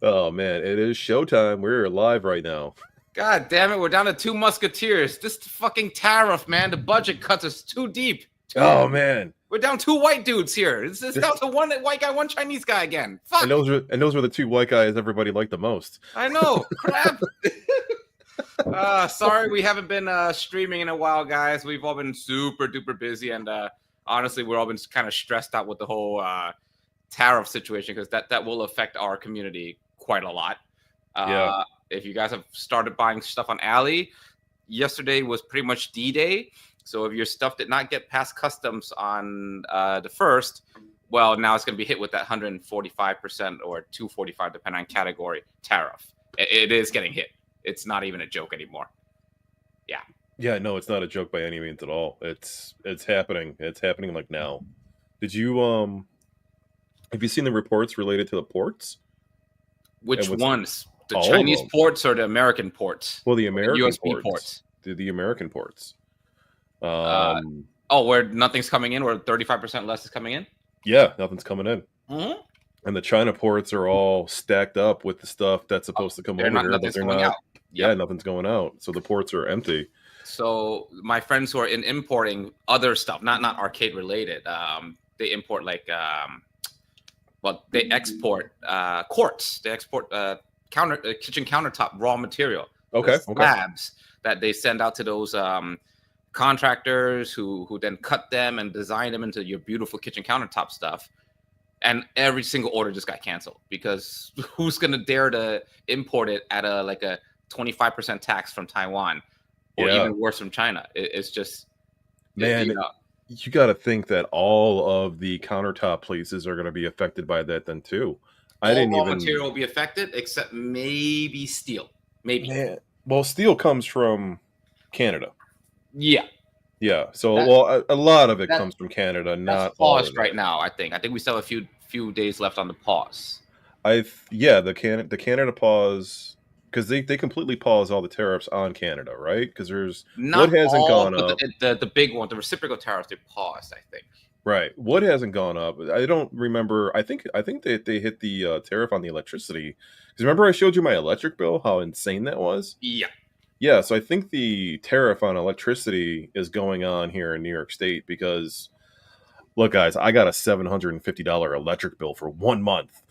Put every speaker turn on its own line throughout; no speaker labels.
Oh man, it is showtime. We're live right now.
God damn it, we're down to 2 Musketeers. This fucking tariff, man. The budget cuts us too deep.
Oh man,
We're down 2 white dudes here. It's down to one white guy, one Chinese guy again. Fuck.
and those were the two white guys everybody liked the most.
I know. Crap. Sorry we haven't been streaming in a while, guys. We've all been super duper busy, and honestly, we're all been kind of stressed out with the whole tariff situation because that will affect our community quite a lot.
Yeah.
If you guys have started buying stuff on Alley, yesterday was pretty much D-Day. So if your stuff did not get past customs on the 1st, well, now it's going to be hit with that 145% or 245, depending on category, tariff. It is getting hit. It's not even a joke anymore. Yeah.
Yeah, no, it's not a joke by any means at all. It's happening. It's happening like now. Did you have you seen the reports related to the ports?
Which ones? The
all of
Chinese
them.
ports or the American ports?
Well, the American
USB ports.
The American ports.
Where nothing's coming in, where 35% less is coming in?
Yeah, nothing's coming in.
Mm-hmm.
And the China ports are all stacked up with the stuff that's supposed to come over here, but they're not.
Out.
Yeah, nothing's going out. So the ports are empty.
So my friends who are importing other stuff, not arcade related, they import like, they export quartz. They export kitchen countertop raw material.
Okay.
Slabs that they send out to those contractors who then cut them and design them into your beautiful kitchen countertop stuff. And every single order just got canceled because who's gonna dare to import it at a 25% tax from Taiwan, or even worse from China? It's just,
man. You got to think that all of the countertop places are going to be affected by that then too.
All material will be affected except maybe steel. Maybe.
Man. Well, steel comes from Canada.
Yeah.
Yeah. So, a lot of it comes from Canada, not
paused right now. I think we still have a few days left on the pause.
The Canada pause, because they completely pause all the tariffs on Canada, right? Because there's
not
what hasn't gone up.
The big one, the reciprocal tariffs, they paused, I think.
Right. What hasn't gone up? I don't remember. I think they hit the tariff on the electricity. Because remember I showed you my electric bill, how insane that was?
Yeah.
Yeah, so I think the tariff on electricity is going on here in New York State because, look, guys, I got a $750 electric bill for 1 month.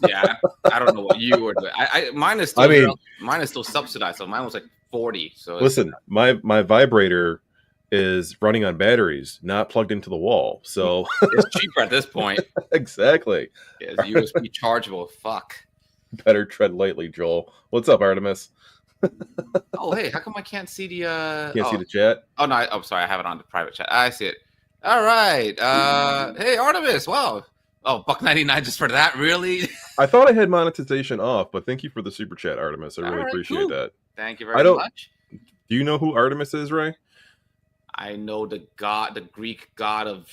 Yeah, I don't know what you were doing. Mine is still subsidized, so mine was like 40. So
listen, my vibrator is running on batteries, not plugged into the wall, so
it's cheaper at this point.
Exactly.
Yeah, it's USB chargeable. Fuck.
Better tread lightly, Joel. What's up, Artemis?
Oh, hey, how come I can't see the
Can't see the chat?
Oh no, I'm sorry, I have it on the private chat. I see it. All right. Hey, Artemis, wow. Oh, $1.99 just for that, really?
I thought I had monetization off, but thank you for the super chat, Artemis. I really appreciate that.
Thank you very much.
Do you know who Artemis is, Ray?
I know the Greek god of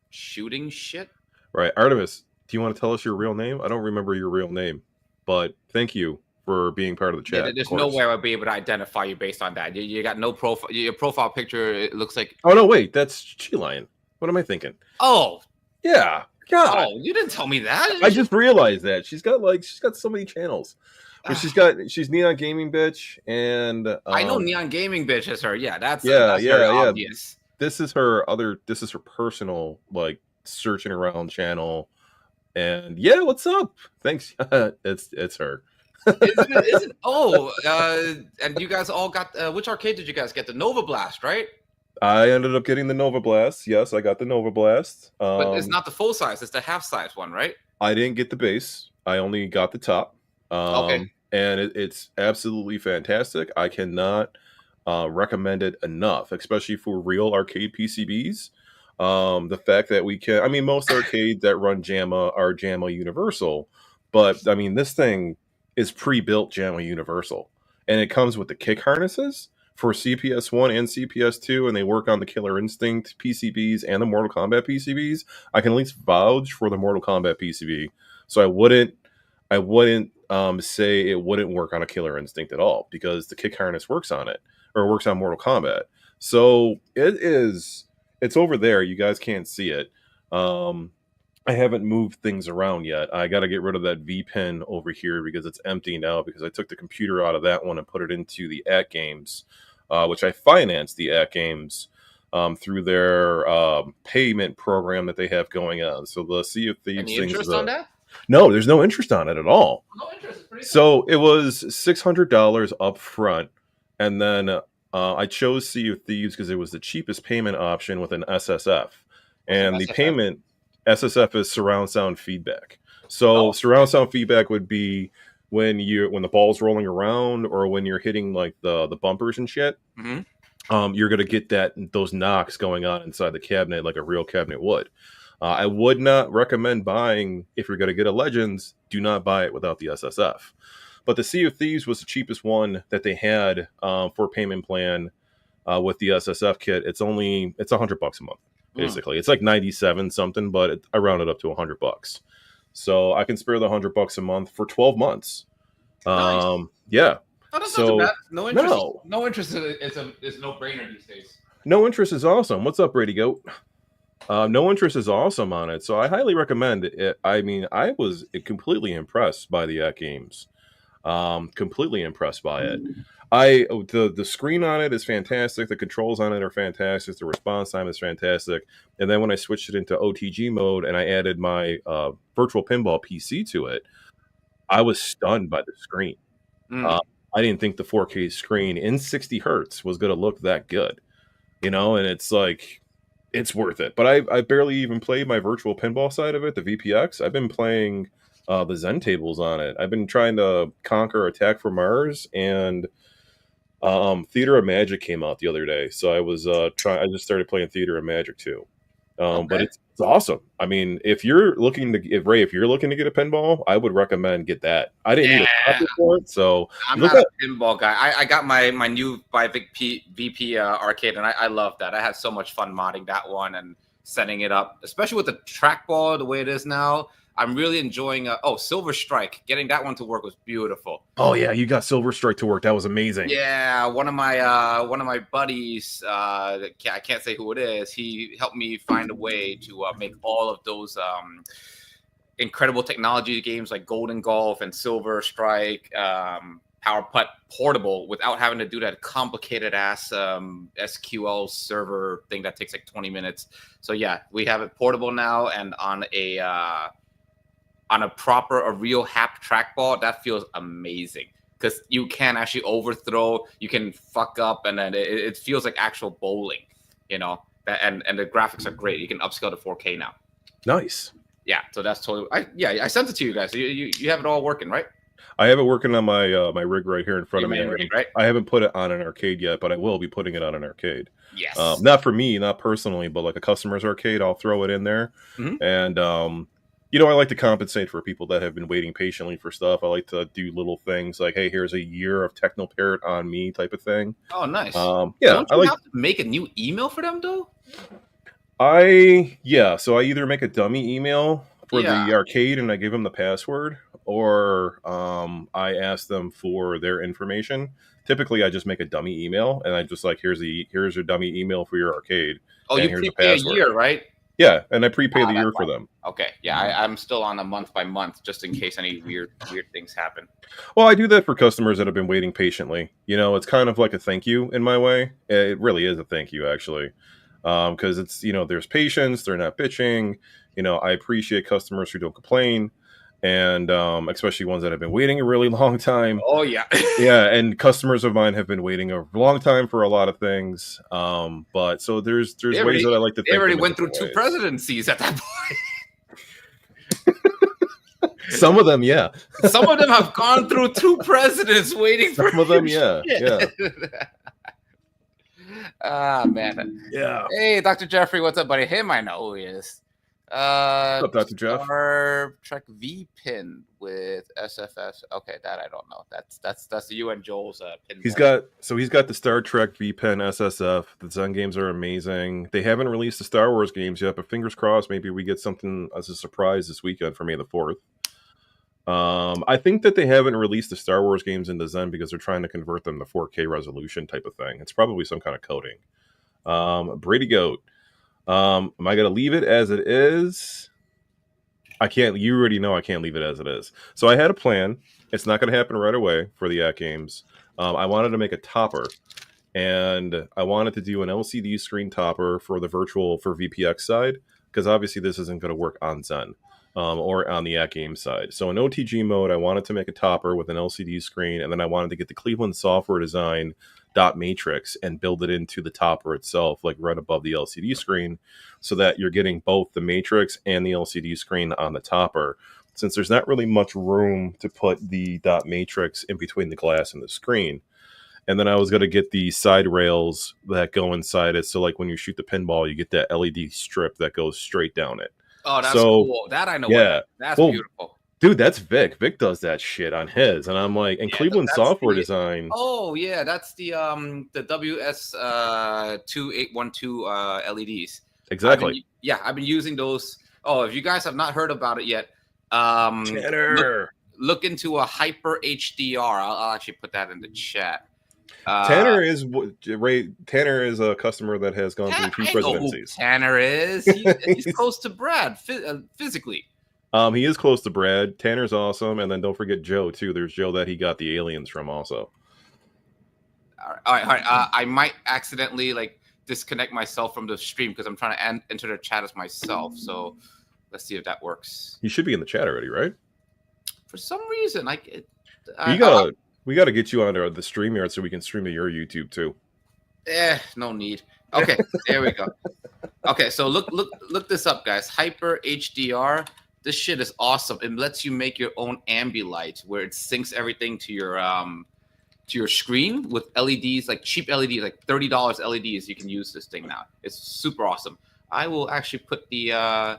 shooting shit.
Right, Artemis, do you want to tell us your real name? I don't remember your real name, but thank you for being part of the chat.
Yeah, there's no way I'll be able to identify you based on that. You got no profile. Your profile picture, it looks like.
Oh no, wait, that's Chi Lion. What am I thinking?
Oh,
yeah. God.
Oh, you didn't tell me that.
I just realized that she's got so many channels. But she's Neon Gaming Bitch, and
I know Neon Gaming Bitch is her. Yeah, that's
obvious. This is her personal searching around channel. And yeah, what's up? Thanks. it's her.
Isn't and you guys all got which arcade did you guys get? The Nova Blast, right?
I ended up getting the Nova Blast. Yes, I got the Nova Blast.
But it's not the full size, it's the half size one, right?
I didn't get the base. I only got the top.
Okay.
And it's absolutely fantastic. I cannot recommend it enough, especially for real arcade PCBs. The fact that we can, most arcades that run JAMA are JAMA Universal, but this thing is pre-built JAMA Universal, and it comes with the kick harnesses for CPS1 and CPS2, and they work on the Killer Instinct PCBs and the Mortal Kombat PCBs. I can at least vouch for the Mortal Kombat PCB, so I wouldn't say it wouldn't work on a Killer Instinct at all, because the kick harness works on it, or works on Mortal Kombat. So it's over there. You guys can't see it. I I haven't moved things around yet. I got to get rid of that V pin over here because it's empty now because I took the computer out of that one and put it into the at games, which I financed the at games through their payment program that they have going on. So the Sea of Thieves
Any
things is
interest on that?
no, there's no interest on it at all.
No interest. It's pretty
So it was $600 up front, and then I chose Sea of Thieves because it was the cheapest payment option with an SSF,
What's an
and the
SFF?
payment SSF is surround sound feedback. So
Oh,
surround sound feedback would be when the ball's rolling around or when you're hitting like the bumpers and shit.
hmm
You're gonna get those knocks going on inside the cabinet like a real cabinet would. I would not recommend buying if you're gonna get a Legends. Do not buy it without the SSF. But the Sea of Thieves was the cheapest one that they had for payment plan with the SSF kit. It's $100 a month basically. It's like 97 something, but I rounded up to $100. So I can spare the $100 a month for 12 months.
Nice.
Yeah.
Oh, that's not
So
too bad. No interest.
no,
No interest is a no brainer these days.
no interest is awesome. What's up, Brady Goat? No interest is awesome on it, so I highly recommend it. I mean, I was completely impressed by the games. Completely impressed by it. The screen on it is fantastic. The controls on it are fantastic. The response time is fantastic. And then when I switched it into OTG mode and I added my virtual pinball PC to it, I was stunned by the screen.
Mm.
I didn't think the 4K screen in 60 hertz was going to look that good, and it's like, it's worth it. But I barely even played my virtual pinball side of it, the VPX. I've been playing the Zen tables on it. I've been trying to conquer Attack from Mars, and Theater of Magic came out the other day. So I was I just started playing Theater of Magic too. But
Okay.
it's awesome. I mean, if you're looking to get a pinball, I would recommend get that. I didn't need a
Yeah,
copy for it, so
I'm
look
not
at
a pinball guy. I got my new by VP arcade, and I love that. I had so much fun modding that one and setting it up, especially with the trackball the way it is now. I'm really enjoying. Silver Strike. Getting that one to work was beautiful.
oh yeah, you got Silver Strike to work. That was amazing.
Yeah, one of my buddies, I can't say who it is. He helped me find a way to make all of those incredible technology games like Golden Golf and Silver Strike, Power Putt portable without having to do that complicated ass SQL server thing that takes like 20 minutes. So yeah, we have it portable now and on a real hap trackball. That feels amazing because you can actually overthrow, you can fuck up, and then it feels like actual bowling, and the graphics are great. You can upscale to 4K now.
Nice.
Yeah, so that's totally. I sent it to you guys. You have it all working, right?
I have it working on my my rig right here in front
Your
of me.
main rig, right?
I haven't put it on an arcade yet, but I will be putting it on an arcade.
Yes.
Not for me, not personally, but like a customer's arcade, I'll throw it in there.
Mhm.
And I like to compensate for people that have been waiting patiently for stuff. I like to do little things like, hey, here's a year of Techno Parrot on me type of thing.
Oh, nice.
Yeah,
Don't
I
you
like.
have to make a new email for them though?
So I either make a dummy email for
Yeah.
the arcade and I give them the password, or I ask them for their information. Typically, I just make a dummy email and I just like, here's your dummy email for your arcade.
Oh,
and
you
here's the
prepay a
password.
year, right?
Yeah, and I prepay the
that's
year for them.
Okay. Yeah, I'm still on a month by month just in case any weird things happen.
Well, I do that for customers that have been waiting patiently. It's kind of like a thank you in my way. It really is a thank you, actually, because it's there's patience. They're not bitching. I appreciate customers who don't complain, and especially ones that have been waiting a really long time.
Oh yeah.
Yeah, and customers of mine have been waiting a long time for a lot of things. But so there's ways that I like to.
They already went through
different
two
ways.
presidencies at that point.
Some of them, yeah.
Some of them have gone through two presidents waiting for.
Some of them, yeah, yeah.
Ah, man.
Yeah.
Hey, Dr. Jeffrey, what's up, buddy? Him, I know who he is.
What's up, Dr. Jeff?
Star Trek V pin with SFS. Okay, that I don't know. That's you and Joel's pin.
He's got the Star Trek V-Pen SSF. The Zen games are amazing. They haven't released the Star Wars games yet, but fingers crossed, maybe we get something as a surprise this weekend for May the 4th. I think that they haven't released the Star Wars games into Zen because they're trying to convert them to 4K resolution type of thing. It's probably some kind of coding. Brady Goat. Am I going to leave it as it is? I can't. You already know I can't leave it as it is. So I had a plan. It's not going to happen right away for the games. I wanted to make a topper, and I wanted to do an LCD screen topper for the virtual for VPX side, because obviously this isn't going to work on Zen or on the game side. So in OTG mode, I wanted to make a topper with an LCD screen, and then I wanted to get the Cleveland software design dot matrix and build it into the topper itself, like right above the LCD screen, so that you're getting both the matrix and the LCD screen on the topper. Since there's not really much room to put the dot matrix in between the glass and the screen. And then I was going to get the side rails that go inside it. So like when you shoot the pinball, you get that LED strip that goes straight down it.
Oh, that's cool. That I know.
Yeah.
That's beautiful.
Dude, that's Vic. Vic does that shit on his. And I'm like, and Cleveland software design.
Oh, yeah. That's the WS 2812 LEDs.
Exactly.
I've been using those. Oh, if you guys have not heard about it yet, look into a Hyper HDR. I'll actually put that in the chat.
Tanner is a customer that has gone through 2 presidencies.
Tanner is. He's close to Brad physically.
He is close to Brad. Tanner's awesome, and then don't forget Joe too. There's Joe that he got the aliens from also.
All right. I might accidentally disconnect myself from the stream because I'm trying to enter the chat as myself. So let's see if that works.
You should be in the chat already, right?
For some reason,
we gotta get you onto the StreamYard so we can stream to your YouTube too.
No need. Okay, there we go. Okay, so look this up, guys. Hyper HDR. This shit is awesome. It lets you make your own ambilight where it syncs everything to your screen with LEDs, like cheap LEDs, like $30 LEDs. You can use this thing now. It's super awesome. I will actually put the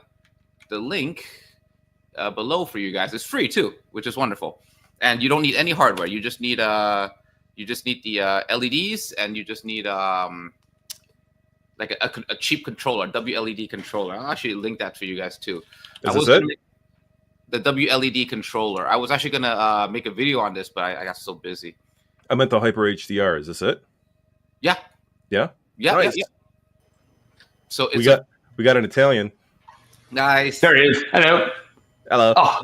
link below for you guys. It's free too, which is wonderful. And you don't need any hardware. You just need the LEDs, and you just need like a cheap controller, WLED controller. I'll actually link that for you guys too.
Is this it?
The WLED controller. I was actually gonna make a video on this, but I got so busy.
I meant the Hyper HDR. Is this it?
Yeah.
Yeah.
Nice. Yeah. So
we got an Italian.
Nice.
There he is. Hello. Oh,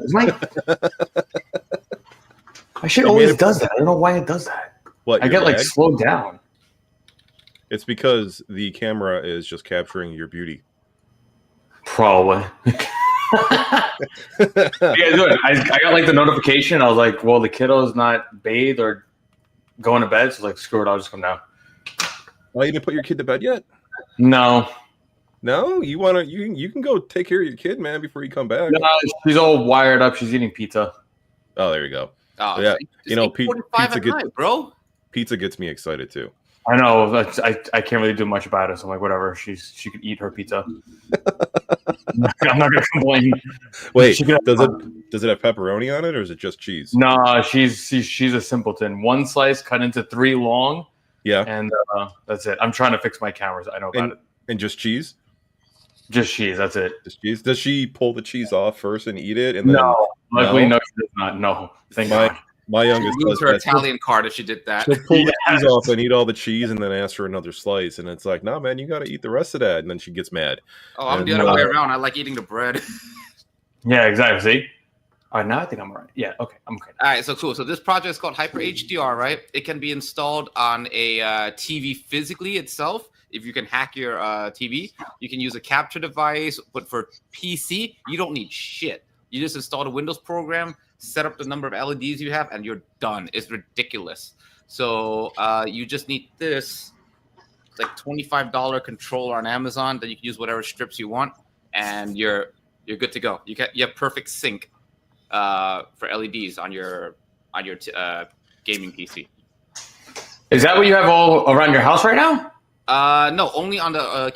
my shit always does that. I don't know why it does that.
What?
I get slowed down.
It's because the camera is just capturing your beauty.
Probably. Yeah, dude, I got the notification. I was like, well, the kiddo's not bathed or going to bed. So screw it, I'll just come down.
Well, you didn't put your kid to bed yet?
No.
No? You can go take care of your kid, man, before you come back.
No, she's all wired up. She's eating pizza.
Oh, there you go.
Oh,
yeah.
Pizza
gets me excited too.
I know. I can't really do much about it. So I'm like, whatever. She could eat her pizza. I'm not gonna complain.
Wait, does it have pepperoni on it, or is it just cheese?
No, she's a simpleton. 1 slice cut into 3 long.
Yeah,
and that's it. I'm trying to fix my cameras. I know about it.
And just cheese.
Just cheese. That's it.
Just cheese. Does she pull the cheese off first and eat it? And then,
no, luckily, no, she does not. No, thank God.
My youngest
lose her Italian card if she did that.
She'll pull the cheese off and eat all the cheese, and then ask for another slice. And it's like, nah, man, you got to eat the rest of that. And then she gets mad.
Oh, I'm the other way around. I like eating the bread.
Yeah, exactly. See. All right, now I think I'm all right. Yeah, okay, I'm okay.
All right, so cool. So this project is called Hyper HDR, right? It can be installed on a TV physically itself. If you can hack your TV, you can use a capture device. But for PC, you don't need shit. You just install the Windows program, set up the number of LEDs you have, and you're done. It's ridiculous. So you just need this $25 controller on Amazon that you can use whatever strips you want, and you're good to go. You have perfect sync for LEDs on your gaming PC.
Is that what you have all around your house right now?
No, only on the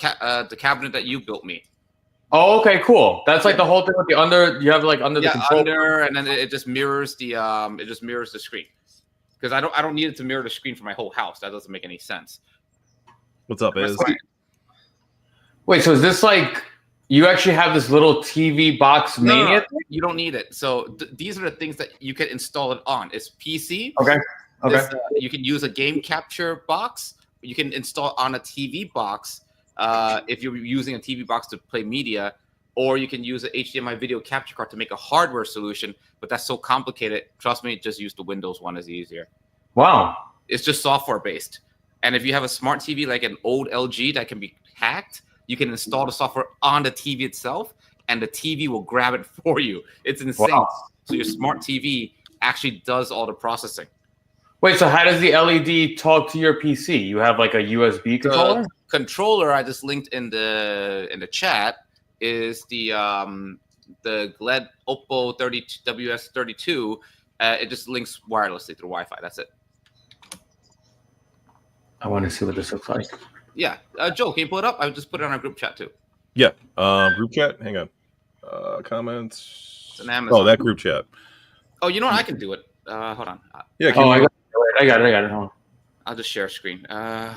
cabinet that you built me.
Oh, okay, cool. That's the whole thing with the under. You have under the control.
And then it just mirrors the screen. Because I don't need it to mirror the screen for my whole house. That doesn't make any sense.
What's up, Iz?
Wait, so is this you actually have this little TV box mania?
No, you don't need it. So these are the things that you can install it on. It's PC.
Okay.
You can use a game capture box. You can install on a TV box if you're using a TV box to play media. or you can use an HDMI video capture card to make a hardware solution, but that's so complicated. Trust me, just use the Windows one, is easier.
Wow.
It's just software based. And if you have a smart TV like an old LG that can be hacked, you can install the software on the TV itself, and the TV will grab it for you. It's insane.
Wow.
So your smart TV actually does all the processing.
Wait, so how does the LED talk to your PC? You have like a USB controller?
The controller I just linked in the chat is the GLED Oppo 30 WS32. It just links wirelessly through Wi-Fi. That's it.
I want to see what this looks like.
Yeah, Joe, can you pull it up? I just put it on our group chat too.
Yeah, group chat. Hang on. Comments.
It's an Amazon.
Oh, that group chat.
Oh, you know what? I can do it. Hold on.
Yeah.
I got it. Hold on.
I'll just share screen.
Yeah,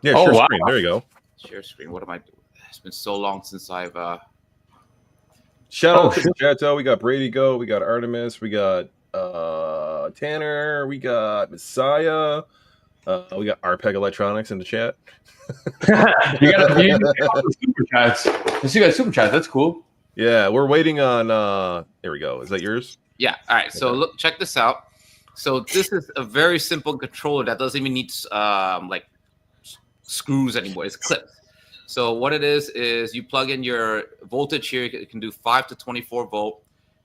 share screen. There you go.
Share screen. What am I doing? It's been so long since I've.
Shout out to Chateau. We got Brady Go. We got Artemis. We got Tanner. We got Messiah. We got Arpeg Electronics in the chat.
You got super chats. You got super chats. That's cool.
Yeah, we're waiting on. There we go. Is that yours?
Yeah. All right. So look, check this out. So this is a very simple controller that doesn't even need like screws anymore. It's clips. So what it is you plug in your voltage here. You can do 5 to 24 volt,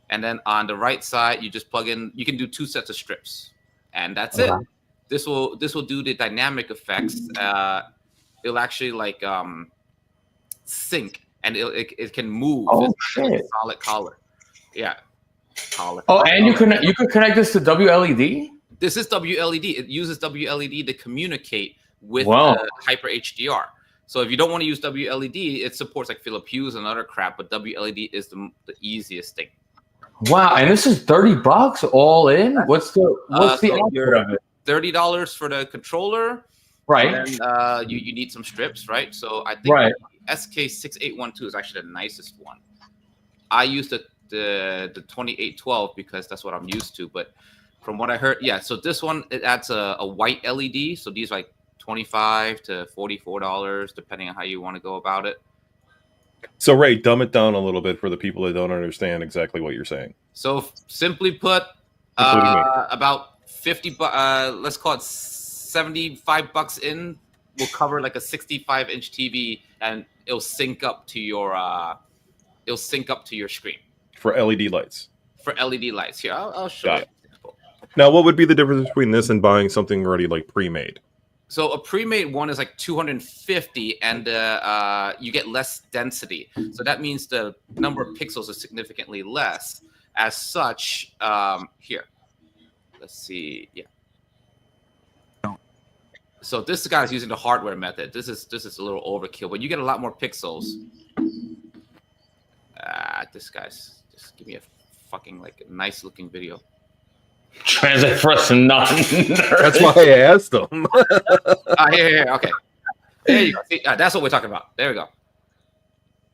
and then on the right side you just plug in. You can do 2 sets of strips, and that's it. This will do the dynamic effects. It'll actually like sync, and it can move.
Oh shit!
Solid color. Yeah.
Oh, and you could connect this to WLED.
This is WLED. It uses WLED to communicate with Hyper HDR. So if you don't want to use WLED, it supports like Philips Hues and other crap, but WLED is the easiest thing.
Wow, and this is $30 all in. What's the offer of it?
$30 for the controller,
right?
And you need some strips, right? So I think SK6812 is actually the nicest one. I used the 2812 because that's what I'm used to. But from what I heard, yeah. So this one, it adds a white LED. So these are like $25 to $44, depending on how you want to go about it.
So Ray, dumb it down a little bit for the people that don't understand exactly what you're saying.
So simply put, about 50. Let's call it $75 in. Will cover like a 65-inch TV, and it'll sync up to your screen.
For LED lights.
For LED lights. Here, I'll show you.
Now, what would be the difference between this and buying something already like pre-made?
So a pre-made one is like 250, and you get less density. So that means the number of pixels is significantly less. As such, here, let's see. Yeah. So this guy's using the hardware method. This is a little overkill, but you get a lot more pixels. This guy's just give me a fucking like nice looking video.
Translate for us non.
That's why I asked him.
Here. Okay. There you go. See, that's what we're talking about. There we go.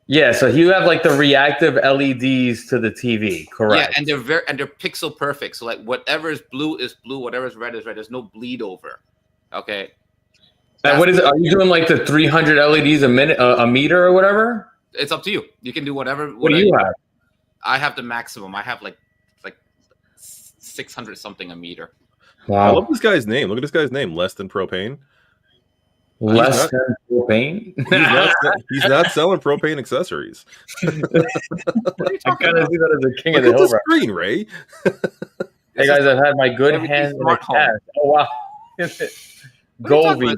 Yeah, so you have like the reactive LEDs to the TV, correct?
Yeah, and they're pixel perfect. So like whatever is blue is blue, whatever is red is red. There's no bleed over. Okay.
And what is it? Are you doing like the 300 LEDs a minute, a meter or whatever?
It's up to you. You can do whatever.
What do you have?
I have the maximum. I have like 600 something a meter.
Wow.
I love this guy's name. Look at this guy's name. Less than propane.
Less than propane?
He's not selling propane accessories.
I kind of see that as a king of the hill.
Screen, Ray.
Hey guys, I've had my good hand in a cast. Oh wow. Golvi.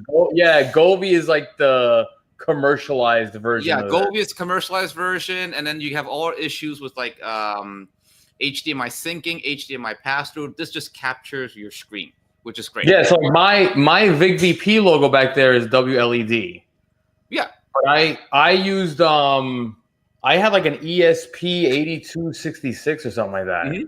Golvi is like the commercialized version.
Yeah, Golvi is commercialized version, and then you have all issues with like HDMI syncing, HDMI pass-through. This just captures your screen, which is great.
Yeah, so my VigVP logo back there is WLED.
Yeah.
But I used I had like an ESP8266 or something like that.
Mm-hmm.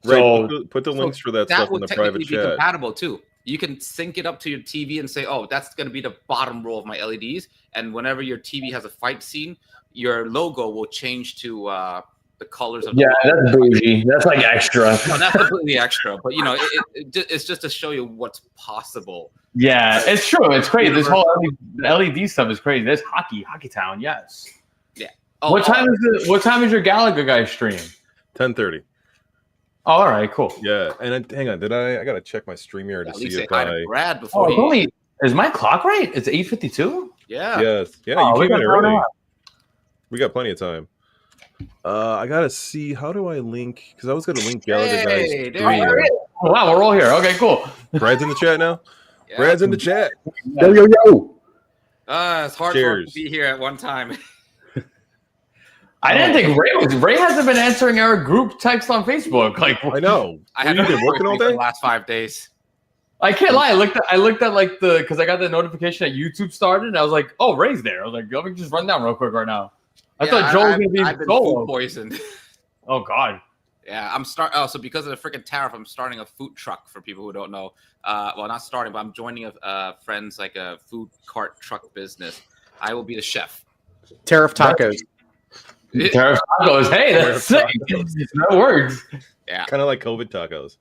So put the links for that stuff in the private chat.
Be compatible too. You can sync it up to your TV and say, "Oh, that's going to be the bottom row of my LEDs." And whenever your TV has a fight scene, your logo will change to the colors of.
Yeah, that's bougie. That's like extra.
No, that's completely extra. But you know, it's just to show you what's possible.
Yeah, it's true. It's crazy. This whole LED stuff is crazy. There's Hockey Town. Yes.
Yeah. Oh,
What time is your Galaga guy stream?
10:30.
Oh, all right, cool.
Yeah, and hang on. I gotta check my StreamYard to
At
see
least say
if
hi
I.
to Brad before
Oh, is my clock right? It's 8:52.
Yeah.
Yes. Yeah,
Oh,
you came in early. We got plenty of time. I gotta see, how do I link? Because I was gonna link Galaga guys.
Hey, there you
go. Oh, wow, we're all here. Okay, cool.
Brad's in the chat now.
Yeah.
Brad's in the chat.
Yo, yo, yo.
It's hard for us to be here at one time.
I didn't think Ray hasn't been answering our group text on Facebook. Like,
I know.
I have been working all day the last 5 days.
I can't lie. I looked at like because I got the notification that YouTube started, and I was like, "Oh, Ray's there." I was like, "Let me just run down real quick right now." I thought Joel was gonna be
food poisoned.
Oh God.
Yeah, I'm so because of the freaking tariff, I'm starting a food truck for people who don't know. Well, not starting, but I'm joining a friend's like a food cart truck business. I will be the chef.
Tariff tacos.
Tariff tacos. Hey, that's sick. That works.
Yeah.
Kind of like COVID tacos.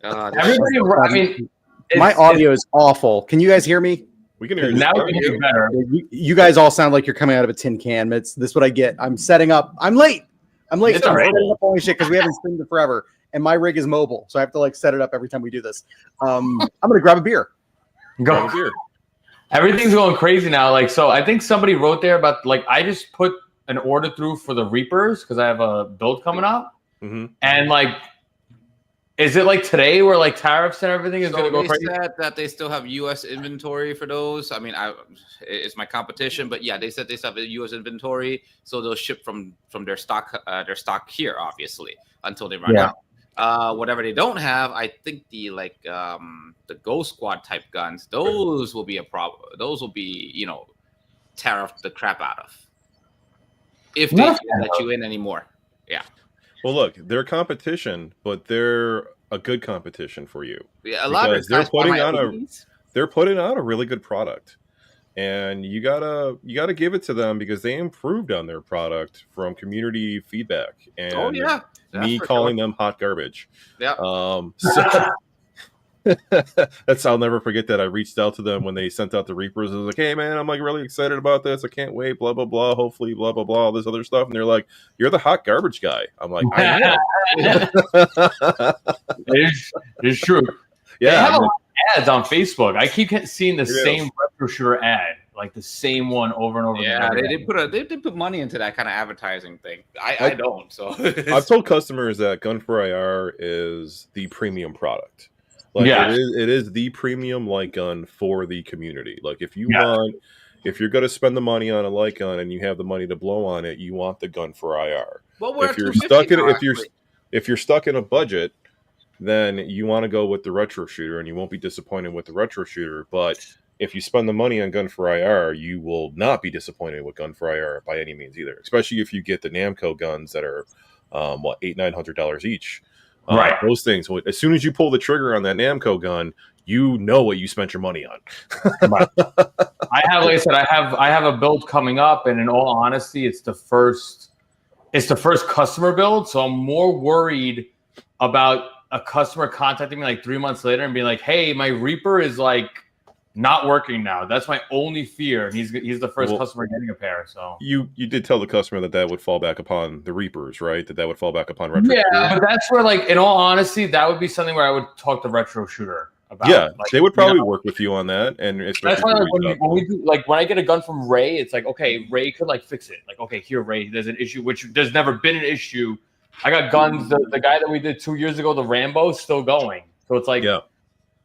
Everybody, I mean,
my audio is awful. Can you guys hear me?
We can hear you.
Now we can hear better.
You guys all sound like you're coming out of a tin can. This is what I get. I'm setting up. I'm late. I'm late.
It's
I'm
all right.
setting up all my shit because we haven't streamed it forever. And my rig is mobile. So I have to like set it up every time we do this. I'm going to grab a beer.
Go. Everything's going crazy now. Like, so I think somebody wrote there about like, I just put an order through for the Reapers because I have a build coming up.
Mm-hmm.
And like, is it like today where like tariffs and everything is going to go crazy?
They said that they still have U.S. inventory for those. I mean, it's my competition, but yeah, they said they still have a U.S. inventory, so they'll ship from their stock here, obviously, until they run out. Whatever they don't have, I think the Ghost Squad type guns, those will be a problem. Those will be tariffed the crap out of if they don't let you in anymore. Yeah.
Well, look, they're competition, but they're a good competition for you.
Yeah, a lot of
they're putting out a really good product, and you gotta give it to them because they improved on their product from community feedback and me calling them hot garbage.
Yeah.
I'll never forget that. I reached out to them when they sent out the Reapers. I was like, "Hey, man, I'm like really excited about this. I can't wait. Blah blah blah. Hopefully, blah blah blah. All this other stuff." And they're like, "You're the hot garbage guy." I'm like, "I am."
It's true.
Yeah,
they have a lot of ads on Facebook. I keep seeing the same retro shooter ad, like the same one over and over.
Yeah, they did put money into that kind of advertising thing. I don't. So
I've told customers that Gun for IR is the premium product. Like it is the premium light gun for the community. Like if you're going to spend the money on a light gun and you have the money to blow on it, you want the Gun for IR.
Well,
if you're stuck in a budget, then you want to go with the retro shooter, and you won't be disappointed with the retro shooter. But if you spend the money on Gun for IR, you will not be disappointed with Gun for IR by any means either. Especially if you get the Namco guns that are $800-900 each.
Right,
those things. As soon as you pull the trigger on that Namco gun, you know what you spent your money on.
I have a build coming up, and in all honesty, it's the first customer build. So I'm more worried about a customer contacting me like 3 months later and being like, "Hey, my Reaper is like not working now." That's my only fear. And he's the first customer getting a pair. So you
did tell the customer that would fall back upon the Reapers, right? That would fall back upon retro.
Yeah, but that's where, like, in all honesty, that would be something where I would talk to retro shooter about.
Yeah, like, they would probably work with you on that. And
that's why, like, when we do, like, when I get a gun from Ray, it's like, okay, Ray could like fix it. Like, okay, here, Ray, there's an issue, which there's never been an issue. I got guns. The guy that we did 2 years ago, the Rambo, still going. So it's like,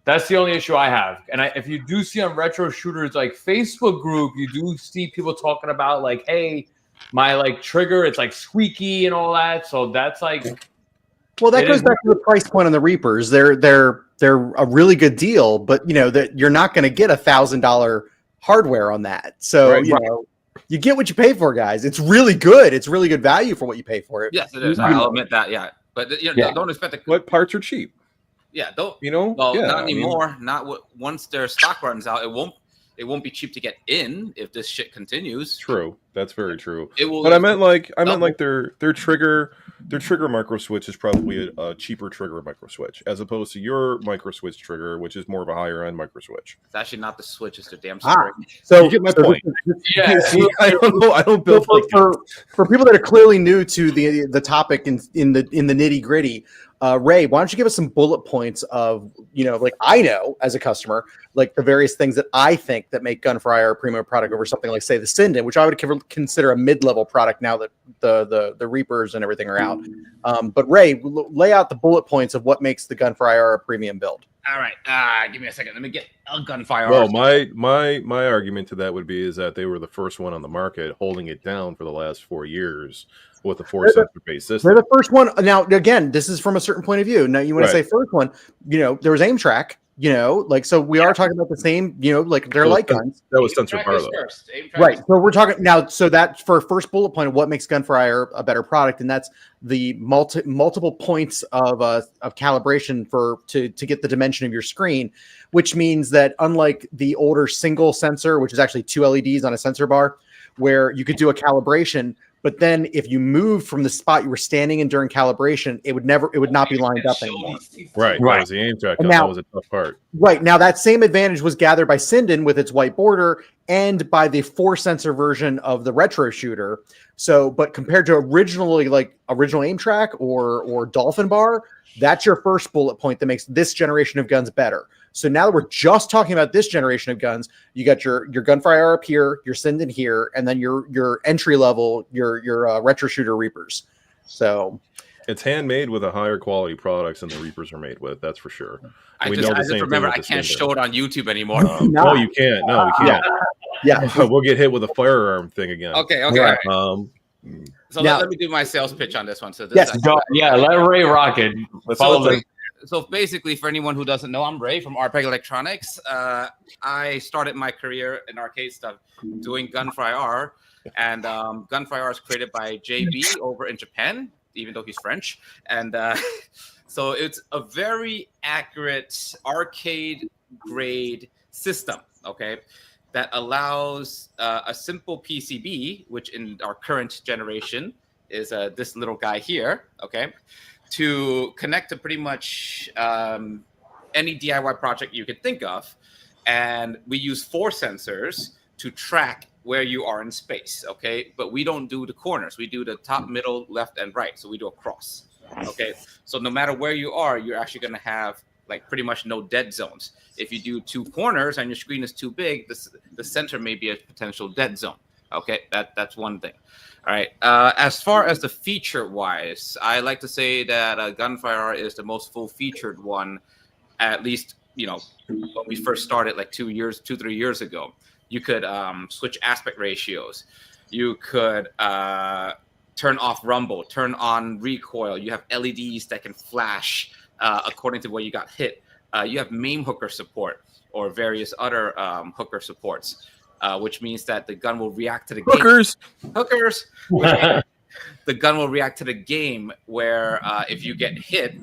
that's the only issue I have. And if you do see on retro shooters like Facebook group, you do see people talking about like, hey, my like trigger, it's like squeaky and all that. So that's like,
well, that goes back to the price point on the Reapers. They're a really good deal, but that you're not going to get $1,000 hardware on that. So you get what you pay for, guys. It's really good. It's really good value for what you pay for it.
Yes, it is. I'll admit that. Yeah, but don't expect
what parts are cheap.
Yeah, don't
Well,
not anymore. Once their stock runs out, it won't be cheap to get in if this shit continues.
True. That's very true.
But
I meant like their trigger micro switch is probably a cheaper trigger micro switch as opposed to your micro switch trigger, which is more of a higher end micro switch.
It's actually not the switch; it's the damn
Ah,
spring.
so
you get my point.
Yeah,
See, I don't know. I don't build
for people that are clearly new to the topic in the nitty gritty. Ray, why don't you give us some bullet points of, like I know as a customer, like the various things that I think that make Gunfire a premium product over something like, say, the Sinden, which I would consider a mid-level product now that the Reapers and everything are out. But Ray, lay out the bullet points of what makes the Gunfire a premium build.
All right, give me a second. Let me get a Gunfire.
Well, my argument to that would be is that they were the first one on the market holding it down for the last 4 years with the 4-sensor-based system.
They're the first one. Now, again, this is from a certain point of view. Now, you want to say first one, there was aim track, so we are talking about the same, like they're light guns.
That was sensor bar, though.
Right. So we're talking now. So that for first bullet point of what makes Gunfire a better product, and that's the multiple points of calibration to get the dimension of your screen, which means that unlike the older single sensor, which is actually 2 LEDs on a sensor bar, where you could do a calibration, but then if you moved from the spot you were standing in during calibration, it would not be lined up anymore.
Right. That was the aim track. That was a tough part.
Right. Now that same advantage was gathered by Sinden with its white border and by the 4-sensor version of the retro shooter. So, but compared to original aim track or Dolphin bar, that's your first bullet point that makes this generation of guns better. So now that we're just talking about this generation of guns, you got your Gunfire up here, your Sinden here, and then your entry level, your retro shooter Reapers. So
it's handmade with a higher quality products than the Reapers are made with. That's for sure.
I just remember I can't show it on YouTube anymore.
No, you can't. No, we can't.
Yeah.
We'll get hit with a firearm thing again.
Okay.
Right.
So let me do my sales pitch on this one. So
let Ray rock it.
So basically, for anyone who doesn't know, I'm Ray from Arpeg Electronics. I started my career in arcade stuff doing Gunfire, and Gunfire is created by JB over in Japan, even though he's French. And so it's a very accurate arcade-grade system, okay, that allows a simple PCB, which in our current generation is this little guy here, okay, to connect to pretty much any DIY project you could think of. And we use 4 sensors to track where you are in space, okay? But we don't do the corners. We do the top, middle, left, and right. So we do a cross, okay? So no matter where you are, you're actually going to have like pretty much no dead zones. If you do 2 corners and your screen is too big, the center may be a potential dead zone, okay? That's one thing. All right. As far as the feature-wise, I like to say that Gunfire is the most full-featured one, at least, when we first started like 2, 3 years ago. You could switch aspect ratios. You could turn off rumble, turn on recoil. You have LEDs that can flash according to where you got hit. You have MAME hooker support or various other hooker supports. Which means that the gun will react to the game. Hookers. The gun will react to the game where if you get hit,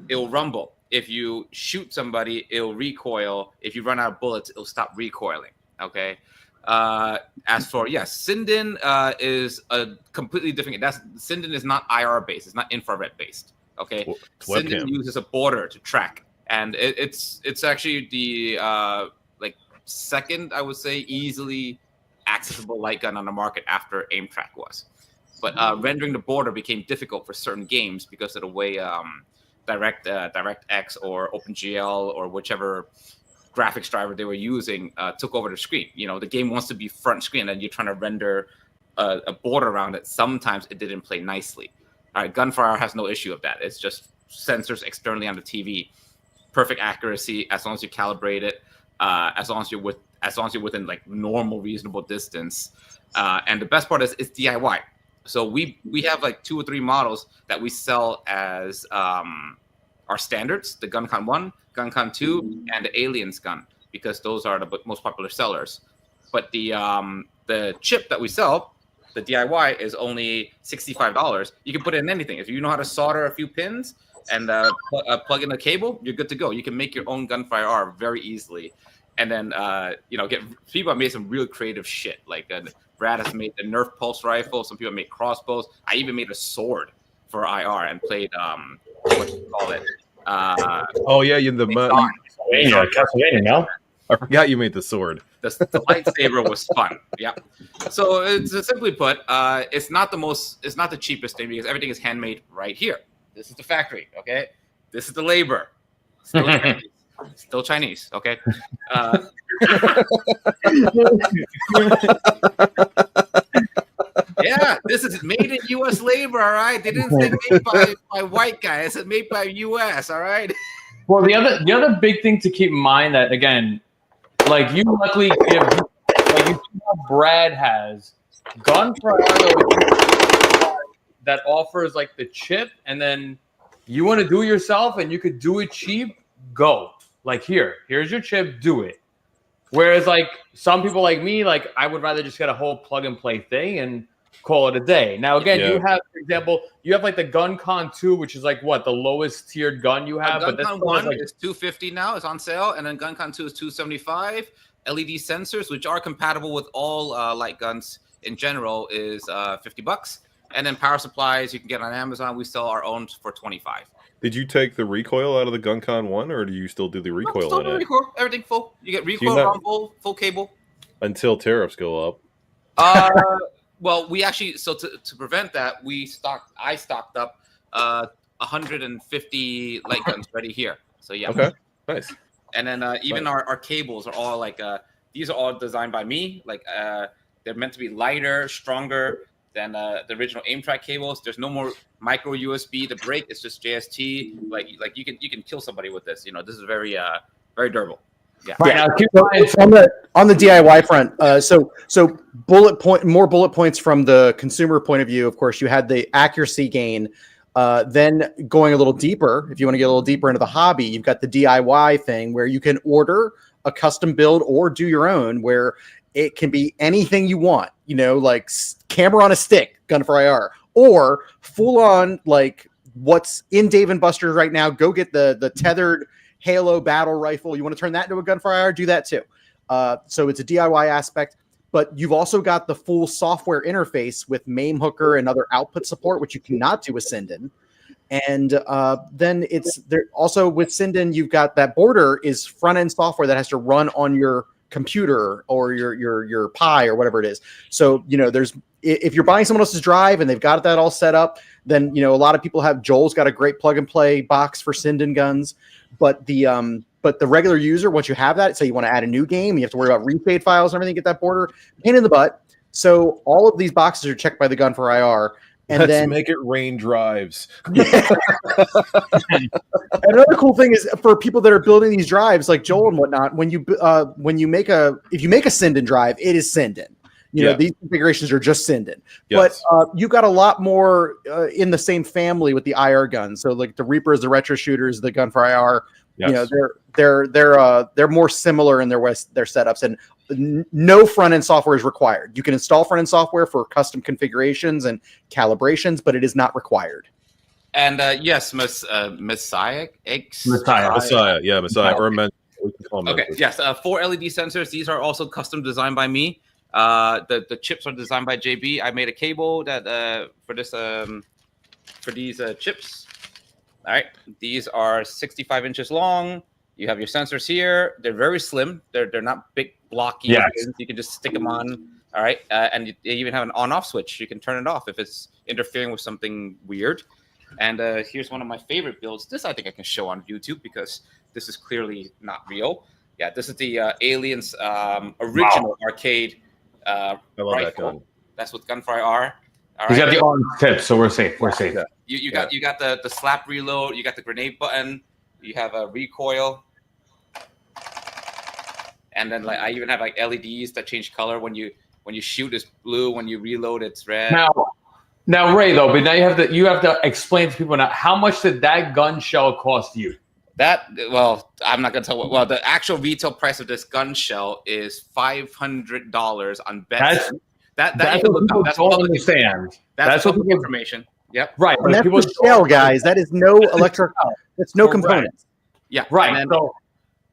it'll rumble. If you shoot somebody, it'll recoil. If you run out of bullets, it'll stop recoiling. Okay. As for Sinden is a completely different. Sinden is not IR based. It's not infrared based. Okay. Sinden uses a border to track, and it's actually the second, I would say, easily accessible light gun on the market after aim track was. But rendering the border became difficult for certain games because of the way DirectX or OpenGL or whichever graphics driver they were using took over the screen. The game wants to be front screen and you're trying to render a border around it. Sometimes it didn't play nicely. All right, Gunfire has no issue of that. It's just sensors externally on the TV. Perfect accuracy as long as you calibrate it. As long as you're within like normal, reasonable distance, and the best part is it's DIY. So we have like 2 or 3 models that we sell as our standards: the GunCon 1, GunCon 2, and the Aliens gun, because those are the most popular sellers. But the chip that we sell, the DIY, is only $65. You can put it in anything. If you know how to solder a few pins and plug in a cable, you're good to go. You can make your own Gunfire R very easily. And then, people have made some real creative shit. Like Brad has made the Nerf pulse rifle. Some people made crossbows. I even made a sword for IR and played what do you call it?
Oh yeah,
Castlevania, no?
I forgot you made the sword.
The lightsaber was fun. Yeah. So it's simply put, it's not the cheapest thing because everything is handmade right here. This is the factory. Okay. This is the labor. Still Chinese. Still Chinese. Okay. Yeah, this is made in U.S. labor. All right. They didn't say made by white guy. It said made by U.S. All right.
Well, the other big thing to keep in mind that again, like you luckily give, like you see how Brad has Gunfire that offers like the chip, and then you want to do it yourself, and you could do it cheap. Go like here's your chip, do it. Whereas like some people like me, like I would rather just get a whole plug and play thing and call it a day. Now again, you have, for example, you have like the GunCon 2, which is like what the lowest tiered gun you have. But
GunCon 1 is $250 now. It's on sale, and then GunCon 2 is $275. LED sensors, which are compatible with all light guns in general, is $50. And then power supplies you can get on Amazon. We sell our own for $25.
Did you take the recoil out of the GunCon 1, or do you still do the recoil
still
in
do
it?
Recoil. Everything full. You get recoil, rumble, full cable.
Until tariffs go up.
Well, we actually, so to prevent that, I stocked up 150 light guns ready here. So yeah.
Okay, nice.
And then even our cables are all like, these are all designed by me. Like they're meant to be lighter, stronger than the original aim track cables. There's no more micro USB. The brake is just JST. Like you can kill somebody with this. You know, this is very durable. Yeah.
Right now,
on the DIY front, so more bullet points from the consumer point of view. Of course, you had the accuracy gain. Then going a little deeper, if you want to get a little deeper into the hobby, you've got the DIY thing where you can order a custom build or do your own, where it can be anything you want. You know, like camera on a stick, gun for IR, or full on like what's in Dave and Buster's right now. Go get the tethered Halo battle rifle. You want to turn that into a gun for IR? Do that too. So it's a DIY aspect, but you've also got the full software interface with MAME hooker and other output support, which you cannot do with Sinden. And then it's there also with Sinden, you've got that border is front end software that has to run on your computer or your Pi or whatever it is. So, you know, if you're buying someone else's drive and they've got that all set up, then, you know, a lot of people have, Joel's got a great plug and play box for Sinden guns, but the regular user, once you have that, say you want to add a new game, you have to worry about refade files and everything, get that border, pain in the butt. So all of these boxes are checked by the Gun for IR. And
Let's
then
make it rain drives.
Another cool thing is for people that are building these drives like Joel and whatnot, if you make a Sinden drive, it is Sinden. You know, these configurations are just Sinden. Yes. But you've got a lot more in the same family with the IR guns. So like the Reapers, the retro shooters, the Gun for IR, you know, they're more similar in their setups, and no front end software is required. You can install front end software for custom configurations and calibrations, but it is not required.
And yes, Messiah.
Or
okay, yes, 4 LED sensors. These are also custom designed by me. The chips are designed by JB. I made a cable that for these chips. All right, these are 65 inches long. You have your sensors here. They're very slim. They're not big blocky.
Yes.
You can just stick them on. All right, and they even have an on-off switch. You can turn it off if it's interfering with something weird. And here's one of my favorite builds. This I think I can show on YouTube because this is clearly not real. Yeah, this is the Aliens original arcade
I love
rifle.
that gun.
That's with Gun for IR. All
He's
right.
got the orange tip, so we're safe. We're safe.
Yeah.
You got the slap reload. You got the grenade button. You have a recoil, and then like I even have like LEDs that change color when you shoot it's blue, when you reload it's red.
Now Ray, though, but now you have to explain to people now how much did that gun shell cost you?
I'm not gonna tell what. Well, the actual retail price of this gun shell is $500 on Betsy. That's what people don't understand. That's what people
information.
Yep.
Right.
And that's the shell, guys. That is no electric. That's no components.
Yeah.
Right.
And then,
so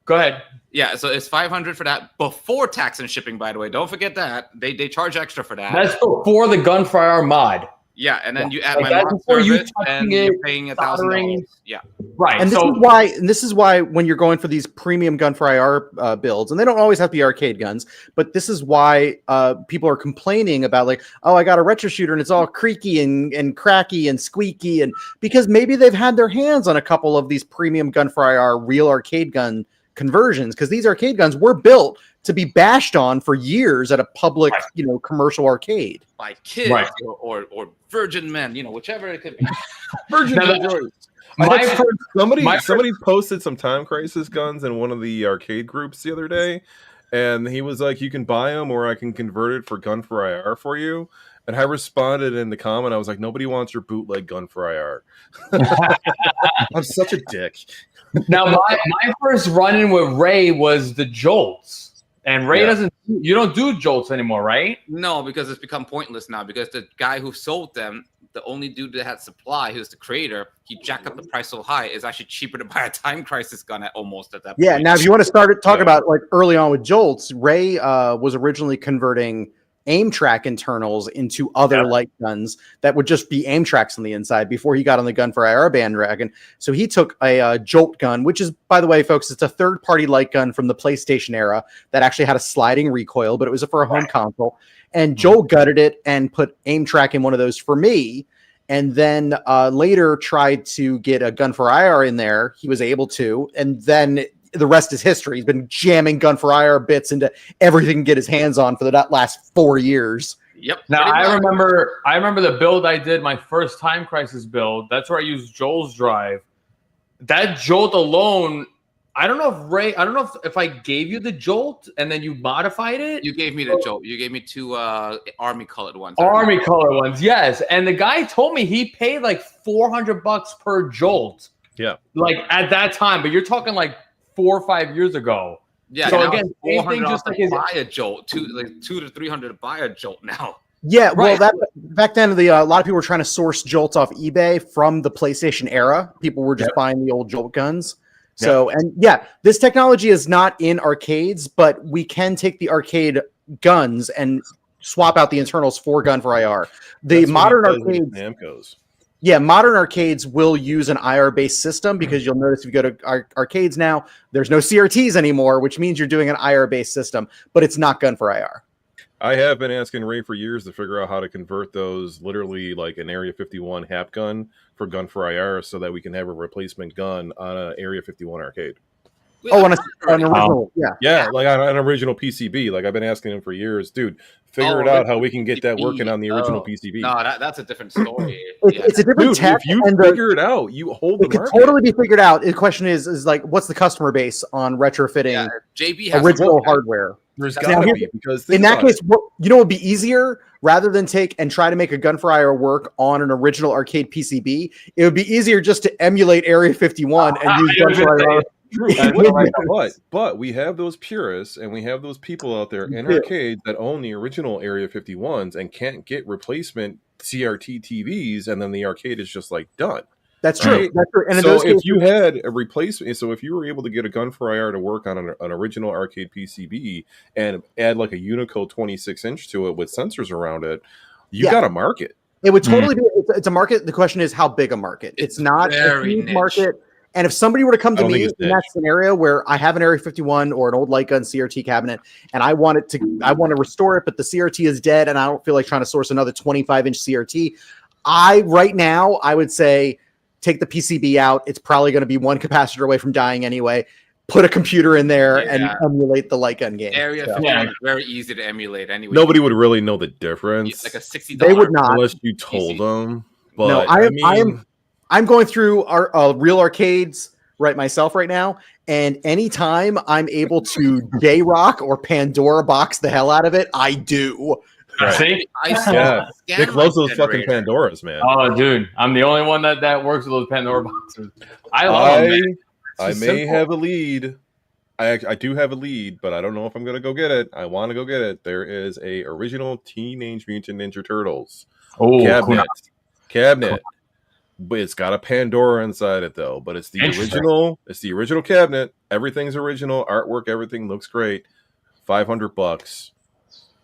Go ahead.
Yeah, so it's $500 for that before tax and shipping. By the way, don't forget that they charge extra for that.
That's before the gun for IR mod.
Yeah, and then you add
Like
my mod service, and
it,
you're paying $1,000. Yeah,
right.
And this is why when you're going for these premium gun for IR builds, and they don't always have to be arcade guns, but this is why people are complaining about like, oh, I got a retro shooter and it's all creaky and cracky and squeaky, and because maybe they've had their hands on a couple of these premium gun for IR real arcade gun conversions, because these arcade guns were built to be bashed on for years at a public, commercial arcade
by kids or virgin men, whichever it could be.
Virgin men. Somebody posted some Time Crisis guns in one of the arcade groups the other day, and he was like, "You can buy them, or I can convert it for gun for IR for you." And I responded in the comment, I was like, "Nobody wants your bootleg gun for IR." I'm such a dick.
Now, my first run-in with Ray was the Jolts. And Ray you don't do Jolts anymore, right?
No, because it's become pointless now, because the guy who sold them, the only dude that had supply, who's the creator, he jacked up the price so high, it's actually cheaper to buy a Time Crisis gun at that point.
Yeah, now if you want to talk about like early on with Jolts, Ray was originally converting aim track internals into other light guns that would just be aim tracks on the inside before he got on the gun for IR bandwagon. So he took a Jolt gun, which is, by the way, folks, it's a third-party light gun from the PlayStation era that actually had a sliding recoil, but it was for a home console. And Joel gutted it and put aim track in one of those for me. And then later tried to get a gun for IR in there. He was able to. And then the rest is history. He's been jamming gun for IR bits into everything he can get his hands on for the last 4 years.
Yep.
Now I remember the build I did, my first Time Crisis build. That's where I used Joel's drive. That Jolt alone, I don't know if I gave you the Jolt and then you modified it.
You gave me the Jolt. You gave me 2 army colored ones.
Army colored ones, yes. And the guy told me he paid like $400 per Jolt.
Yeah.
Like at that time, but you're talking like 4 or 5 years ago.
Yeah.
So again, same thing, just like
buy a Jolt, $200 to $300 to buy a Jolt now.
Yeah, well, that back then, a lot of people were trying to source Jolts off eBay from the PlayStation era. People were just buying the old Jolt guns. So, and this technology is not in arcades, but we can take the arcade guns and swap out the internals for gun for IR. The modern arcades. Yeah, modern arcades will use an IR-based system, because you'll notice if you go to arcades now, there's no CRTs anymore, which means you're doing an IR-based system, but it's not gun for IR.
I have been asking Ray for years to figure out how to convert those, literally like an Area 51 HAP gun for gun for IR, so that we can have a replacement gun on an Area 51 arcade.
Oh, on an original,
like on an original PCB. Like I've been asking him for years, dude. Figure it out how we can get that working on the original PCB.
No, that's a different story.
It's a different tech.
If you figure it out, you hold the market.
It could totally be figured out. The question is like, what's the customer base on retrofitting
JB has
original hardware?
There's got to be, because
in that case, what would be easier, rather than take and try to make a gun for IR work on an original arcade PCB? It would be easier just to emulate Area 51 and use gun for IR.
But we have those purists and we have those people out there in arcades that own the original Area 51s and can't get replacement CRT TVs, and then the arcade is just like done.
That's true.
Right?
That's true. And
so if you had a replacement, so if you were able to get a gun for IR to work on an original arcade PCB and add like a Unico 26-inch to it with sensors around it, you got a market.
It would totally be. It's a market. The question is how big a market. It's not a huge market. And if somebody were to come to me in that scenario where I have an Area 51 or an old light gun CRT cabinet, and I want to restore it, but the CRT is dead, and I don't feel like trying to source another 25-inch CRT, right now I would say take the PCB out. It's probably going to be one capacitor away from dying anyway. Put a computer in there and emulate the light gun game.
Area 51 is very easy to emulate anyway.
Nobody would really know the difference.
Like a $60.
They would not,
unless you told them. But
no, I'm going through our real arcades myself right now, and anytime I'm able to J-Rock or Pandora box the hell out of it, I do.
See?
Dick loves those fucking Pandoras, man.
Oh, dude, I'm the only one that works with those Pandora boxes. I love them, man.
I may have a lead. I do have a lead, but I don't know if I'm gonna go get it. I want to go get it. There is a original Teenage Mutant Ninja Turtles cabinet. but it's got a Pandora inside it though. But it's the original. It's the original cabinet. Everything's original artwork. Everything looks great. $500.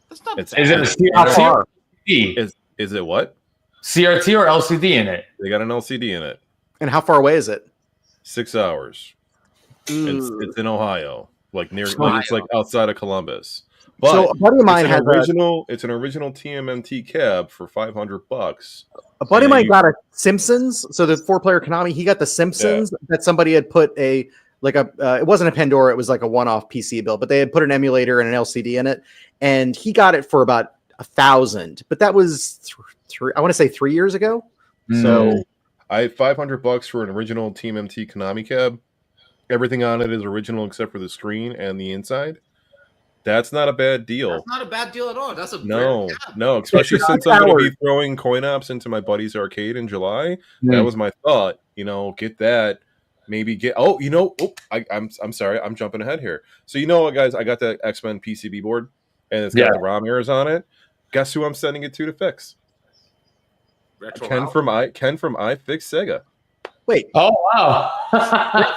That's not
is it a CRT?
Is it what?
CRT or LCD in it?
They got an LCD in it.
And how far away is it?
6 hours. It's in Ohio, like it's like outside of Columbus. But
so a buddy of mine has
it's an original TMNT cab for $500.
A buddy of mine got a Simpsons. So the 4-player Konami, he got the Simpsons that somebody had put it wasn't a Pandora, it was like a one-off PC build, but they had put an emulator and an LCD in it, and he got it for about $1,000. But that was I want to say 3 years ago. So
I had $500 for an original TMNT Konami cab. Everything on it is original except for the screen and the inside. That's not a bad deal.
That's not a bad deal at all. That's a
no, especially since I'm going to be throwing coin ops into my buddy's arcade in July. That was my thought. Get that. Maybe get. I'm sorry, I'm jumping ahead here. So guys, I got the X-Men PCB board, and it's got the ROM errors on it. Guess who I'm sending it to fix? Ken from iFix Sega.
Wait.
Oh wow.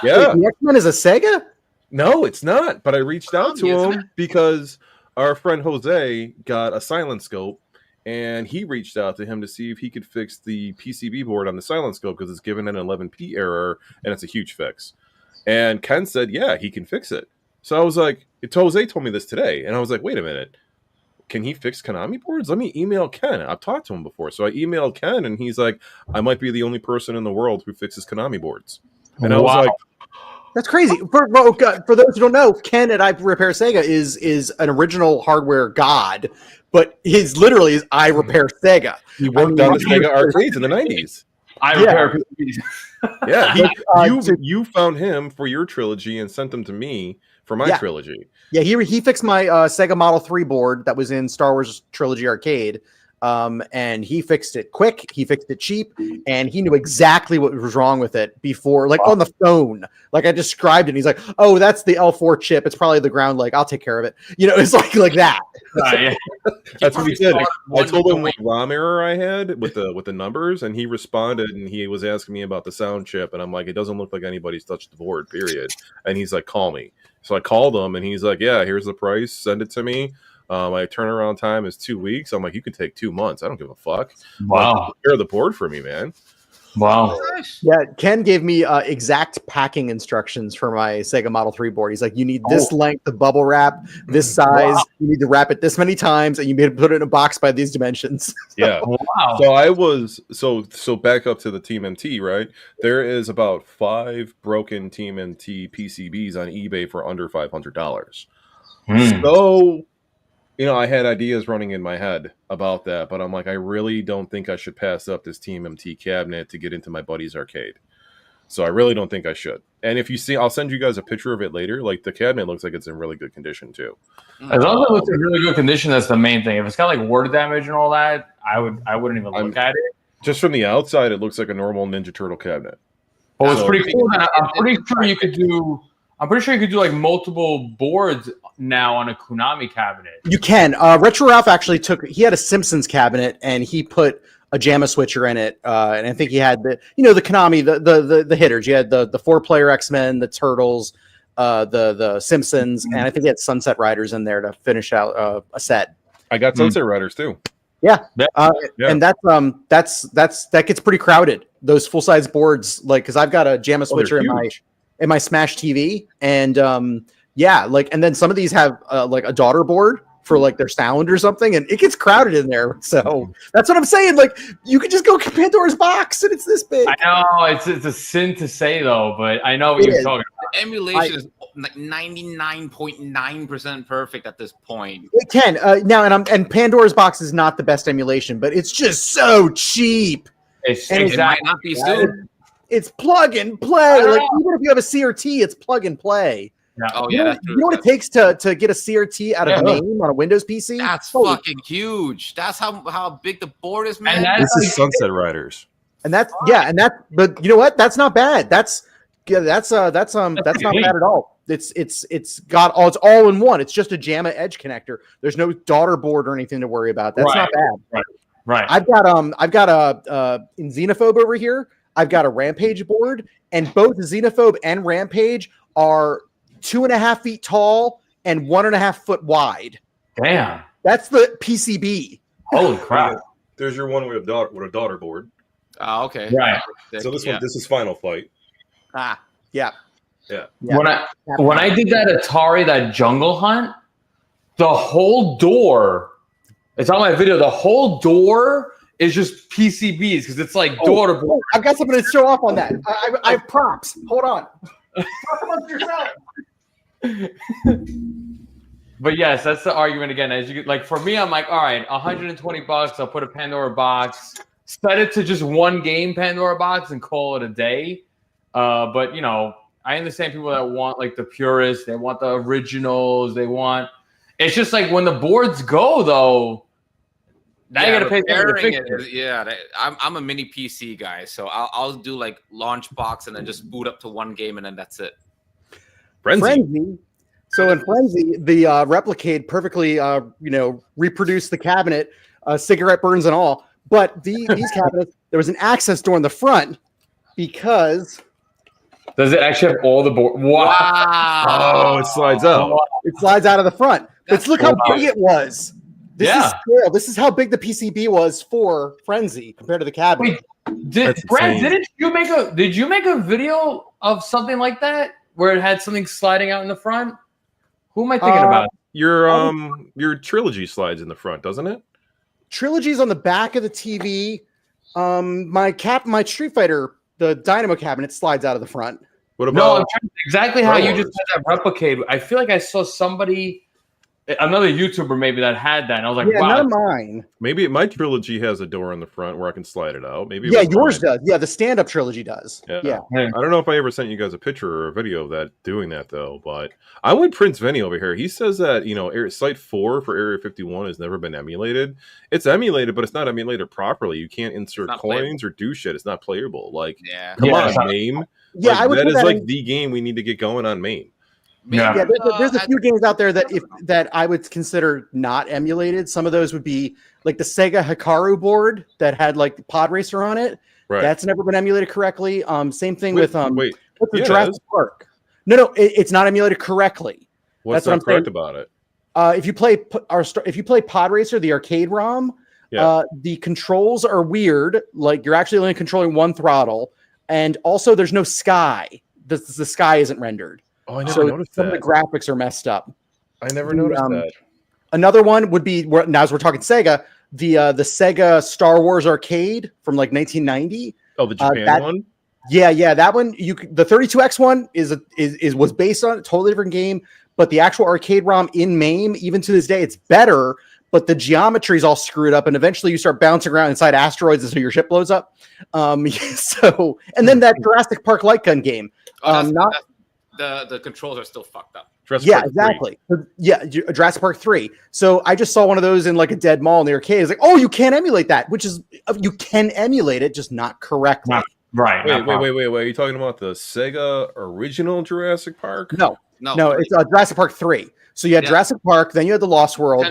Yeah.
Wait, the X-Men is a Sega?
No, it's not. But I reached out to him because our friend Jose got a silent scope, and he reached out to him to see if he could fix the PCB board on the silent scope because it's given an 11p error, and it's a huge fix. And Ken said, yeah, he can fix it. So I was like, Jose told me this today, and I was like, wait a minute. Can he fix Konami boards? Let me email Ken. I've talked to him before. So I emailed Ken, and he's like, I might be the only person in the world who fixes Konami boards. And I was like,
that's crazy. For those who don't know, Ken at I Repair Sega is an original hardware god, but his literally is I Repair Sega.
He worked on the Sega arcades in the 90s.
I repair PCBs.
Yeah, you found him for your trilogy and sent them to me for my trilogy.
Yeah, he fixed my Sega Model 3 board that was in Star Wars Trilogy Arcade. And he fixed it quick, he fixed it cheap, and he knew exactly what was wrong with it before, like on the phone. Like I described it, and he's like, "Oh, that's the L4 chip. It's probably the ground. Like I'll take care of it." It's like that.
That's what he did. I told him what ROM error I had with the numbers, and he responded, and he was asking me about the sound chip, and I'm like, "It doesn't look like anybody's touched the board, period." And he's like, "Call me." So I called him, and he's like, "Yeah, here's the price. Send it to me." My turnaround time is 2 weeks. I'm like, you can take 2 months. I don't give a fuck.
Wow.
Prepare the board for me, man.
Wow.
Yeah, Ken gave me exact packing instructions for my Sega Model 3 board. He's like, you need this length of bubble wrap, this size. Wow. You need to wrap it this many times, and you need to put it in a box by these dimensions.
Yeah. Wow. So back up to the TMNT, right? There is about 5 broken TMNT PCBs on eBay for under $500. So I had ideas running in my head about that, but I'm like, I really don't think I should pass up this TMNT cabinet to get into my buddy's arcade. So I really don't think I should. And if you see, I'll send you guys a picture of it later. Like the cabinet looks like it's in really good condition too.
As long as it looks in really good condition, that's the main thing. If it's got like water damage and all that, I wouldn't even look at it.
Just from the outside, it looks like a normal Ninja Turtle cabinet.
Well, it's pretty cool. I'm pretty sure you could do like multiple boards now on a Konami cabinet.
You can. Retro Ralph actually he had a Simpsons cabinet, and he put a JAMA switcher in it. And I think he had the Konami, the hitters. You had the 4-player X-Men, the Turtles, the Simpsons, and I think he had Sunset Riders in there to finish out a set.
I got Sunset Riders too.
Yeah. And that gets pretty crowded. Those full-size boards, like, because I've got a JAMA switcher in my Smash TV, and and then some of these have like a daughter board for like their sound or something, and it gets crowded in there. So that's what I'm saying. Like you could just go Pandora's box, and it's this big.
I know it's a sin to say though, but I know what you're talking about.
The emulation is like 99.9% perfect at this point.
It can now, and Pandora's box is not the best emulation, but it's just so cheap.
It might not be soon.
It's plug and play. Like even if you have a CRT, it's plug and play.
Yeah.
Oh yeah,
you know what it takes to get a CRT out of MAME on a Windows PC?
That's fucking huge. That's how big the board is, man.
This is Sunset Riders.
And but you know what? That's not bad. That's not bad at all. It's all in one. It's just a JAMA edge connector. There's no daughter board or anything to worry about. That's not bad.
Right.
I've got in Xenophobe over here. I've got a Rampage board, and both Xenophobe and Rampage are 2.5 feet tall and 1.5 foot wide.
Damn.
That's the PCB.
Holy crap.
There's your one with a daughter board.
Okay.
Right.
So this one, this is Final Fight.
Ah, yeah.
Yeah.
When I did that Atari, that Jungle Hunt, the whole door, it's on my video, the whole door is just PCBs because it's like door to board.
I've got something to show off on that. I have props. Hold on. Talk amongst yourself.
But yes, that's the argument again. As you get, like, for me, I'm like, all right, $120. I'll put a Pandora box, set it to just one game Pandora box, and call it a day. But you know, I understand people that want like the purists. They want the originals. They want. It's just like when the boards go though. Now you got to pay for
it. I'm a mini PC guy, so I'll do like launch box and then just boot up to one game and then that's it.
Frenzy. So in Frenzy, the Replicade perfectly, reproduced the cabinet, cigarette burns and all. But these cabinets, there was an access door in the front because.
Does it actually have all the board? Wow!
Oh, it slides out.
It slides out of the front. Let's look how big it was. This is scale. This is how big the PCB was for Frenzy compared to the cabinet.
Wait, Brad, did you make a video of something like that where it had something sliding out in the front? Who am I thinking about?
Your Trilogy slides in the front, doesn't it?
Trilogy's on the back of the TV. My Street Fighter, the Dynamo cabinet, slides out of the front.
What about?
No, I'm trying to, exactly how you just said that Replicate. I feel like I saw somebody. Another YouTuber maybe that had that, and I was like,
yeah,
wow.
not mine.
Maybe my Trilogy has a door in the front where I can slide it out. Maybe
yours does. Yeah, the stand-up Trilogy does. Yeah.
I don't know if I ever sent you guys a picture or a video of that doing that though. But I went Prince Vinny over here. He says that Site 4 for Area 51 has never been emulated. It's emulated, but it's not emulated properly. You can't insert coins or do shit. It's not playable. Like, come on, MAME.
Yeah,
like,
I would.
That is like the game we need to get going on MAME.
Yeah, there's a few games out there that I would consider not emulated. Some of those would be like the Sega Hikaru board that had like Pod Racer on it.
Right.
That's never been emulated correctly. Same thing with what's the
Yeah,
Jurassic Park? No, it's not emulated correctly.
What's
That's
not correct about it?
If you play Pod Racer, the arcade ROM, the controls are weird. Like you're actually only controlling one throttle, and also there's no sky. The sky isn't rendered.
Oh, I never noticed that.
Some of the graphics are messed up.
I never noticed that.
Another one would be now as we're talking Sega, the Sega Star Wars arcade from like 1990.
Oh, the Japan one.
Yeah, that one. The 32X one was based on a totally different game, but the actual arcade ROM in MAME, even to this day, it's better. But the geometry is all screwed up, and eventually you start bouncing around inside asteroids, and so your ship blows up. And then that Jurassic Park light gun game.
The controls are still fucked up.
Exactly. Yeah, Jurassic Park 3. So I just saw one of those in like a dead mall in the arcade. It's like, oh, you can't emulate that, which is you can emulate it, just not correctly.
Right.
Wait. Are you talking about the Sega original Jurassic Park?
No. It's Jurassic Park 3. So you had Jurassic Park, then you had the Lost World,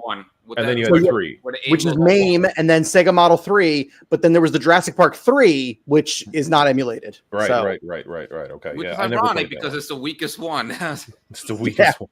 one,
and then you had 3,
which is MAME, and then Sega Model 3. But then there was the Jurassic Park 3, which is not emulated.
Right. Okay.
Which is ironic because it's the weakest one.
It's the weakest one.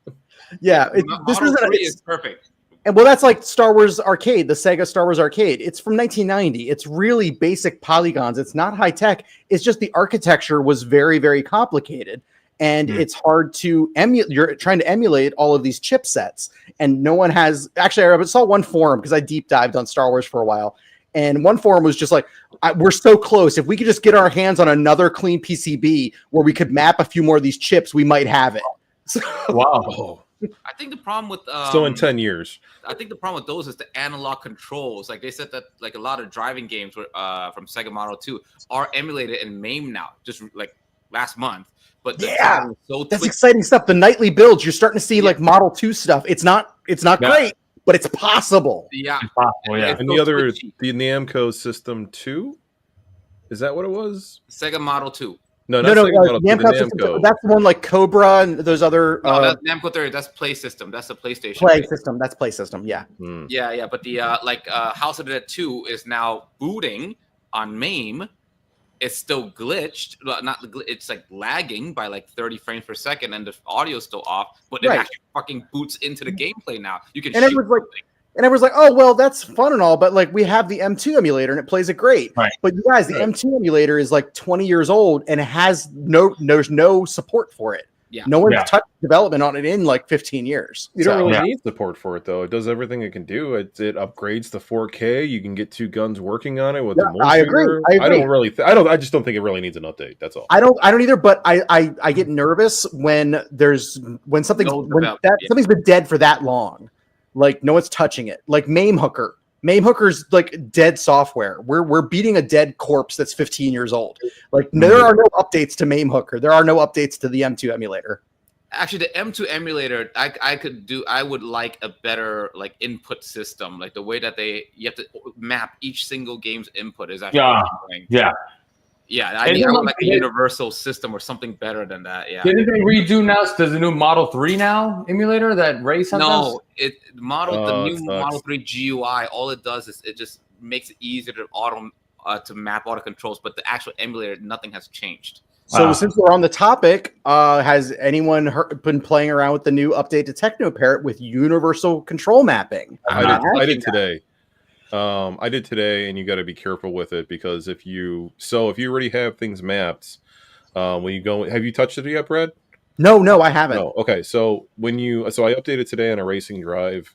Yeah,
this is perfect.
And well, that's like Star Wars Arcade, the Sega Star Wars Arcade. It's from 1990. It's really basic polygons. It's not high tech. It's just the architecture was very, very complicated. And it's hard to emulate. You're trying to emulate all of these chipsets, and no one has. Actually, I saw one forum because I deep dived on Star Wars for a while, and one forum was just like, "We're so close. If we could just get our hands on another clean PCB where we could map a few more of these chips, we might have it." So,
wow.
I think the problem with
still in 10 years.
I think the problem with those is the analog controls. Like they said that like a lot of driving games from Sega Model 2 are emulated in MAME now, just like last month. But that's
exciting stuff. The nightly builds, you're starting to see like Model 2 stuff. It's not great, but it's possible.
Yeah.
It's possible, yeah.
And the Namco System 2? Is that what it was?
Sega Model 2.
No, Namco.
That's the one like Cobra and those other.
No, that's Namco 30. That's Play System. That's the PlayStation.
That's Play System. Yeah.
Yeah. But the House of the Dead 2 is now booting on MAME, it's still glitched. Well, not it's like lagging by like 30 frames per second, and the audio's still off. But it actually fucking boots into the gameplay now. You can. And
everyone's like, oh well, that's fun and all, but like we have the M2 emulator and it plays it great.
Right.
But you guys, the M2 emulator is like 20 years old and it has no support for it.
Yeah.
No one's touched development on it in like 15 years.
You don't really need support for it, though. It does everything it can do. It upgrades to 4K. You can get two guns working on it with the
I agree.
I just don't think it really needs an update. That's all.
I don't either. But I get something's been dead for that long. Like no one's touching it. Like MAME Hooker. MAME Hooker's like dead software. We're beating a dead corpse that's 15 years old. Like there are no updates to MAME Hooker. There are no updates to the M2 emulator.
Actually, the M2 emulator, I would like a better like input system. Like the way that you have to map each single game's input is actually I would like a universal system or something better than that. Yeah.
Didn't they redo now? There's a new Model 3 now emulator that Ray sent us?
No, the new Model 3 GUI. All it does is it just makes it easier to map auto controls, but the actual emulator, nothing has changed.
So since we're on the topic, has anyone been playing around with the new update to TechnoParrot with universal control mapping?
I did today. I did today, and you got to be careful with it because if you already have things mapped, when you go, have you touched it yet, Brad?
No, I haven't.
No. Okay, so I updated today on a racing drive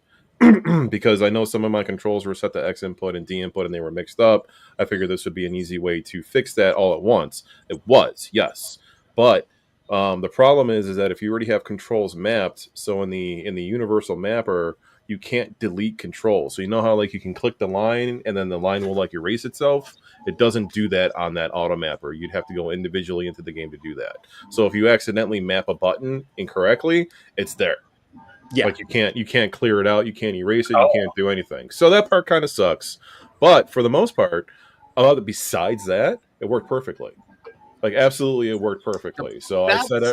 because I know some of my controls were set to X input and D input, and they were mixed up. I figured this would be an easy way to fix that all at once. It was, yes, but the problem is that if you already have controls mapped, so in the universal mapper, you can't delete controls. So you know how like you can click the line and then the line will like erase itself? It doesn't do that on that auto mapper. You'd have to go individually into the game to do that. So if you accidentally map a button incorrectly, it's there. Yeah. Like you can't clear it out, you can't erase it, you can't do anything. So that part kind of sucks. But for the most part, besides that, it worked perfectly. Like absolutely it worked perfectly. So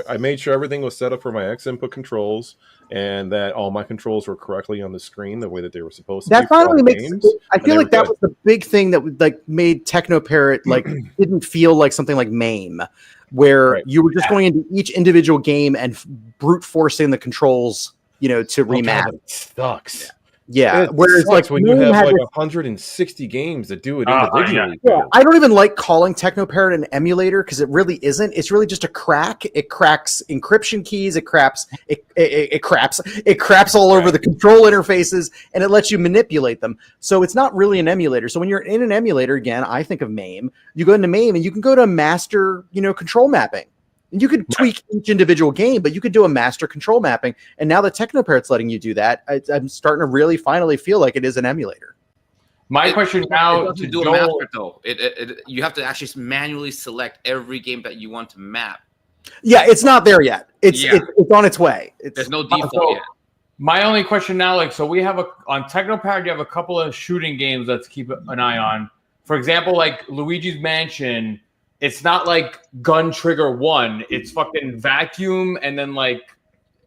I made sure everything was set up for my X input controls and that all my controls were correctly on the screen the way that they were supposed to.
That finally makes sense. I feel like that was the big thing that like made TechnoParrot like didn't feel like something like MAME, where you were just going into each individual game and brute forcing the controls, to remap.
It sucks.
Yeah, whereas like
when you have like 160 games that do it individually.
Yeah, I don't even like calling TechnoParrot an emulator because it really isn't. It's really just a crack. It cracks encryption keys. It craps all over the control interfaces, and it lets you manipulate them. So it's not really an emulator. So when you're in an emulator, again, I think of MAME. You go into MAME, and you can go to master, control mapping. And you could tweak each individual game, but you could do a master control mapping. And now that TechnoParrot's letting you do that, I'm starting to really finally feel like it is an emulator.
My question now
to do a master though, you have to actually manually select every game that you want to map.
Yeah, it's not there yet. It's on its way.
There's no default yet.
My only question now, we have on TechnoParrot, you have a couple of shooting games let's keep an eye on. For example, like Luigi's Mansion. It's not like Gun Trigger 1. It's fucking Vacuum and then like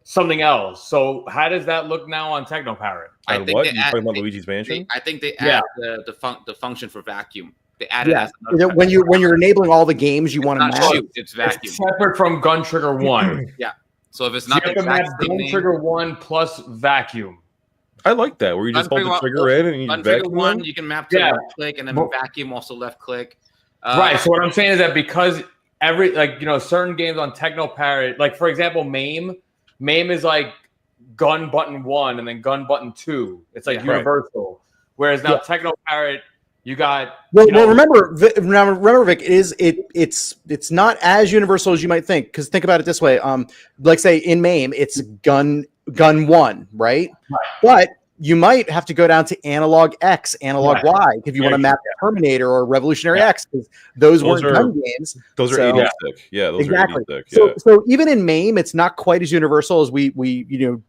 something else. So how does that look now on TechnoParrot?
I think what? You talking about Luigi's Mansion?
I think they add the function for Vacuum. They added
when you're enabling all the games you want to map.
It's Vacuum.
It's separate from Gun Trigger 1.
Yeah. So if it's not
you have to map Gun Trigger 1 plus Vacuum.
I like that where you just hold the trigger in and you
Gun Trigger 1 you can map to left click and then Vacuum also left click.
Right. So what I'm saying is that because certain games on TechnoParrot, like for example, MAME is like gun button 1 and then gun button 2. It's like universal. Whereas now TechnoParrot, you got.
Remember, Vic, it's not as universal as you might think. Because think about it this way: like say in MAME, it's gun 1, right? But you might have to go down to analog X, analog Y, if you want to map Terminator or Revolutionary X, because those weren't gun games.
Those are 80 stick. Yeah, those are 80 stick. Yeah.
So even in MAME, it's not quite as universal as we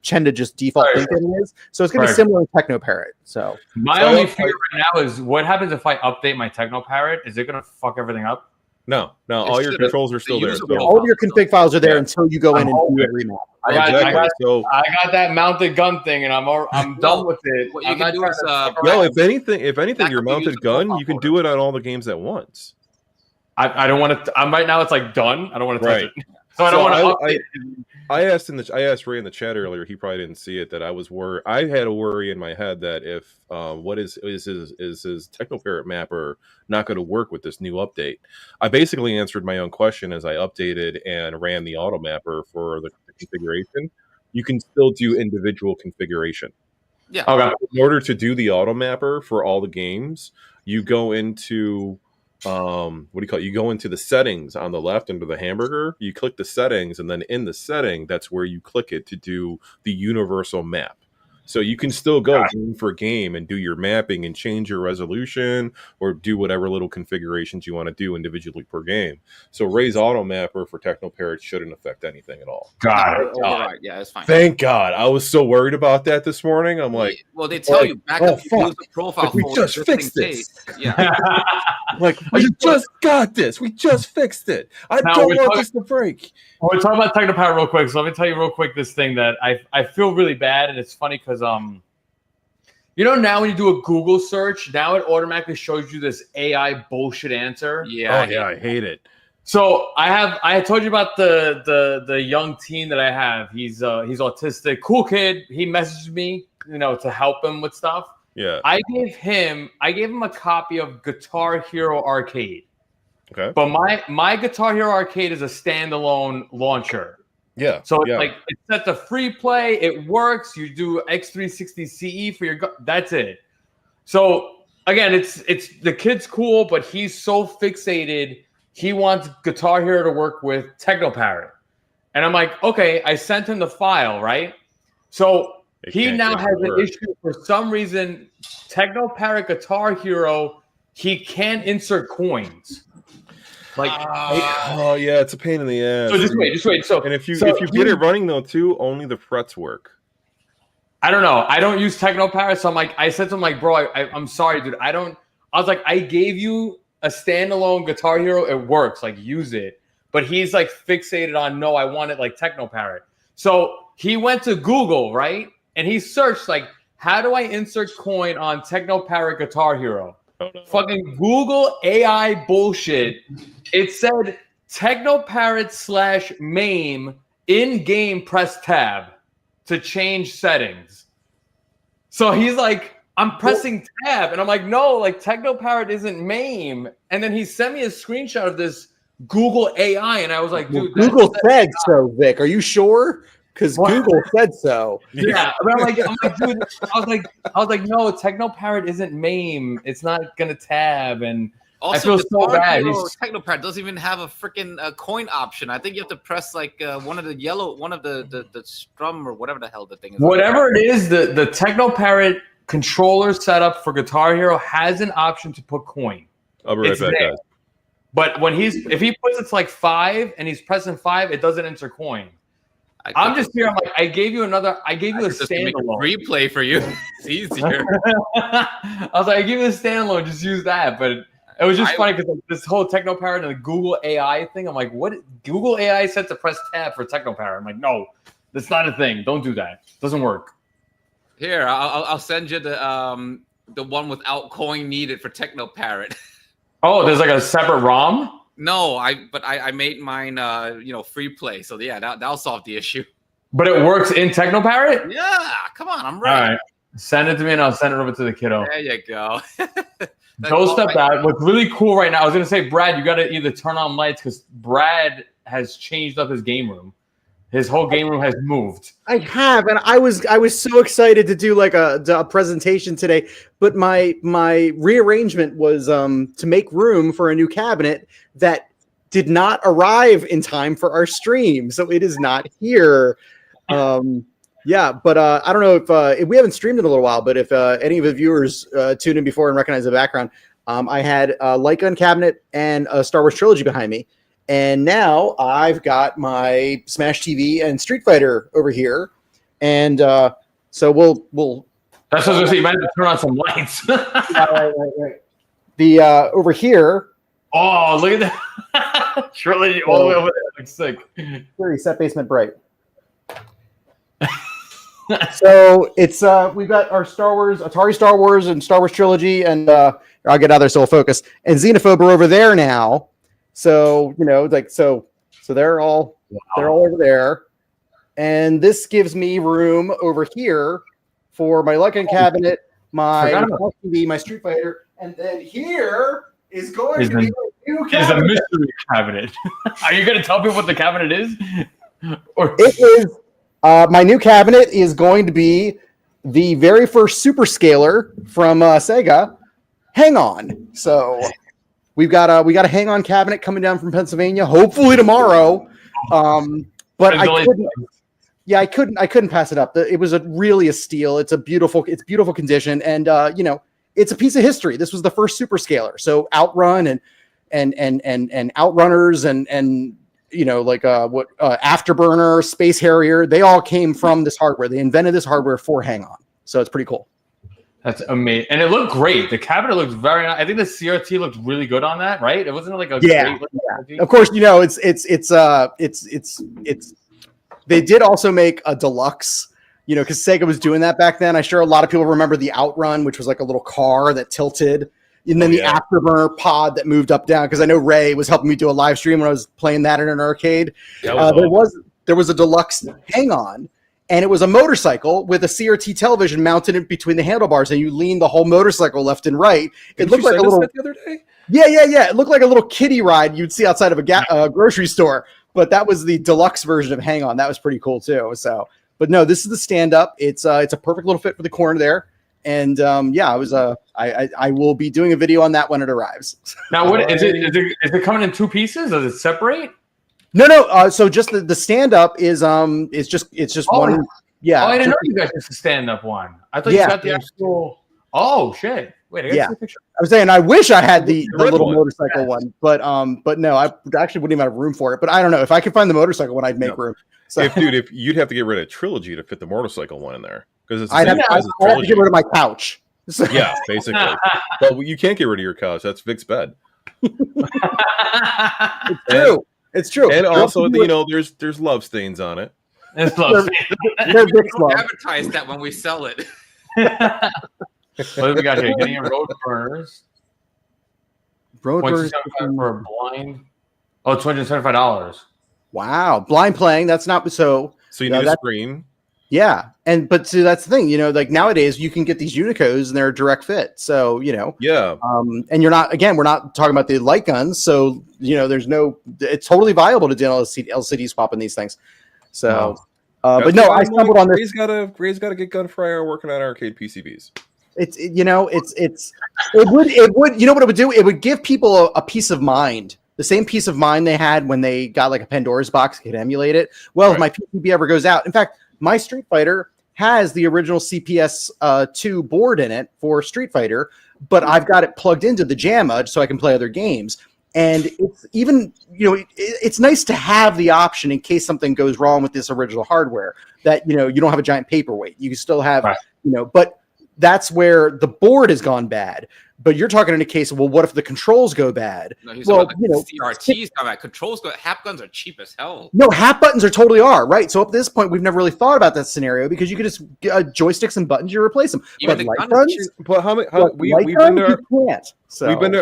tend to just default think it is. So it's going to be similar to TechnoParrot. So
my only fear right now is what happens if I update my TechnoParrot? Is it going to fuck everything up?
No. All your controls are still there.
All of your config files are there until you go in and do a remap.
I got that mounted gun thing, and I'm done with it.
What you can do is,
if anything, your mounted gun, you can do it on all the games at once.
I don't want to. I'm right now. It's like done. I don't want to touch it. So I don't want to update it.
I asked Ray in the chat earlier. He probably didn't see it. That I was worried. I had a worry in my head that if what is his Technoparrot mapper not going to work with this new update? I basically answered my own question as I updated and ran the auto mapper for the configuration. You can still do individual configuration.
Yeah.
Okay.
In order to do the auto mapper for all the games, you go into what do you call it? You go into the settings on the left under the hamburger, you click the settings, and then in the setting, that's where you click it to do the universal map. So you can still go game for game and do your mapping and change your resolution or do whatever little configurations you want to do individually per game. So Ray's auto mapper for Technoparrot shouldn't affect anything at all.
Right. Yeah, it's fine.
Thank God. I was so worried about that this morning. I'm like,
well, they tell you back up the profile
like, we just fixed this.
Yeah.
Like, we just got this. We just fixed it. I don't want this to break.
We're talking about Technoparrot real quick. So let me tell you real quick this thing that I feel really bad, and it's funny because you know, now when you do a Google search, now it automatically shows you this AI bullshit answer.
Yeah.
I hate it.
So I told you about the young teen that I have. He's autistic, cool kid. He messaged me, you know, to help him with stuff.
Yeah.
I gave him a copy of Guitar Hero Arcade.
Okay.
But my Guitar Hero Arcade is a standalone launcher.
Yeah.
So it's like it's set to free play. It works. You do X360 CE for your that's it. So again, it's the kid's cool, but he's so fixated. He wants Guitar Hero to work with Technoparrot. And I'm like, okay, I sent him the file, right? So he now has an issue for some reason. Technoparrot Guitar Hero, he can't insert coins. Like,
oh yeah, it's a pain in the ass.
So just wait. So
and if you get it running though too, only the frets work.
I don't know. I don't use Technoparrot, so I'm like, I said to him like, bro, I'm sorry, dude. I was like, I gave you a standalone Guitar Hero. It works. Like, use it. But he's like fixated on no, I want it like Technoparrot. So he went to Google, right? And he searched like, how do I insert coin on Technoparrot Guitar Hero? Oh, no. Fucking Google AI bullshit. It said Technoparrot /MAME in-game press tab to change settings. So he's like, I'm pressing tab. And I'm like, no, like Technoparrot isn't MAME. And then he sent me a screenshot of this Google AI. And I was like, dude.
Well, Google said so, Vic. Are you sure? Because Google said so.
Yeah, but I'm like, dude. I was like, no, Technoparrot isn't MAME. It's not gonna tab, and
also,
I feel so bad.
Technoparrot doesn't even have a freaking coin option. I think you have to press like one of the strum or whatever the hell the thing is.
Whatever it is, the Technoparrot controller setup for Guitar Hero has an option to put coin.
I'll be right back, guys.
But if he puts it to like 5 and he's pressing 5, it doesn't enter coin. I'm just here. I'm like, I gave you a standalone
replay for you. It's easier.
I was like, I give you a standalone. Just use that. But it was just funny because like, this whole Technoparrot and the Google AI thing. I'm like, what? Google AI said to press tab for Technoparrot. I'm like, no, that's not a thing. Don't do that. It doesn't work.
Here, I'll send you the one without coin needed for Technoparrot.
Oh, there's like a separate ROM.
No, I made mine free play. So yeah, that'll solve the issue.
But it works in Technoparrot?
Yeah, come on, I'm ready.
All right. Send it to me and I'll send it over to the kiddo.
There you go.
Don't step back. What's really cool right now, I was gonna say, Brad, you gotta either turn on lights because Brad has changed up his game room. His whole game room has moved.
I have, and I was so excited to do like a presentation today, but my rearrangement was to make room for a new cabinet that did not arrive in time for our stream, so it is not here. Yeah, but I don't know if we haven't streamed in a little while, but if any of the viewers tuned in before and recognize the background, I had a light gun cabinet and a Star Wars trilogy behind me. And now I've got my Smash TV and Street Fighter over here, and so we'll.
That's what I was gonna say. You might have to turn on some lights.
Right. The over here.
Oh, look at that! Trilogy all the way over there. Looks sick.
Very set basement bright. So it's we've got our Atari Star Wars and Star Wars trilogy, and I'll get out there so we'll focus. And Xenophobe are over there now. So so they're all over there, and this gives me room over here for my Luckin cabinet, my TV, my Street Fighter, and then here is going to be a new cabinet.
It's a mystery cabinet. Are you going to tell people what the cabinet is? Or
it is my new cabinet is going to be the very first super scaler from Sega. Hang on. So we got a hang on cabinet coming down from Pennsylvania, hopefully tomorrow. But I couldn't pass it up. It was really a steal. It's beautiful condition, and it's a piece of history. This was the first super scaler. So Outrun and Outrunners and Afterburner, Space Harrier, they all came from this hardware. They invented this hardware for Hang On. So it's pretty cool.
That's amazing. And it looked great. The cabinet looked very nice. I think the CRT looked really good on that, right? It wasn't like a great CRT.
Of course, it's they did also make a deluxe, because Sega was doing that back then. I'm sure a lot of people remember the Outrun, which was like a little car that tilted. And then the Afterburner pod that moved up down, because I know Ray was helping me do a live stream when I was playing that in an arcade. There was a deluxe Hang On, and it was a motorcycle with a CRT television mounted in between the handlebars, and you lean the whole motorcycle left and right. It looked like a little. The other day? Yeah. It looked like a little kiddie ride you'd see outside of a grocery store. But that was the deluxe version of Hang On. That was pretty cool too. So, but no, this is the stand up. It's a perfect little fit for the corner there. And I will be doing a video on that when it arrives.
Now, what is it? Is it coming in two pieces? Does it separate?
No. So just the stand up is just one. Yeah.
Oh, I didn't know you guys just a stand up one. I thought you got the actual. Oh shit! Wait, I got the picture.
I was saying I wish I had the little motorcycle one, but no, I actually wouldn't even have room for it. But I don't know if I could find the motorcycle one, I'd make room. So
if you'd have to get rid of Trilogy to fit the motorcycle one in there. Because
I'd have to get rid of my couch. So.
Yeah, basically. But you can't get rid of your couch. That's Vic's bed.
It's true.
And also, there's love stains on it.
It's love stains.
We'll advertise that when we sell it.
What do we got here? Getting in road burners.
For
a blind. Oh, $275.
Wow, blind playing. That's not so.
So you need a screen.
Yeah, but see, that's the thing, like nowadays you can get these Unicos and they're a direct fit. So
yeah.
And we're not talking about the light guns. So it's totally viable to do LCD swap in these things. So, but no, I stumbled on this.
Ray's got to get Gunfire working on arcade PCBs.
It would you know what it would do? It would give people a peace of mind. The same peace of mind they had when they got like a Pandora's box, could emulate it. Well, if my PCB ever goes out, in fact, my Street Fighter has the original CPS 2 board in it for Street Fighter, but I've got it plugged into the JAMA so I can play other games. And it's even, it's nice to have the option in case something goes wrong with this original hardware that, you don't have a giant paperweight. You can still have, but that's where the board has gone bad. But you're talking in a case of, well, what if the controls go bad?
No, he's about the CRTs come out. Controls go. Hap guns are cheap as hell.
No, hap buttons are totally right. So up to this point, we've never really thought about that scenario because you could just joysticks and buttons, you replace them.
Even
but
the
light guns,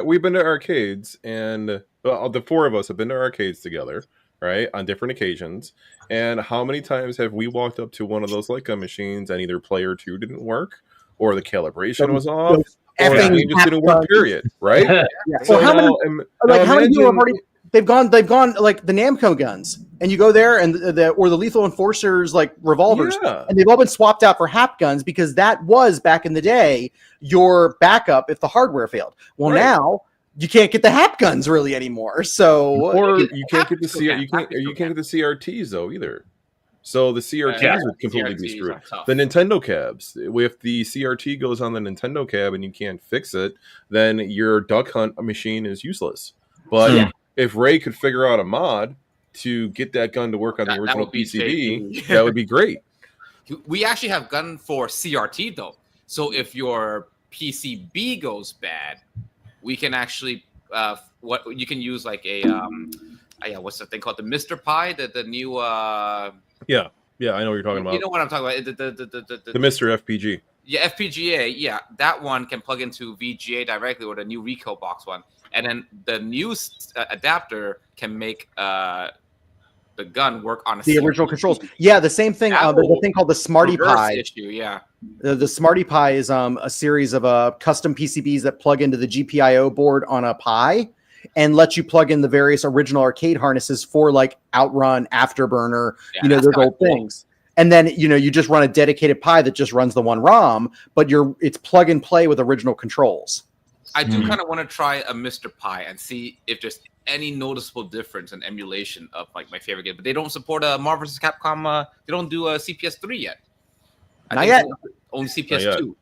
we've been to arcades, and the four of us have been to arcades together, right, on different occasions. And how many times have we walked up to one of those light gun machines and either player 2 didn't work, or the calibration was off? Or the game just didn't work, period, right?
Yeah. So how many people have already they've gone like the Namco guns, and you go there and the Lethal Enforcers like revolvers, and they've all been swapped out for hap guns because that was back in the day your backup if the hardware failed. Well, now you can't get the hap guns really anymore. So
or you can't get the CRTs though either. So the CRTs would completely be screwed. The Nintendo cabs, if the CRT goes on the Nintendo cab and you can't fix it, then your Duck Hunt machine is useless. But if Ray could figure out a mod to get that gun to work on the original PCB, that would be great.
We actually have gun for CRT though. So if your PCB goes bad, we can actually you can use like a what's the thing called, the Mr. Pi, the new
Yeah, I know what you're talking about.
You know what I'm talking about?
The Mr. FPG.
Yeah, FPGA. Yeah, that one can plug into VGA directly, or the new Rico box one. and then the new adapter can make the gun work on
the original controls. Yeah, the same thing. There's a thing called the Smarty Pie
issue. Yeah,
the Smarty Pie is a series of custom PCBs that plug into the GPIO board on a Pi and let you plug in the various original arcade harnesses for like Outrun, Afterburner, those old things. And then you just run a dedicated Pi that just runs the one ROM, but it's plug and play with original controls.
I do kind of want to try a Mr. Pi and see if there's any noticeable difference in emulation of like my favorite game. But they don't support a Marvel vs. Capcom. They don't do a CPS3 yet.
Not yet.
Only CPS2.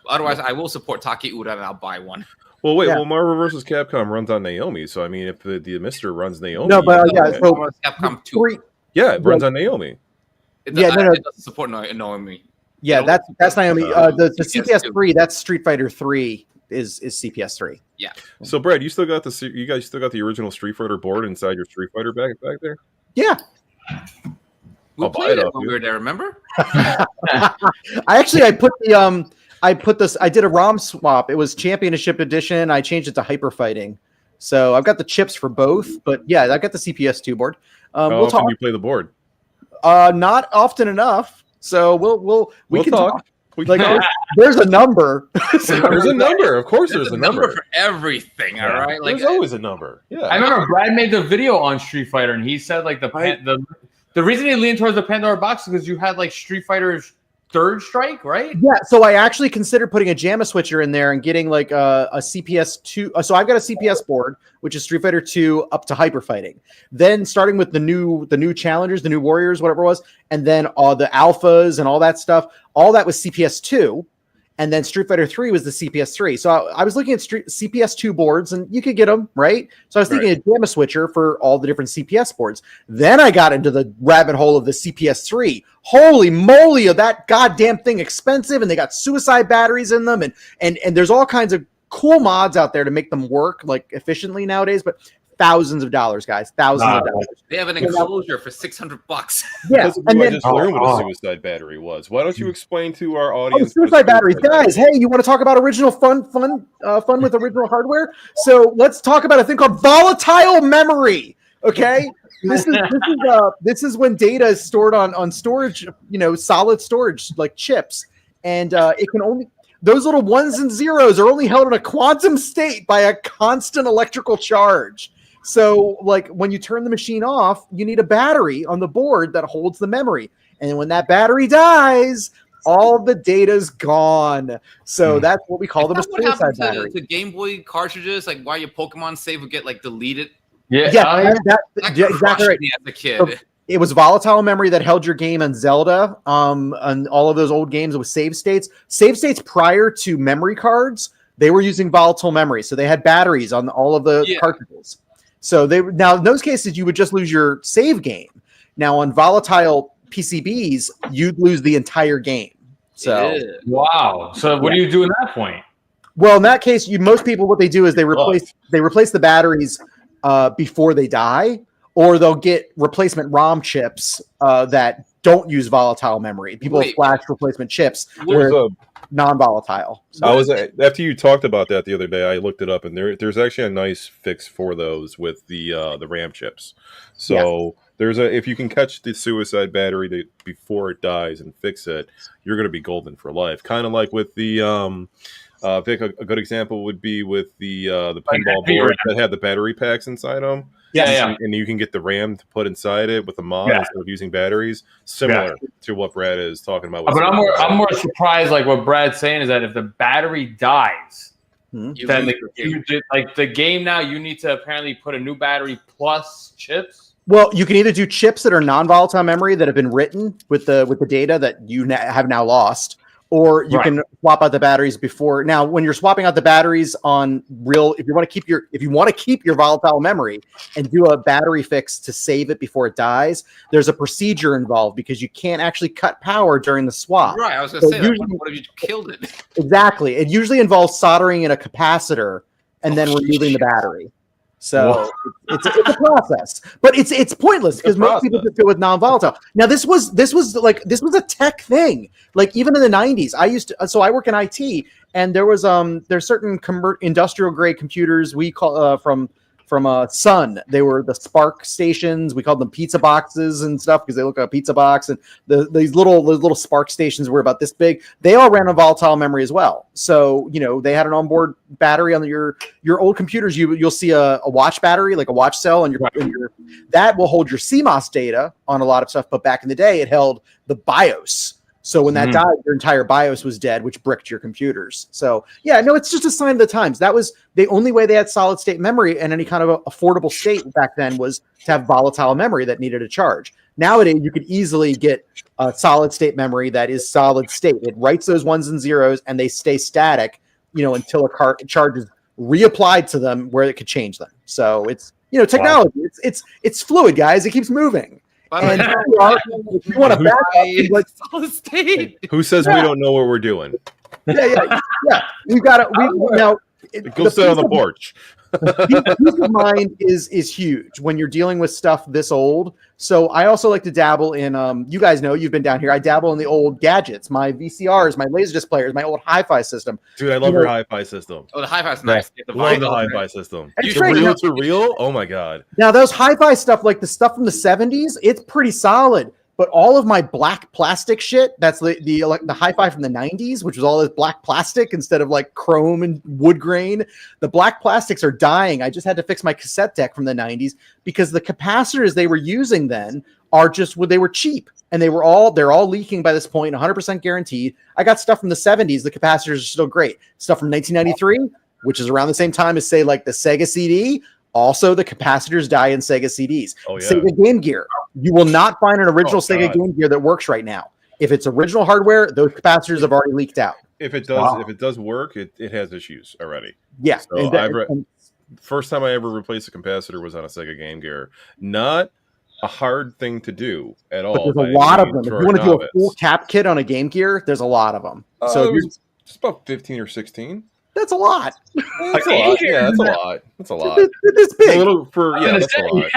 Otherwise, I will support Taki Ura and I'll buy one.
Well, wait. Well, Marvel vs. Capcom runs on Naomi, so I mean, if the Mister runs Naomi,
no, but
so Capcom 2.
Yeah, it runs on Naomi.
It doesn't support Naomi.
Yeah, that's Naomi. The CPS3, that's Street Fighter 3 is CPS3.
Yeah.
So, Brad, you guys still got the original Street Fighter board inside your Street Fighter back there?
Yeah.
We played it when we were there, remember?
I did a ROM swap. It was Championship Edition. I changed it to Hyper Fighting. So I've got the chips for both, but yeah, I got the CPS2 board.
How often do you play the board?
Not often enough. So we can talk. There's a number.
There's a number. Of course, there's a number
for everything. All right,
there's always a number. Yeah,
I remember Brad made the video on Street Fighter, and he said like the reason he leaned towards the Pandora box is because you had like Street Fighter's Third Strike, right?
Yeah. So I actually considered putting a JAMA switcher in there and getting like a CPS2. So I've got a CPS board, which is Street Fighter 2 up to Hyper Fighting. Then starting with the new challengers, the new warriors, whatever it was, and then all the alphas and all that stuff. All that was CPS2. And then Street Fighter 3 was the CPS3. So I was looking at CPS2 boards, and you could get them, right? So I was thinking a JAMA switcher for all the different CPS boards. Then I got into the rabbit hole of the CPS3. Holy moly, that goddamn thing expensive, and they got suicide batteries in them, and there's all kinds of cool mods out there to make them work like efficiently nowadays, but thousands of dollars, guys. Thousands of dollars.
They have an enclosure for $600.
Yeah,
and then I just learned what a suicide battery was. Why don't you explain to our audience?
Suicide batteries, guys. Hey, you want to talk about original fun with original hardware? So let's talk about a thing called volatile memory. Okay, this is when data is stored on storage, solid storage like chips, and it can only. Those little ones and zeros are only held in a quantum state by a constant electrical charge. So, like, when you turn the machine off, you need a battery on the board that holds the memory. And when that battery dies, all the data's gone. So that's what we call them a suicide battery.
The Game Boy cartridges, like why your Pokemon save would get like deleted.
Yeah,
exactly right. Me as a kid.
So it was volatile memory that held your game on Zelda, and all of those old games with save states. Save states prior to memory cards, they were using volatile memory, so they had batteries on all of the cartridges. So now in those cases you would just lose your save game. Now on volatile PCBs, you'd lose the entire game. So
wow. So what do you do in that point?
Well, in that case, most people what they do is they replace the batteries before they die, or they'll get replacement ROM chips that don't use volatile memory. People have flash replacement chips where non-volatile.
So after you talked about that the other day, I looked it up, and there's actually a nice fix for those with the RAM chips. So if you can catch the suicide battery before it dies and fix it, you're going to be golden for life. Kind of like with the Vic, a good example would be with the pinball board that had the battery packs inside them. And you can get the RAM to put inside it with the mod instead of using batteries. Similar to what Brad is talking about.
But I'm more surprised, like what Brad's saying is that if the battery dies, then the game now you need to apparently put a new battery plus chips.
Well, you can either do chips that are non-volatile memory that have been written with the data that you have now lost, or you can swap out the batteries before. Now, when you're swapping out the batteries on if you want to keep your volatile memory and do a battery fix to save it before it dies, there's a procedure involved because you can't actually cut power during the swap.
Right, I was going to say, what if you killed it?
Exactly. It usually involves soldering in a capacitor and then removing the battery. So it's a process, but it's pointless because most people just go with non-volatile. Now this was a tech thing. Like even in the 90s, I work in IT, and there's certain industrial grade computers we call from Sun. They were the Spark stations. We called them pizza boxes and stuff because they look like a pizza box. And these little Spark stations were about this big. They all ran on volatile memory as well. So they had an onboard battery on your old computers. You'll see a watch battery, like a watch cell, and that will hold your CMOS data on a lot of stuff. But back in the day, it held the BIOS. So when that died, your entire BIOS was dead, which bricked your computers. So yeah, no, it's just a sign of the times. That was the only way they had solid state memory and any kind of affordable state back then was to have volatile memory that needed a charge. Nowadays, you could easily get a solid state memory that is solid state. It writes those ones and zeros and they stay static, until a charge is reapplied to them where it could change them. So it's, technology. Wow. It's fluid, guys. It keeps moving. And if you want to back up,
solid state.
Who says we don't know what we're doing?
Yeah. We've got to. Now,
go sit on the porch.
Peace of mind is huge when you're dealing with stuff this old. So I also like to dabble in. You guys know you've been down here. I dabble in the old gadgets, my VCRs, my Laserdisc players, my old hi-fi system.
Dude, I love your hi-fi system.
Oh, the hi-fi's nice.
Love the hi-fi system.
It's reel
to reel. Oh my god.
Now those hi-fi stuff, like the stuff from the 70s, it's pretty solid. But all of my black plastic shit, that's the hi-fi from the 90s, which was all this black plastic instead of like chrome and wood grain. The black plastics are dying. I just had to fix my cassette deck from the 90s because the capacitors they were using then they were cheap and they're all leaking by this point, 100% guaranteed. I got stuff from the 70s. The capacitors are still great. Stuff from 1993, which is around the same time as say like the Sega CD. Also, the capacitors die in Sega CDs. Oh, yeah. Sega Game Gear. You will not find an original Sega Game Gear that works right now. If it's original hardware, those capacitors have already leaked out.
If it does work, it has issues already.
Yeah.
So first time I ever replaced a capacitor was on a Sega Game Gear. Not a hard thing to do at all.
But there's a lot of them. If you want to do a full cap kit on a Game Gear, there's a lot of them.
So it's about 15 or 16.
That's a lot.
That's a lot. Yeah, that's a lot. That's a lot.
It's big.
That's a lot.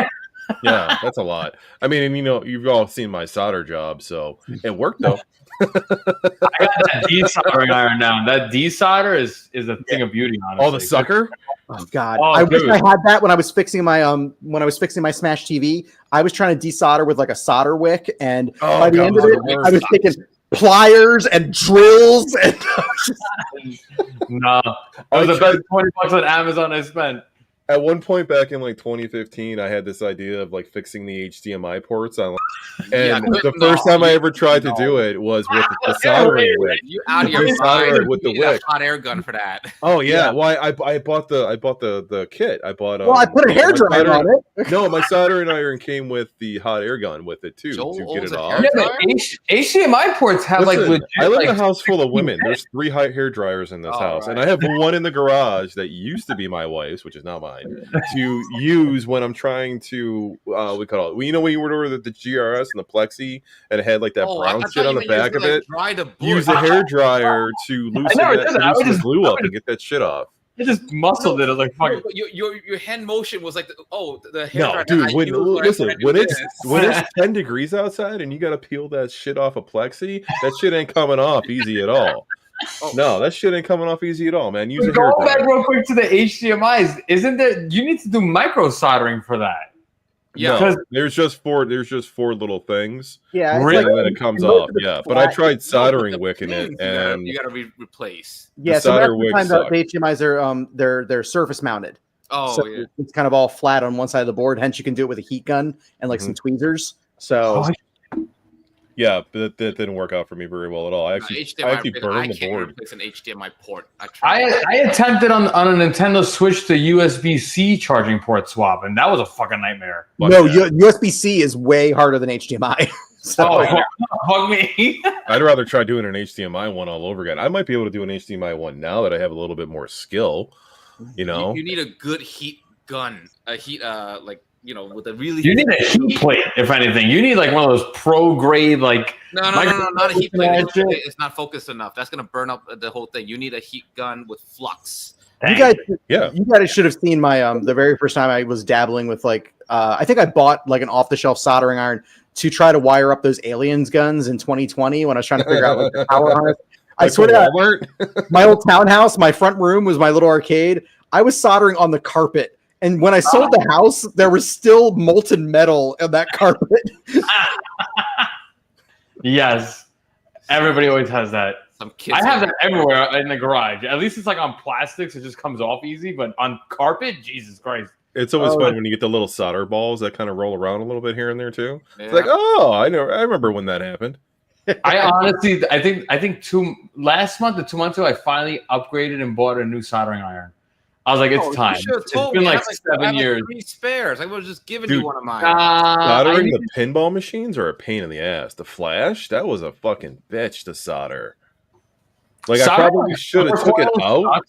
Yeah, that's a lot. I mean, you've all seen my solder job, so it worked though.
I got that desoldering iron now. That desolder is a thing of beauty, honestly.
Oh, the sucker?
Oh God. I wish I had that when I was fixing my my Smash TV. I was trying to desolder with like a solder wick, and by the end of it, I was taking pliers and drills and
no, that was the best $20 on Amazon I spent.
At one point back in like 2015, I had this idea of like fixing the HDMI ports on, and the first time I ever tried to do it was with the soldering wick.
You out of your mind with the wick. A hot air gun for that.
Oh yeah, well I bought the kit. I bought.
I put a hairdryer on it.
No, my soldering iron came with the hot air gun with it too to get it off.
Yeah, but HDMI ports have legit.
I live in a house full of women. There's 3 hot hair dryers in this house, and I have one in the garage that used to be my wife's, which is now mine, to use when I'm trying to we call it. Well, when you would order the GRS and the Plexi, and it had like that brown shit on the back of it. Use a hair dryer to loosen the glue up and get that shit off.
It just muscled it. I was like, fuck it.
Your hand motion was like, the hair dryer.
No, dude, when it's 10 degrees outside and you got to peel that shit off a Plexi, that shit ain't coming off easy at all. No, that shit ain't coming off easy at all, man. Use a hair dryer.
Go back real quick to the HDMIs. Isn't there? You need to do micro soldering for that.
Yeah, no, there's just four little things.
Yeah,
and then it comes off. Yeah, but I tried soldering wick in it, and
you got to replace.
Yeah, so most of the time the HDMIs are they're surface mounted.
Oh, so yeah.
It's kind of all flat on one side of the board. Hence, you can do it with a heat gun and like some tweezers. So.
Yeah, but that didn't work out for me very well at all. I actually burned the board.
Replace an HDMI port.
I attempted on a Nintendo Switch the USB-C charging port swap, and that was a fucking nightmare.
No, USB-C is way harder than HDMI.
Fuck me.
I'd rather try doing an HDMI one all over again. I might be able to do an HDMI one now that I have a little bit more skill. You
need a good heat gun, a heat with a really.
You need a heat plate, if anything. You need like one of those pro grade like.
No, not a heat plate. It's not focused enough. That's gonna burn up the whole thing. You need a heat gun with flux.
You guys should have seen my the very first time I was dabbling with like I think I bought like an off the shelf soldering iron to try to wire up those aliens guns in 2020 when I was trying to figure out like the power harness. I swear to God, my old townhouse, my front room was my little arcade. I was soldering on the carpet. And when I sold the house, there was still molten metal in that carpet.
Yes. Everybody always has that.
Some kids
I have that everywhere in the garage. At least it's like on plastics. It just comes off easy. But on carpet, Jesus Christ.
It's always fun when you get the little solder balls that kind of roll around a little bit here and there too. Yeah. It's like, oh, I know. I remember when that happened.
I honestly, I think last month or 2 months ago, I finally upgraded and bought a new soldering iron. I was like, it's time. It's been like 7 years.
Like 3 spares. I was just giving you one of mine.
Soldering the pinball machines are a pain in the ass. The Flash, that was a fucking bitch to solder. Like I probably should have took it out.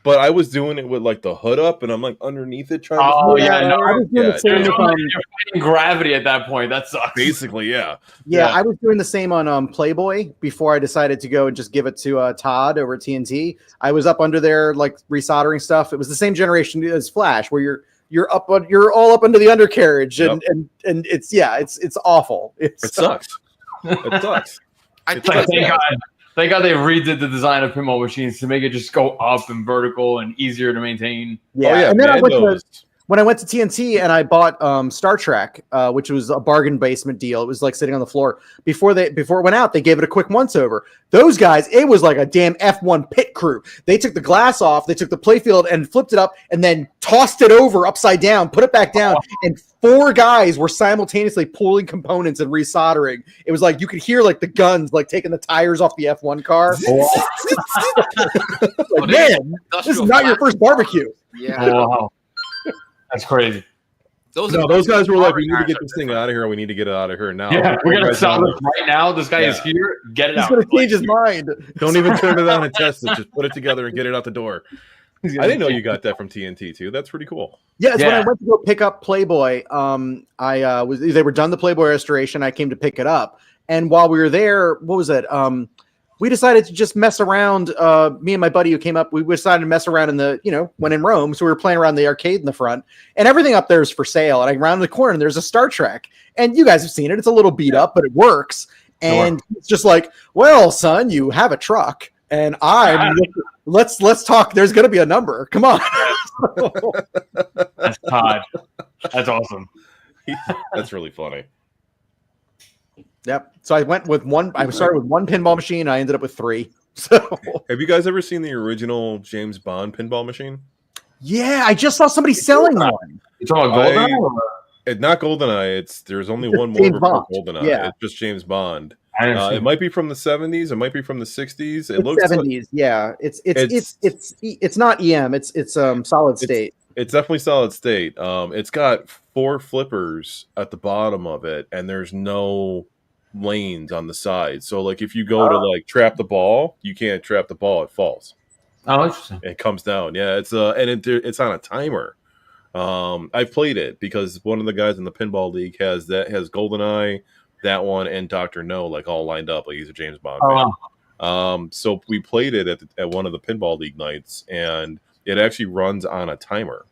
But I was doing it with like the hood up, and I'm like underneath it trying.
I was doing the same. You're fighting gravity at that point. That sucks.
Basically, yeah.
I was doing the same on Playboy before I decided to go and just give it to Todd over at TNT. I was up under there like resoldering stuff. It was the same generation as Flash, where you're all up under the undercarriage, and it's awful.
It sucks. It sucks.
Thank God they redid the design of pinball machines to make it just go up and vertical and easier to maintain.
Yeah, and then when I went to TNT and I bought Star Trek, which was a bargain basement deal. It was like sitting on the floor. Before it went out, they gave it a quick once over. Those guys, it was like a damn F1 pit crew. They took the glass off, they took the playfield and flipped it up and then tossed it over upside down, put it back down, and 4 guys were simultaneously pulling components and resoldering. It was like you could hear like the guns like taking the tires off the F1 car. Like, man, this is not your first barbecue.
Yeah.
Wow. That's crazy.
Those guys were like, we need to get this thing out of here. We need to get it out of here now.
Yeah, we're going to solve it right now. This guy is here. Get it out.
He's going to change his mind.
Don't even turn it on and test it. Just put it together and get it out the door. I didn't know you got that from TNT too. That's pretty cool.
Yeah, when I went to go pick up Playboy, they were done the Playboy restoration. I came to pick it up. And while we were there, what was it? We decided to just mess around. Me and my buddy who came up, we decided to mess around when in Rome. So we were playing around the arcade in the front, and everything up there is for sale. And I round the corner, and there's a Star Trek, and you guys have seen it. It's a little beat up, but it works. And it's just like, well, son, you have a truck, and let's talk. There's going to be a number. Come on.
That's Todd. That's awesome.
That's really funny.
Yep. So I went with one. I started with one pinball machine. I ended up with 3. So,
have you guys ever seen the original James Bond pinball machine?
Yeah, I just saw somebody selling one.
You talking about GoldenEye?
Not GoldenEye. There's only one more before GoldenEye.
Yeah.
It's just James Bond. It might be from the 70s. It might be from the 60s. It looks
70s. Yeah. It's not EM. It's solid state.
It's definitely solid state. It's got 4 flippers at the bottom of it, and there's no lanes on the side. So like if you go to like trap the ball, you can't trap the ball, it falls.
Oh, interesting.
It comes down. Yeah, it's it's on a timer. I've played it because one of the guys in the pinball league has GoldenEye, that one, and Dr. No like all lined up like he's a James Bond fan. So we played it at one of the pinball league nights, and it actually runs on a timer.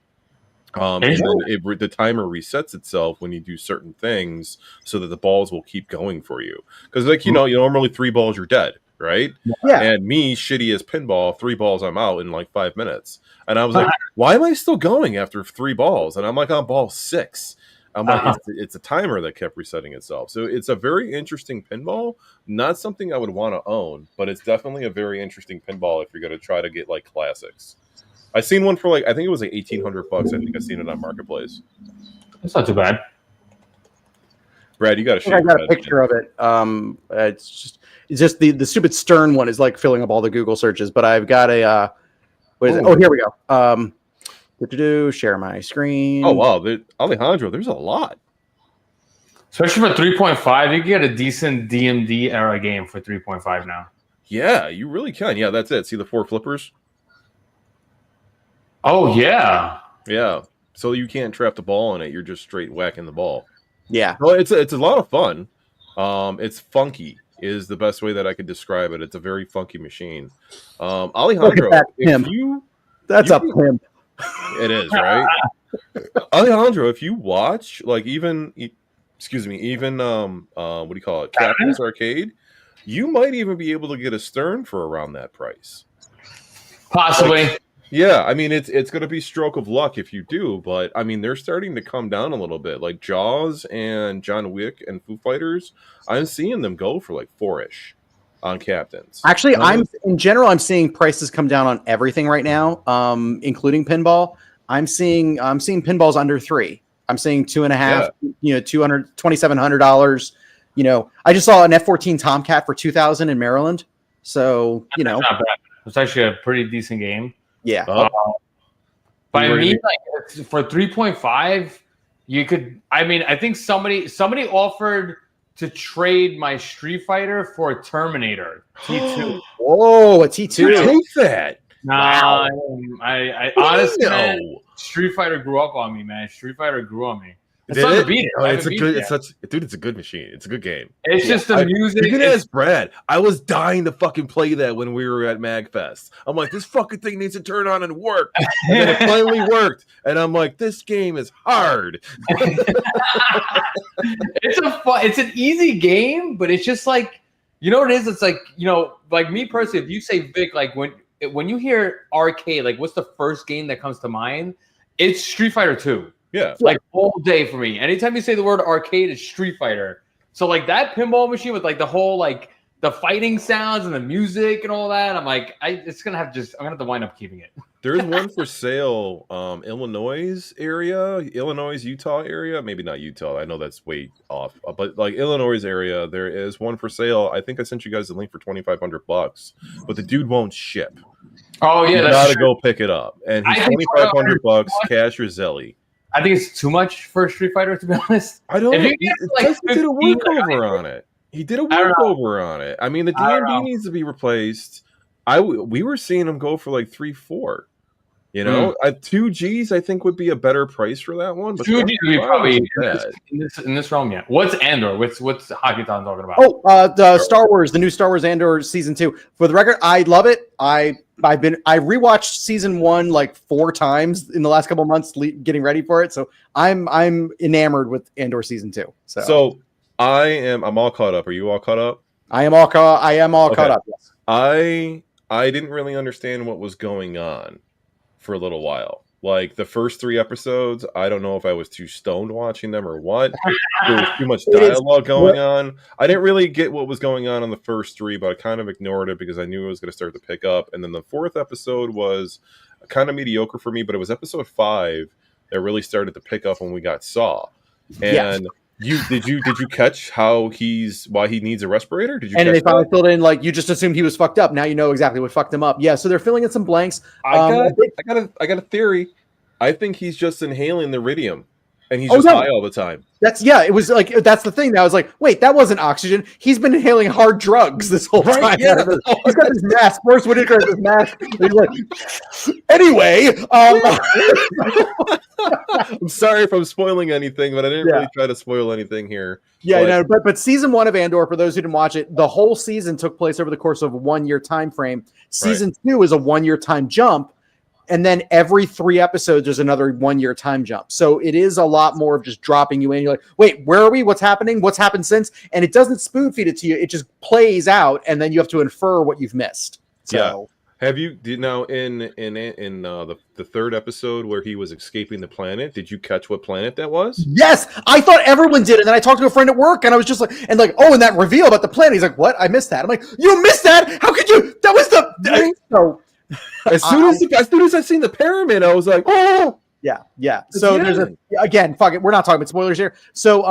And then the timer resets itself when you do certain things so that the balls will keep going for you. Because, like, you normally 3 balls, you're dead, right?
Yeah.
And me, shitty as pinball, 3 balls, I'm out in like 5 minutes. And I was like, why am I still going after 3 balls? And I'm like on ball 6. I'm like, it's a timer that kept resetting itself. So it's a very interesting pinball. Not something I would want to own, but it's definitely a very interesting pinball if you're going to try to get like classics. I seen one for I think it was like $1,800. I think I seen it on Marketplace.
That's not too bad.
Brad, you got to share.
I got a picture of it. It's just the stupid Stern one is like filling up all the Google searches. But I've got a what is it? Oh, here we go. Share my screen.
Oh wow, Alejandro, there's a lot.
Especially for 3.5, you can get a decent DMD era game for 3.5 now.
Yeah, you really can. Yeah, that's it. See the 4 flippers.
Oh, yeah.
Yeah. So you can't trap the ball in it. You're just straight whacking the ball.
Yeah.
Well, it's a lot of fun. It's funky is the best way that I could describe it. It's a very funky machine. Alejandro,
That's a pimp.
It is, right? Alejandro, if you watch like even what do you call it? Captain's Arcade, you might even be able to get a Stern for around that price.
Possibly.
Like, yeah, I mean it's going to be stroke of luck if you do, but I mean they're starting to come down a little bit. Like Jaws and John Wick and Foo Fighters, I'm seeing them go for like 4-ish on Captains.
Actually, I'm seeing prices come down on everything right now, including pinball. I'm seeing pinballs under $3. I'm seeing $2.5, $2,700. You know, I just saw an F-14 Tomcat for $2,000 in Maryland. So, you know,
not bad. It's actually a pretty decent game.
Yeah.
But I mean, like for 3.5, you could. I mean, I think somebody offered to trade my Street Fighter for a Terminator T2.
Whoa, a T2.
Take that.
Nah,
Wow.
I honestly, man, Street Fighter grew up on me, man. Street Fighter grew on me. It's fun to beat it.
It's a good machine. It's a good game.
It's just the music.
You can ask Brad. I was dying to fucking play that when we were at MagFest. I'm like, this fucking thing needs to turn on and work. And then it finally worked. And I'm like, this game is hard.
It's an easy game, but it's just like, you know what it is? It's like, you know, like me personally, if you say Vic, like when you hear arcade, like what's the first game that comes to mind? It's Street Fighter 2.
Yeah.
Like all day for me. Anytime you say the word arcade, it's Street Fighter. So like that pinball machine with like the whole like the fighting sounds and the music and all that, I'm like, I'm gonna have to wind up keeping it.
There's one for sale, Illinois area, Utah area, maybe not Utah. I know that's way off, but like Illinois area, there is one for sale. I think I sent you guys the link for $2,500, but the dude won't ship.
Oh yeah,
you gotta go pick it up, and he's $2,500 cash or Zelly.
I think it's too much for Street Fighter, to be honest.
I don't know. He did a workover on it. He did a workover on it. I mean, the DMD needs to be replaced. We were seeing him go for like 3-4. You know, 2 Gs I think would be a better price for that one. But
2 Gs would be probably in this realm. Yeah. What's Andor? What's Hakitan talking about?
Oh, the Star Wars, the new Star Wars Andor season 2. For the record, I love it. I rewatched season 1 like 4 times in the last couple of months, getting ready for it. So I'm enamored with Andor season 2. So
I'm all caught up. Are you all caught up?
I am all caught up. Yes.
I didn't really understand what was going on for a little while. Like the first 3 episodes, I don't know if I was too stoned watching them or what. There was too much dialogue going on. I didn't really get what was going on in the first 3, but I kind of ignored it because I knew it was going to start to pick up. And then the 4th episode was kind of mediocre for me, but it was episode 5 that really started to pick up when we got Saw. And did you catch why he needs a respirator? Did you? And
they finally filled in, like, you just assumed he was fucked up. Now you know exactly what fucked him up. Yeah, so they're filling in some blanks.
I got a theory. I think he's just inhaling the iridium, and he's just high all the time.
It was like, that's the thing. I was like, wait, that wasn't oxygen. He's been inhaling hard drugs this whole time. Yeah. He's got this mask. Forrest Whitaker has this mask. He's like, anyway.
I'm sorry if I'm spoiling anything, but I didn't really try to spoil anything here.
Yeah, but season 1 of Andor, for those who didn't watch it, the whole season took place over the course of a 1-year time frame. Season 2 is a 1-year time jump. And then every 3 episodes, there's another 1-year time jump. So it is a lot more of just dropping you in. You're like, wait, where are we? What's happening? What's happened since? And it doesn't spoon feed it to you. It just plays out, and then you have to infer what you've missed. So,
have you in the 3rd episode where he was escaping the planet? Did you catch what planet that was?
Yes, I thought everyone did, and then I talked to a friend at work, and I was just like, and that reveal about the planet. He's like, what? I missed that. I'm like, you missed that? How could you? That was so.
As soon as I seen the pyramid, I was like, oh
yeah. So there's fuck it, we're not talking about spoilers here. So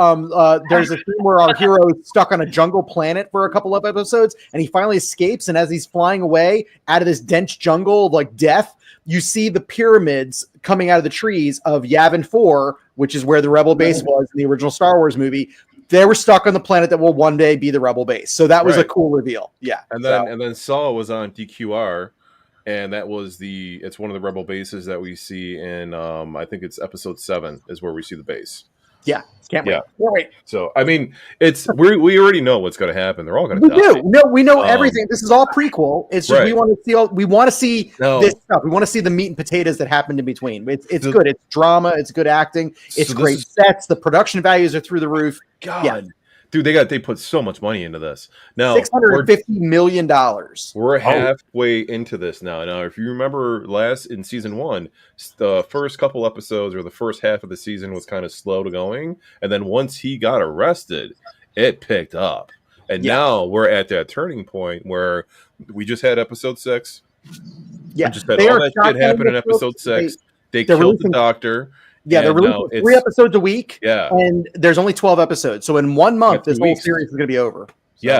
there's a scene where our hero is stuck on a jungle planet for a couple of episodes, and he finally escapes, and as he's flying away out of this dense jungle of like death, you see the pyramids coming out of the trees of Yavin 4, which is where the Rebel base was in the original Star Wars movie. They were stuck on the planet that will one day be the Rebel base. So that was a cool reveal. Yeah.
And then Saw was on DQR. And it's one of the Rebel bases that we see in, I think it's episode 7 is where we see the base.
Yeah. Can't wait.
Yeah.
Can't wait.
So I mean, we already know what's going to happen. They're all going to die.
Do. No, we know everything. This is all prequel. It's just we want to see this stuff. We want to see the meat and potatoes that happened in between. It's good. It's drama. It's good acting. It's great sets. The production values are through the roof.
God.
Yeah.
Dude, they put so much money into this. Now
$650 million.
We're halfway into this now. Now, if you remember in season 1, the first couple episodes or the first half of the season was kind of slow to going, and then once he got arrested, it picked up. And now we're at that turning point where we just had episode 6.
Yeah,
we just had all that shit happen in episode 6. They killed the doctor.
Yeah, they're releasing 3 episodes a week.
Yeah.
And there's only 12 episodes. So in 1 month, this whole series is going to be over.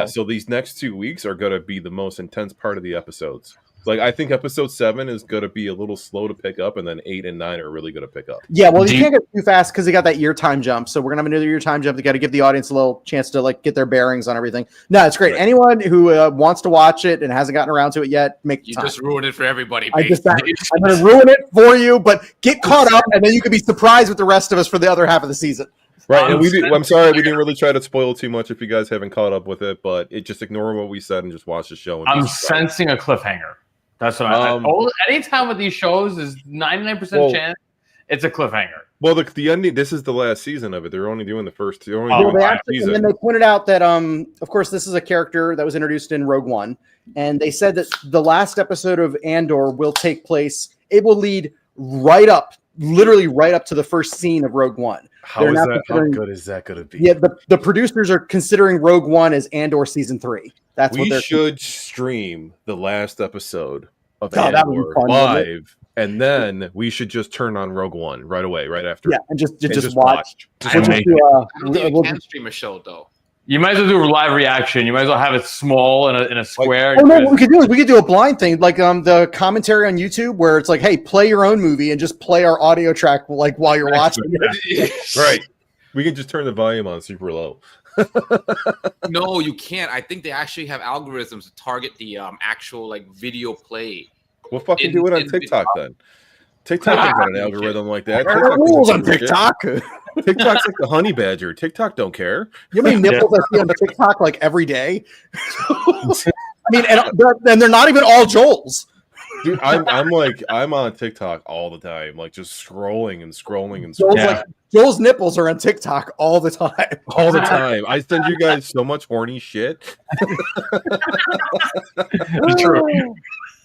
So these next 2 weeks are going to be the most intense part of the episodes. Like, I think episode 7 is going to be a little slow to pick up, and then 8 and 9 are really going to pick up.
Yeah, well, you can't get too fast because they got that year time jump. So we're going to have another year time jump. They got to give the audience a little chance to get their bearings on everything. No, it's great. Right. Anyone who wants to watch it and hasn't gotten around to it yet, make
you
time.
Just ruined it for everybody.
I'm going to ruin it for you, but get caught up, and then you can be surprised with the rest of us for the other half of the season.
Right, and I'm sorry we didn't really try to spoil too much if you guys haven't caught up with it, but just ignore what we said and just watch the show.
I'm sensing a cliffhanger. That's what anytime with these shows is 99% chance it's a cliffhanger.
Well, the ending. This is the last season of it. They're only doing the first. They're only doing
season. And then they pointed out that, of course, this is a character that was introduced in Rogue One, and they said that the last episode of Andor will take place. It will lead literally right up to the first scene of Rogue One.
How good is that going to be?
Yeah, the producers are considering Rogue One as Andor season 3.
We should stream the last episode of Andor live, and then we should just turn on Rogue One right away, right after.
Yeah, and just watch.
I don't think you can stream a show though.
You might as well do a live reaction. You might as well have it small in a square.
What we could do a blind thing, like the commentary on YouTube, where it's like, hey, play your own movie and just play our audio track while you're watching it.
Right. We can just turn the volume on super low.
No, you can't. I think they actually have algorithms to target the actual video play.
We'll fucking do it on TikTok then. TikTok ain't got an algorithm like that.
There are rules on TikTok.
TikTok's like the honey badger. TikTok don't care.
You know how many nipples I see on TikTok every day? I mean, and they're not even all Joel's.
Dude, I'm on TikTok all the time, just scrolling and scrolling and scrolling.
Joel's nipples are on TikTok all the time.
All the time. I send you guys so much horny shit.
True.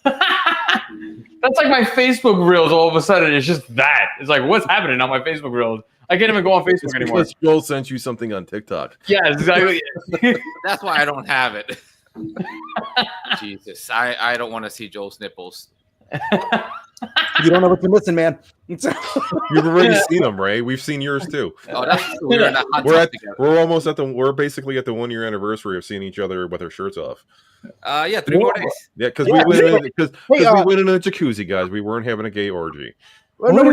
That's like my Facebook reels. All of a sudden, it's just that. It's like, what's happening on my Facebook reels? I can't even go on Facebook anymore.
Because Joel sent you something on TikTok.
Yeah, exactly.
That's why I don't have it. Jesus, I don't want to see Joel's nipples.
You don't know what you're missing, man.
You've already seen them, Ray. We've seen yours too.
Oh, that's true.
We're basically at the 1 year anniversary of seeing each other with our shirts off.
3 more days.
Yeah, because we went in a jacuzzi, guys. We weren't having a gay orgy.
Well, no,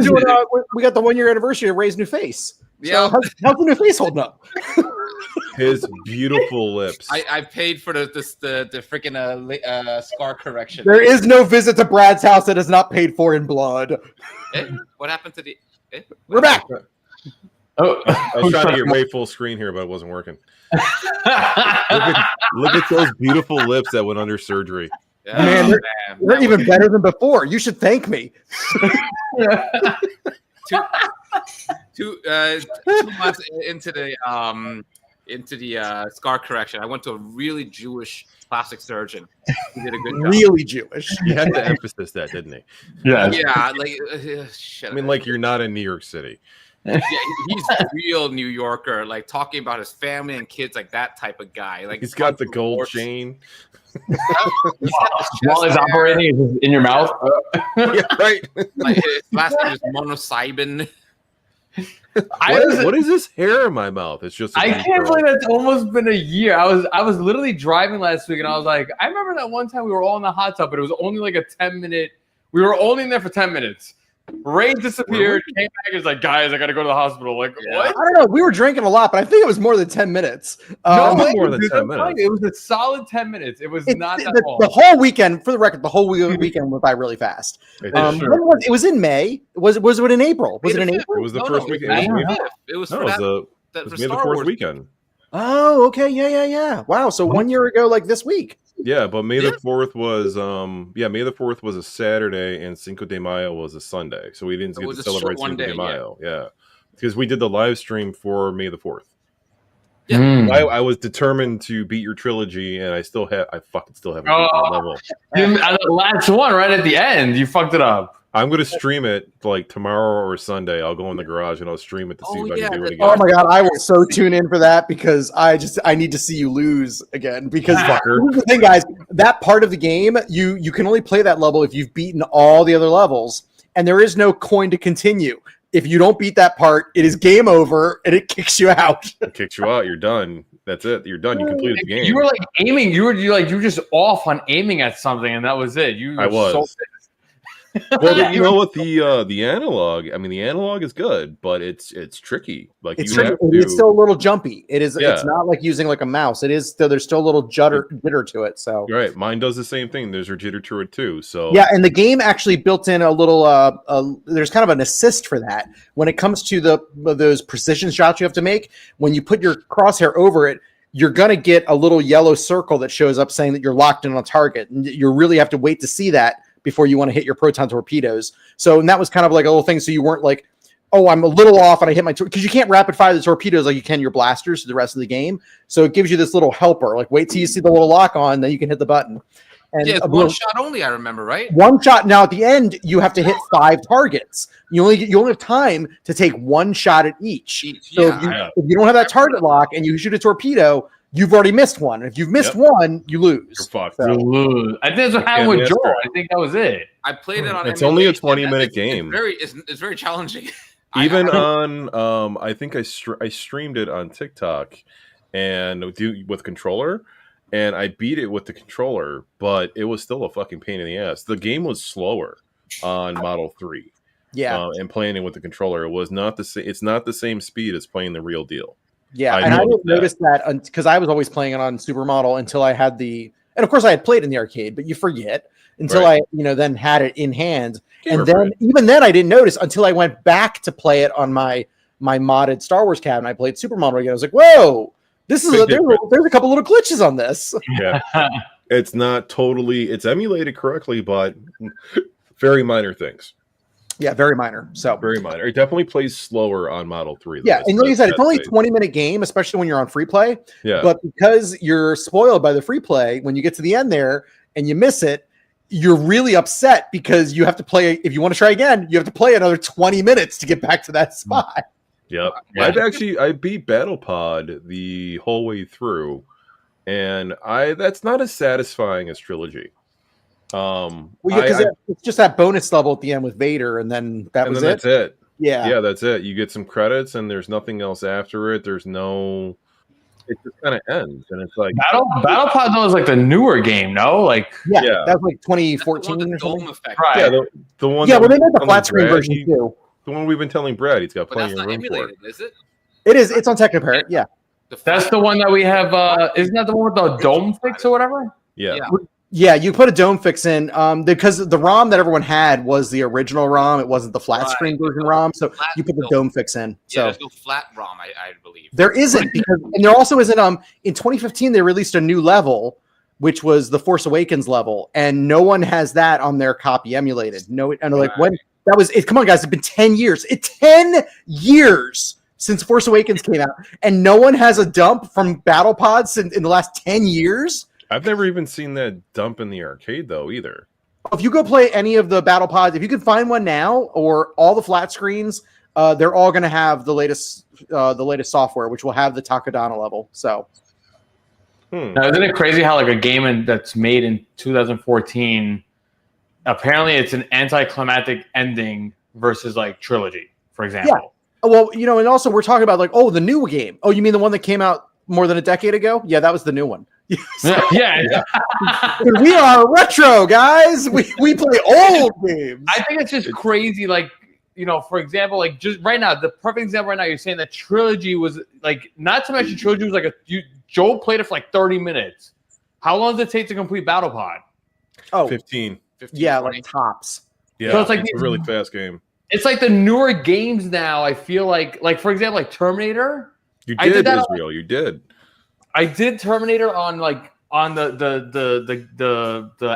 we got the 1 year anniversary of Ray's new face.
Yeah,
so how's the new face holding up?
His beautiful lips.
I paid for the freaking scar correction.
There is no visit to Brad's house that is not paid for in blood.
What happened to the?
We're back.
Oh, I was trying to get Ray full screen here, but it wasn't working. Look at those beautiful lips that went under surgery.
Yeah,
man, they're even better than before. You should thank me.
2 months into the scar correction, I went to a really Jewish plastic surgeon. He did a good job.
Really Jewish.
He had to emphasize that, didn't he?
Yeah.
Yeah.
I mean, you're not in New York City.
Yeah, he's a real New Yorker, talking about his family and kids, that type of guy.
He's got the gold chain.
While it's operating in your mouth.
Yeah, right.
His last name is Monosibin.
What is this hair in my mouth? It's just.
I can't believe it's almost been a year. I was literally driving last week, and I was like, I remember that one time we were all in the hot tub, but it was only a 10-minute. We were only in there for 10 minutes. Ray disappeared. Came back. And was like, guys, I gotta go to the hospital. Like, what?
I don't know. We were drinking a lot, but I think it was more than 10 minutes.
No,
more than 10 minutes.
It was a solid 10 minutes. It was not that long.
The whole weekend, for the record, the whole weekend went by really fast.
It
was in May. Was it in April? Was it in April?
It was the first weekend.
It was
No,
for
it was May the 4th weekend.
Oh, okay. Yeah. Wow. So 1 year ago, like this week.
Yeah, but May the 4th was May the 4th was a Saturday and Cinco de Mayo was a Sunday. So we didn't get to celebrate Cinco de Mayo. Yeah. Because we did the live stream for May the 4th. Yeah. I was determined to beat your trilogy and I fucking still haven't beat that level.
The last one right at the end, you fucked it up.
I'm going to stream it like tomorrow or Sunday. I'll go in the garage and I'll stream it to see if I can do it again.
Oh my God. I will so tune in for that because I need to see you lose again because here's the thing, guys, that part of the game, you can only play that level if you've beaten all the other levels and there is no coin to continue. If you don't beat that part, it is game over and it kicks you out.
It kicks you out. You're done. That's it. You're done. You completed the game.
You were like aiming. You were just off on aiming at something and that was it.
I was. Well, you know what the analog? I mean, the analog is good, but it's tricky. Like
it's still a little jumpy. It is. Yeah. It's not like using like a mouse. It is still. There's still a little jitter to it. So
right, mine does the same thing. There's a jitter to it too. So
yeah, and the game actually built in a little. There's kind of an assist for that when it comes to those precision shots you have to make. When you put your crosshair over it, you're gonna get a little yellow circle that shows up saying that you're locked in on a target, and you really have to wait to see that before you want to hit your proton torpedoes. So, and that was kind of like a little thing. So you weren't like, oh, I'm a little off and I hit my, because you can't rapid fire the torpedoes like you can your blasters for the rest of the game. So it gives you this little helper, like wait till you see the little lock on, then you can hit the button. And
yeah, it's one shot only, I remember, right?
One shot. Now at the end, you have to hit 5 targets. You only have time to take one shot at each. So if you don't have that target lock and you shoot a torpedo, you've already missed one. If you've missed one, you lose.
You're fucked.
So. You lose. I think that's what happened with Joel. I think that was it.
I played it on.
It's only a 20-minute game.
It's very challenging.
Even on, I think I streamed it on TikTok, and with controller, and I beat it with the controller, but it was still a fucking pain in the ass. The game was slower on Model 3.
Yeah,
and playing it with the controller, it was not the same. It's not the same speed as playing the real deal.
Yeah, I didn't notice that because I was always playing it on Supermodel until I had and of course I had played in the arcade, but you forget until I then had it in hand, and then even then I didn't notice until I went back to play it on my modded Star Wars cabinet. I played Supermodel again. I was like, whoa, this is there's a couple little glitches on this.
Yeah, it's not totally. It's emulated correctly, but very minor things.
Yeah, very minor. So
very minor. It definitely plays slower on Model 3.
Yeah, and like you said, it's only a 20-minute game, especially when you're on free play.
Yeah.
But because you're spoiled by the free play, when you get to the end there and you miss it, you're really upset because you have to play. If you want to try again, you have to play another 20 minutes to get back to that spot.
Yep. Yeah. I beat Battle Pod the whole way through, and that's not as satisfying as Trilogy.
Because it's just that bonus level at the end with Vader, and then
that's it.
Yeah,
that's it. You get some credits, and there's nothing else after it. There's no. It just kind of ends, and it's like
Battle Pod though is like the newer game, no? Like
that was like 2014 or something.
Effect.
Right.
Yeah, the one.
Yeah, well, they made the flat screen version too.
The one we've been telling Brad he's got plenty
of
room for.
Is it?
It is. It's on Technoparrot. Yeah.
That's the one that we have. Isn't that the one with the dome fix or whatever?
Yeah.
Yeah, you put a dome fix in because the ROM that everyone had was the original ROM. It wasn't the flat screen version ROM. So you put the dome fix in. So
there's no flat ROM, I believe.
There isn't and there also isn't. In 2015 they released a new level, which was the Force Awakens level, and no one has that on their copy emulated. No, and like when that was it. Come on, guys, it's been 10 years. It's 10 years since Force Awakens came out, and no one has a dump from Battle Pods in the last 10 years.
I've never even seen that dump in the arcade though either.
If you go play any of the Battle Pods, if you can find one now or all the flat screens, they're all going to have the latest software, which will have the Takodana level. So,
now, isn't it crazy how like a game that's made in 2014, apparently it's an anticlimactic ending versus like Trilogy, for example.
Yeah. Well, and also we're talking about like, the new game. Oh, you mean the one that came out more than a decade ago? Yeah, that was the new one.
Yeah.
We are retro, guys. We play old games.
I think it's just crazy. Like, for example, like just right now, the perfect example right now, you're saying that Trilogy was like, not to mention Trilogy was like Joel played it for like 30 minutes. How long does it take to complete Battle Pod?
15.
Yeah, 20. Like tops.
Yeah, so it's like a really fast game.
It's like the newer games now. I feel like for example, like Terminator.
You did, Israel. You did.
I did Terminator on the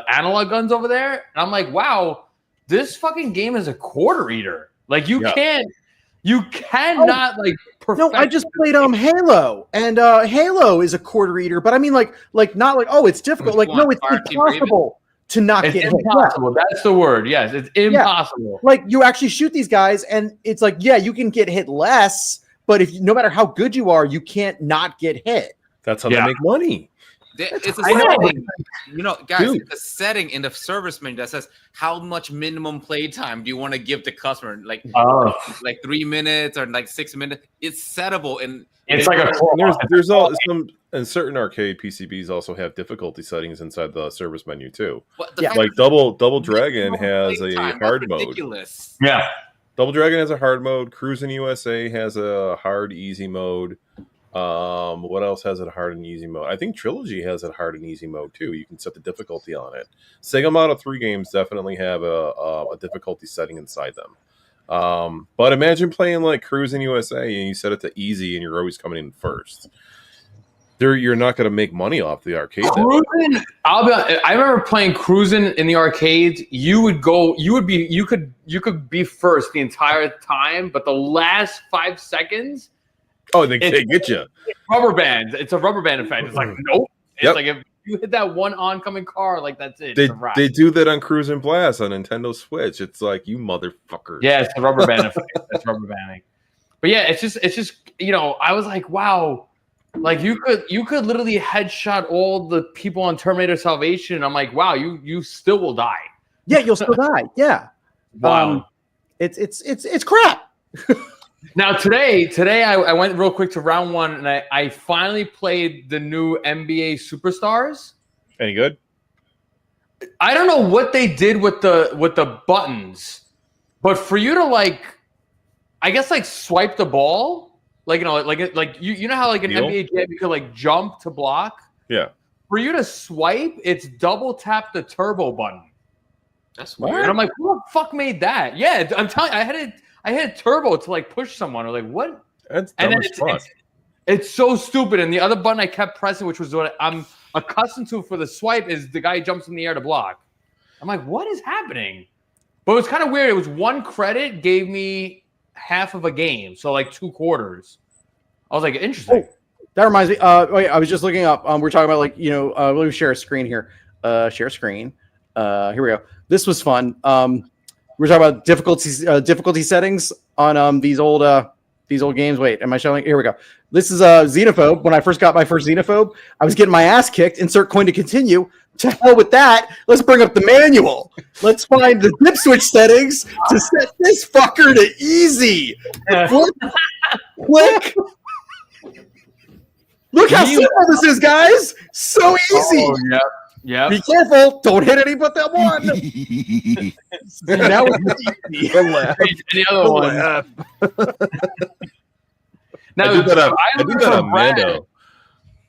analog guns over there, and I'm like, wow, this fucking game is a quarter eater. Like you cannot like perfect.
No, I just played Halo, and Halo is a quarter eater, but I mean like not like it's difficult. Like no, it's impossible to not get hit.
Impossible. That's the word. Yes, it's impossible.
Yeah. Like you actually shoot these guys, and it's like you can get hit less, but no matter how good you are, you can't not get hit.
That's how they make money.
It's a setting, guys. Dude. It's a setting in the service menu that says how much minimum play time do you want to give the customer, like 3 minutes or like 6 minutes. It's settable, and
it's like
there's some, and certain arcade PCBs also have difficulty settings inside the service menu too. Like Double Dragon has a hard mode.
Yeah,
Double Dragon has a hard mode. Cruis'n USA has a hard easy mode. What else has a hard and easy mode? I think Trilogy has a hard and easy mode too. You can set the difficulty on it. Sega Model 3 games definitely have a difficulty setting inside them. But imagine playing like Cruis'n USA and you set it to easy and you're always coming in first. You're not going to make money off the arcade.
I remember playing Cruis'n in the arcades. You could be first the entire time, but the last 5 seconds.
Oh, they get you.
Rubber bands. It's a rubber band effect. It's like, nope. It's like if you hit that one oncoming car, like that's it.
They do that on Cruis'n Blast on Nintendo Switch. It's like, you motherfuckers.
Yeah, it's a rubber band effect. That's rubber banding. But yeah, it's just I was like, wow, like you could literally headshot all the people on Terminator Salvation. And I'm like, wow, you still will die.
Yeah, you'll still die. Yeah.
Wow.
It's crap.
Now today I went real quick to round 1 and I finally played the new NBA Superstars.
Any good?
I don't know what they did with the buttons, but for you to I guess swipe the ball, you know how like an NBA jam you could jump to block.
Yeah.
For you to swipe, it's double tap the turbo button.
That's weird.
And I'm like, who the fuck made that? Yeah, I'm telling you, I had turbo to push someone. Or what?
That's dumb as fuck.
It's so stupid. And the other button I kept pressing, which was what I'm accustomed to for the swipe, is the guy jumps in the air to block. I'm like, what is happening? But it was kind of weird. It was 1 credit gave me half of a game, so 2 quarters. I was like, interesting.
Oh, that reminds me. Wait, I was just looking up. We're talking about let me share a screen here. Share screen. Here we go. This was fun. We're talking about difficulty settings on these old games. Wait, am I showing? Here we go. This is Xenophobe. When I first got my first Xenophobe, I was getting my ass kicked. Insert coin to continue. To hell with that. Let's bring up the manual. Let's find the dip switch settings to set this fucker to easy. Click. Look how simple this is, guys. So easy.
Oh, yeah. Yeah.
Be careful. Don't hit any but that one. That was easy.
The other one. Now,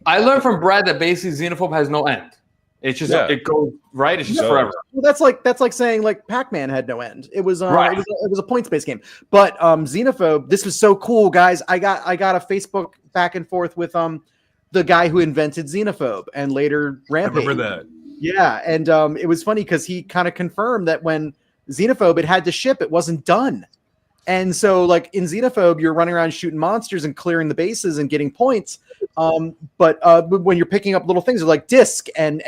I learned from Brad that basically Xenophobe has no end. It's just it goes right. It's just forever.
Well, that's like saying Pac-Man had no end. It was right. It was a points-based game. But Xenophobe, this was so cool, guys. I got a Facebook back and forth with the guy who invented Xenophobe and later Rampage.
I remember that.
Yeah, and it was funny because he kind of confirmed that when Xenophobe it had to ship, it wasn't done. And so in Xenophobe, you're running around shooting monsters and clearing the bases and getting points. But when you're picking up little things, they're like disc and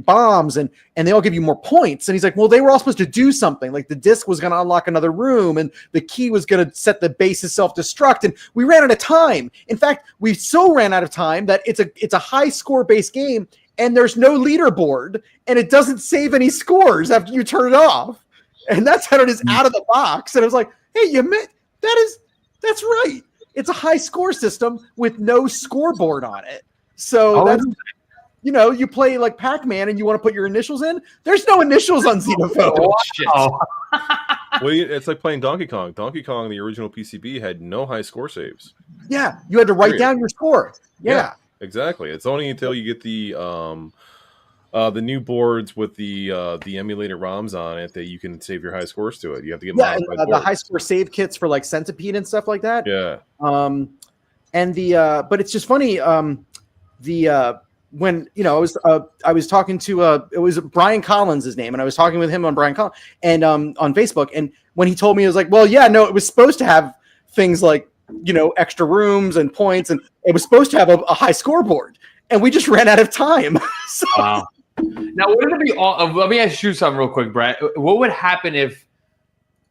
bombs, and they all give you more points. And he's like, well, they were all supposed to do something. Like the disc was going to unlock another room, and the key was going to set the bases self-destruct. And we ran out of time. In fact, we so ran out of time that it's a high score based game, and there's no leaderboard, and it doesn't save any scores after you turn it off. And that's how it is out of the box. And I was like, hey, that's right. It's a high score system with no scoreboard on it. So you play like Pac-Man and you want to put your initials in. There's no initials on Xenophobe.
Oh,
Shit.
Well, it's like playing Donkey Kong. Donkey Kong, the original PCB, had no high score saves.
Yeah, you had to write down your score. Yeah.
Exactly. It's only until you get the new boards with the emulated ROMs on it that you can save your high scores to it. You have to get
and, the high score save kits for like Centipede and stuff like that.
Yeah.
And but it's just funny. When I was talking to it was Brian Collins, his name, and I was talking with him on Brian Collins and on Facebook. And when he told me, I was like, well, yeah, no, it was supposed to have things like extra rooms and points, and it was supposed to have a high scoreboard, and we just ran out of time. So,
wow. Now, wouldn't it be let me ask you something real quick, Brett. What would happen if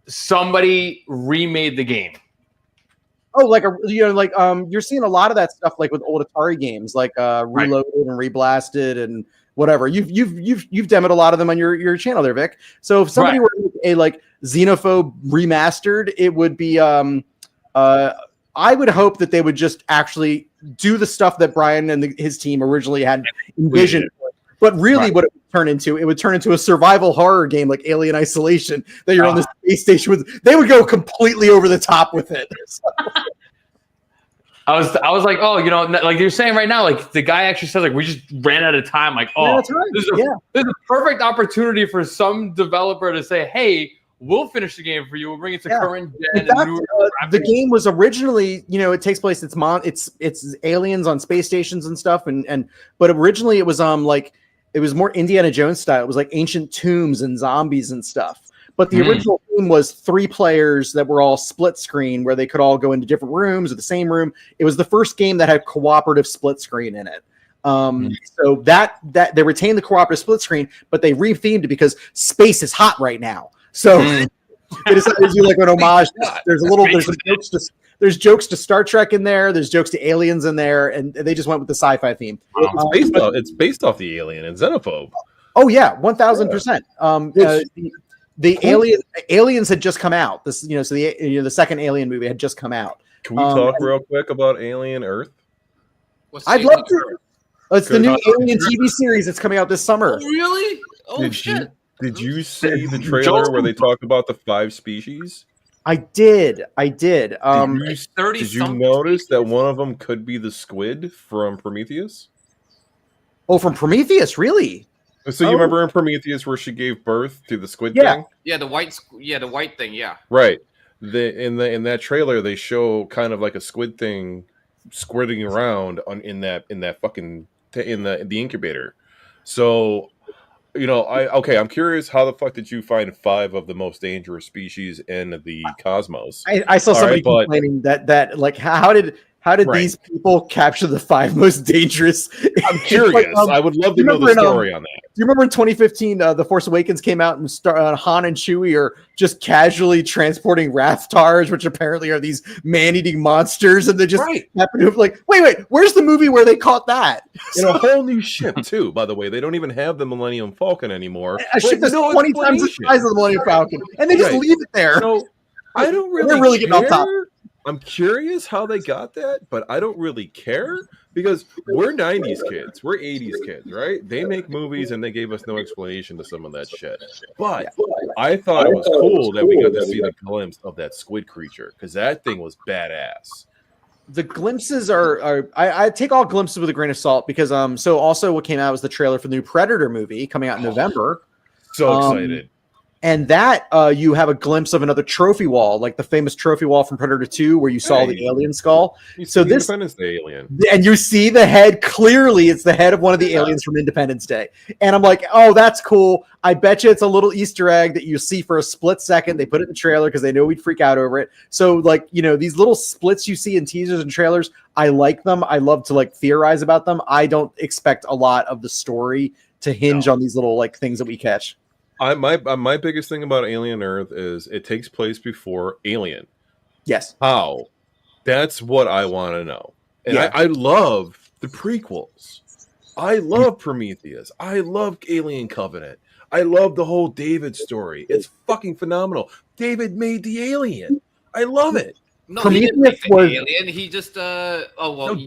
somebody remade the game?
Oh, like you're seeing a lot of that stuff like with old Atari games, like Reloaded and Reblasted and whatever. You've demoed a lot of them on your channel there, Vic. So if somebody were to make a like Xenophobe remastered, it would be I would hope that they would just actually do the stuff that Brian and his team originally had envisioned. But really, what it would turn into a survival horror game like Alien Isolation that you're on the space station with. They would go completely over the top with it. So.
I was like, oh, like you're saying right now, like the guy actually says, like, we just ran out of time. Like, this is a perfect opportunity for some developer to say, hey, we'll finish the game for you. We'll bring it to current gen.
The game was originally, it takes place. It's aliens on space stations and stuff, but originally it was it was more Indiana Jones style. It was like ancient tombs and zombies and stuff. But the original game was 3 players that were all split screen, where they could all go into different rooms or the same room. It was the first game that had cooperative split screen in it. So that they retained the cooperative split screen, but they rethemed it because space is hot right now. So they decided to do like an homage. There's jokes to Star Trek in there. There's jokes to aliens in there, and they just went with the sci-fi theme.
It's based off the Alien and Xenophobe.
Oh yeah, 1000%. The aliens had just come out. So the second Alien movie had just come out.
Can we talk real quick about Alien Earth?
I'd love to. It's the new Alien TV series that's coming out this summer.
Oh, really? Oh, shit.
Did you see the trailer where they talk about the 5 species?
I did.
Did you notice that one of them could be the squid from Prometheus?
Oh, from Prometheus, really?
So you remember in Prometheus where she gave birth to the squid thing?
Yeah, the white thing. Yeah.
Right. In that trailer, they show kind of like a squid thing squirting around in the incubator. So, I'm curious, how the fuck did you find 5 of the most dangerous species in the cosmos?
I saw somebody complaining that like how did these people capture the 5 most dangerous?
I'm curious. I would love to know the story on that.
Do you remember in 2015, The Force Awakens came out and Han and Chewie are just casually transporting Rathtars, which apparently are these man-eating monsters, and they just happen to have like, wait, where's the movie where they caught that?
In a whole new ship too, by the way. They don't even have the Millennium Falcon anymore.
A ship that's 20 times the size of the Millennium Falcon, and they just leave it there.
So I don't really
getting off top.
I'm curious how they got that, but I don't really care because we're 90s kids. We're 80s kids, right? They make movies and they gave us no explanation to some of that shit. But I thought it was cool that we got to see the glimpse of that squid creature because that thing was badass.
The glimpses are I take all glimpses with a grain of salt because so also what came out was the trailer for the new Predator movie coming out in November.
So excited.
And that you have a glimpse of another trophy wall, like the famous trophy wall from Predator 2, where you saw the alien skull.
So this Independence Day alien,
and you see the head clearly. It's the head of one of the aliens from Independence Day. And I'm like, oh, that's cool. I bet you it's a little Easter egg that you see for a split second. They put it in the trailer because they know we'd freak out over it. So like, these little splits you see in teasers and trailers, I like them. I love to like theorize about them. I don't expect a lot of the story to hinge on these little like things that we catch.
My biggest thing about Alien Earth is it takes place before Alien.
Yes.
How? That's what I want to know. And I love the prequels. I love Prometheus. I love Alien Covenant. I love the whole David story. It's fucking phenomenal. David made the alien. I love it.
No, he
Prometheus
didn't make the
was
alien. He just
No,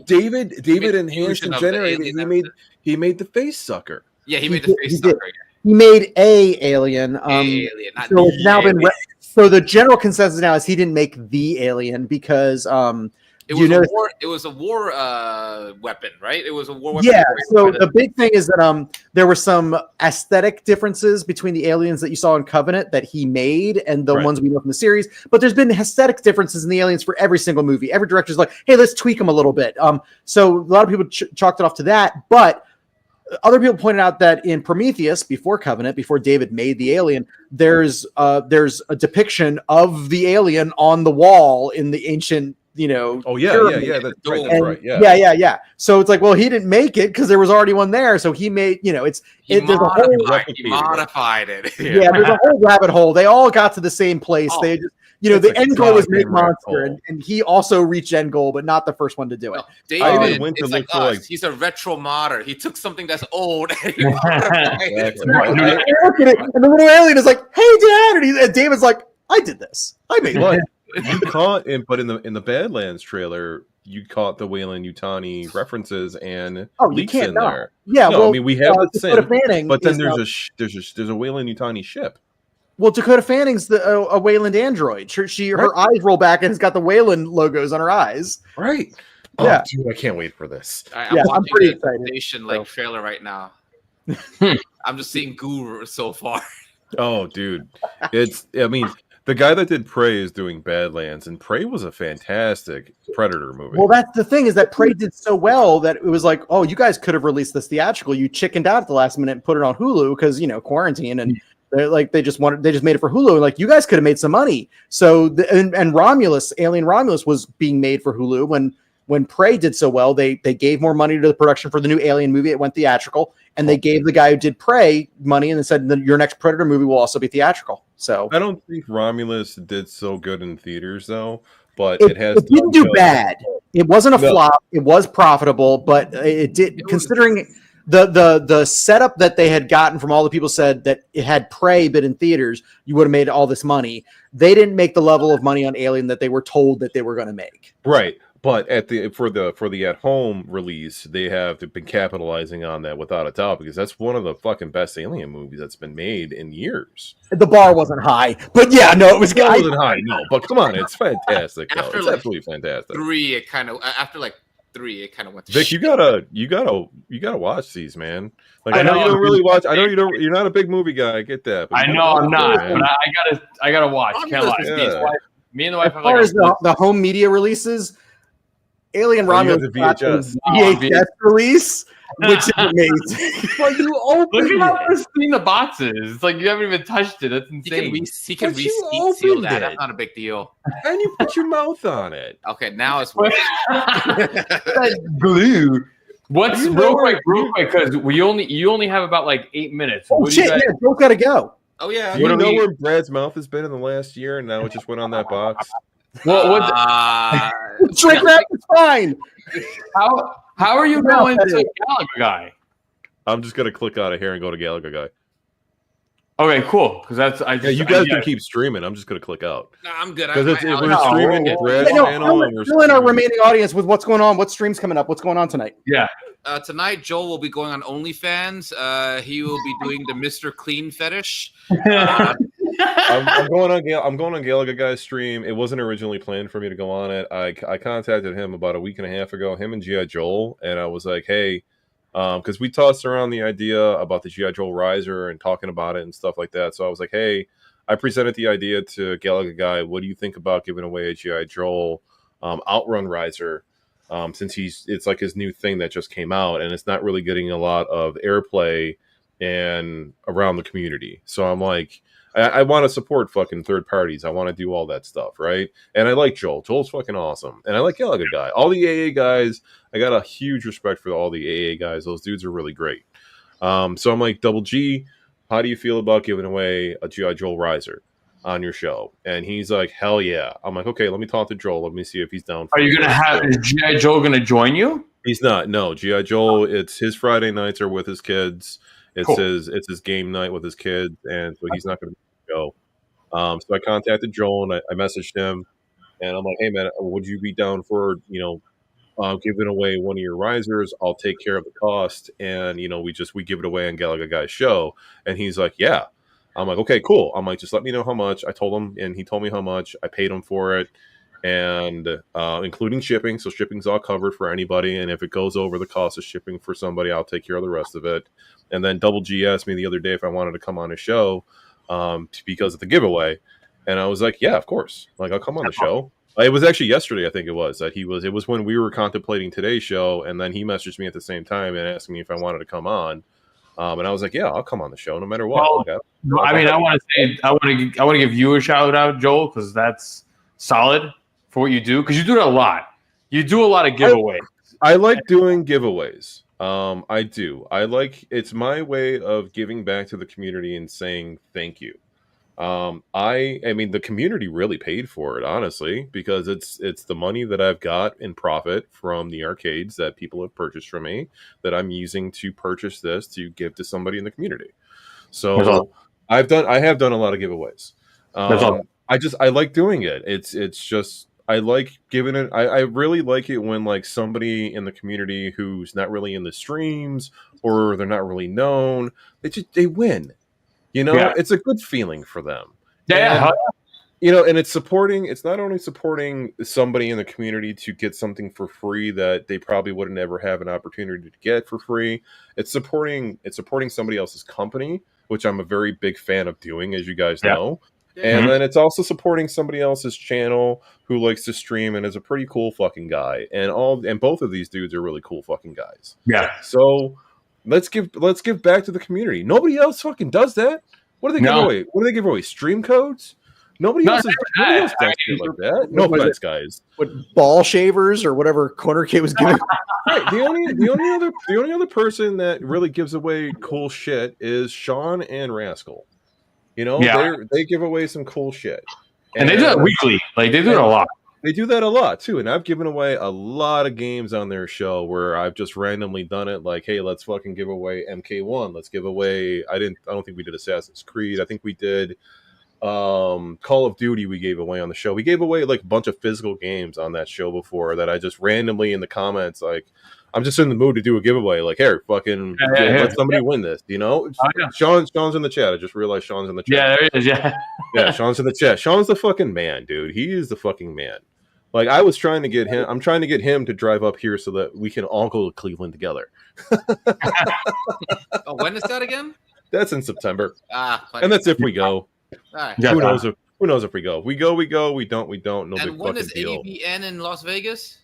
David
made the
enhanced
fusion
and
of the
generated.
alien
He made the face sucker.
Yeah, he
He
made the
did-
face
he did.
sucker.
he made a alien.
Alien, not
So it's
the
now been
alien.
so the general consensus now is he didn't make the alien because
It was a war weapon, right? It was a war weapon.
Yeah. So the big thing is that there were some aesthetic differences between the aliens that you saw in Covenant that he made and the ones we know from the series. But there's been aesthetic differences in the aliens for every single movie. Every director's like, hey, let's tweak them a little bit. So a lot of people chalked it off to that, but other people pointed out that in Prometheus, before Covenant, before David made the alien, there's a depiction of the alien on the wall in the ancient,
Oh yeah, that's right.
Yeah. So it's like, well, he didn't make it because there was already one there. So he made,
he modified it.
Yeah, there's a whole rabbit hole. They all got to the same place. They just, the end goal was make monster, and he also reached end goal, but not the first one to do it.
David, it's like us. He's a retro modder. He took something that's old and he modified it.
Look at it, and the little alien is like, "Hey, Dad," and David's like, "I did this. I made it."
You caught but in the Badlands trailer, you caught the Wayland Yutani references and leaks in there.
Yeah,
no,
well,
I mean we have the
same,
but then there's a Wayland Yutani ship.
Well, Dakota Fanning's a Wayland android. Her eyes roll back and it's got the Wayland logos on her eyes.
Right.
Yeah,
dude, I can't wait for this.
I'm pretty excited. Trailer right now. I'm just seeing Guru so far.
Oh, dude, the guy that did Prey is doing Badlands, and Prey was a fantastic Predator movie.
Well, that's the thing is that Prey did so well that it was like, oh, you guys could have released this theatrical. You chickened out at the last minute and put it on Hulu because quarantine and. They just made it for Hulu. Like you guys could have made some money. So and Romulus, Alien Romulus, was being made for Hulu when Prey did so well. They gave more money to the production for the new Alien movie. It went theatrical, and they gave the guy who did Prey money and said your next Predator movie will also be theatrical. So
I don't think Romulus did so good in theaters though, but
it didn't do bad. It wasn't a flop. It was profitable, but it did considering. The setup that they had gotten from all the people said that it had Prey been in theaters, you would have made all this money. They didn't make the level of money on Alien that they were told that they were going to make.
Right. But for the at home release, they have been capitalizing on that without a doubt because that's one of the fucking best Alien movies that's been made in years.
The bar wasn't high, but yeah, no, it was.
It wasn't high, no, but come on, it's fantastic. It's absolutely fantastic.
It kind of went to
Vic,
shit.
you gotta watch these, man. Like I know you don't really watch. I know you're not a big movie guy. I get that.
I know I'm not, but I gotta watch. Can't lie. Me and the wife have
the home media releases. Alien Romulus
the VHS
release, which is amazing.
But you opened it. Look at how pristine the box is. It's like you haven't even touched it. That's insane.
He can seal that. That's not a big deal.
And you put your mouth on it.
Okay, now it's worse.
Glue. What's real quick, because you only have about 8 minutes.
Oh shit! Yeah, Joe's gotta go.
Oh yeah.
Do you know where Brad's mouth has been in the last year, and now it just went on that box?
Well,
Shrink wrap is fine.
How are you going to Galaga Guy?
I'm just gonna click out of here and go to Galaga Guy.
Okay, cool. Because
you guys can keep streaming. I'm just gonna click out.
No, I'm good.
Because we're streaming Brad's channel.
Fill in our remaining audience with what's going on. What stream's coming up? What's going on tonight?
Yeah.
Tonight, Joel will be going on OnlyFans. He will be doing the Mr. Clean fetish.
I'm going on Galaga Guy's stream. It wasn't originally planned for me to go on it. I contacted him about a week and a half ago, him and GI Joel, and I was like, hey, because we tossed around the idea about the GIJOEL Riser and talking about it and stuff like that. So I was like, hey, I presented the idea to Galaga Guy. What do you think about giving away a GIJOEL Outrun Riser? Since it's like his new thing that just came out and it's not really getting a lot of airplay and around the community. So I'm like, I want to support fucking third parties. I want to do all that stuff, right? And I like Joel. Joel's fucking awesome. And I like Galaga Guy. All the AA guys, I got a huge respect for all the AA guys. Those dudes are really great. So I'm like, Double G, how do you feel about giving away a GIJOEL Riser on your show? And he's like, hell yeah. I'm like, okay, let me talk to Joel. Let me see if he's down.
Are you going to is GIJOEL going to join you?
He's not. No, GIJOEL, it's his Friday nights are with his kids. It's his game night with his kids. And so he's not going to go. So I contacted Joel and I messaged him. And I'm like, hey man, would you be down for giving away one of your risers? I'll take care of the cost, and we give it away on Galaga Guy's show. And he's like, yeah. I'm like, okay, cool. I'm like, just let me know how much. I told him, and he told me how much. I paid him for it, and including shipping. So shipping's all covered for anybody. And if it goes over the cost of shipping for somebody, I'll take care of the rest of it. And then Double G asked me the other day if I wanted to come on his show because of the giveaway. And I was like, yeah, of course. Like, I'll come on the show. It was actually yesterday, I think it was when we were contemplating today's show, and then he messaged me at the same time and asked me if I wanted to come on. And I was like, yeah, I'll come on the show no matter what.
Well, I want to give you a shout out, Joel, because that's solid for what you do. Because you do it a lot. You do a lot of giveaways.
I like doing giveaways. I do. It's my way of giving back to the community and saying thank you. I mean, the community really paid for it, honestly, because it's the money that I've got in profit from the arcades that people have purchased from me that I'm using to purchase this to give to somebody in the community. So I have done a lot of giveaways. I like doing it. It's just, I like giving it. I really like it when like somebody in the community who's not really in the streams or they're not really known, they win. It's a good feeling for them.
Yeah.
And it's not only supporting somebody in the community to get something for free that they probably would never have an opportunity to get for free. It's supporting somebody else's company, which I'm a very big fan of doing, as you guys know. And then it's also supporting somebody else's channel who likes to stream and is a pretty cool fucking guy. And both of these dudes are really cool fucking guys.
Yeah.
So let's give back to the community. Nobody else fucking does that. What do they give away? What do they give away? Stream codes? Nobody else does shit like that. No offense, guys.
What, ball shavers or whatever Corner Kid was giving?
Right. The only other person that really gives away cool shit is Sean and Rascal. They give away some cool shit.
And they do it weekly. Like, they do it a lot.
They do that a lot too, and I've given away a lot of games on their show where I've just randomly done it. Like, hey, let's fucking give away MK1. Let's give away. I don't think we did Assassin's Creed. I think we did Call of Duty. We gave away on the show. We gave away like a bunch of physical games on that show before that I just randomly in the comments like. I'm just in the mood to do a giveaway. Like, here, fucking let somebody win this. Sean's in the chat. I just realized Sean's in the chat.
Yeah, there he is.
Yeah, Sean's in the chat. Sean's the fucking man, dude. He is the fucking man. Like, I'm trying to get him to drive up here so that we can all go to Cleveland together.
When is that again?
That's in September. And that's if we go.
All right.
Who knows if we go? We go. We don't. No big
and when
fucking
is
deal.
ABN in Las Vegas?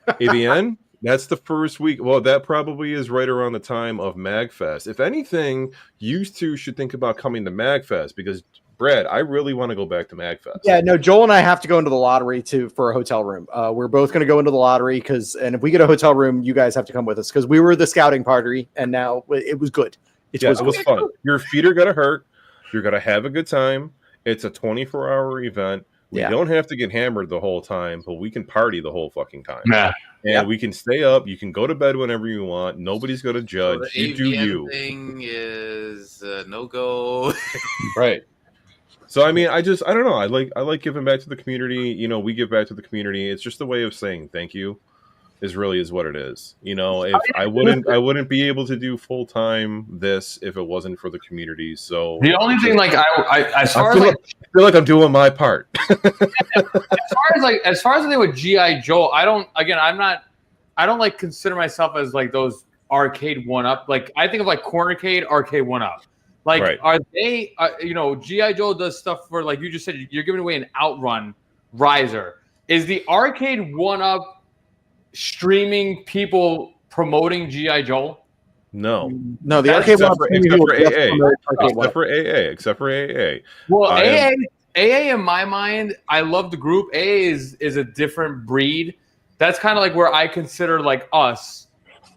ABN? That's the first week. Well, that probably is right around the time of MagFest. If anything, you two should think about coming to MagFest because, Brad, I really want to go back to MagFest.
Yeah, no, Joel and I have to go into the lottery for a hotel room. We're both going to go into the lottery and if we get a hotel room, you guys have to come with us because we were the scouting party and now it was good. It was
fun. Your feet are going to hurt. You're going to have a good time. It's a 24-hour event. We don't have to get hammered the whole time, but we can party the whole fucking time.
Yeah.
And we can stay up. You can go to bed whenever you want. Nobody's going to judge.
So
you do you.
Thing is no go.
Right. So I mean, I don't know. I like giving back to the community. We give back to the community. It's just a way of saying thank you. Is what it is. If I wouldn't be able to do full time this if it wasn't for the community. So
the only thing, like I
feel like I'm doing my part.
as far as the thing with GI Joe, I don't like consider myself as like those arcade one up. Like I think of like Cornercade, arcade one up. Like are they? GI Joe does stuff for like you just said. You're giving away an Outrun Riser. Is the arcade one up? Streaming people promoting GI Joe?
No,
the arcade one
except for AA.
Well, AA in my mind, I love the group. AA is a different breed. That's kind of like where I consider like us.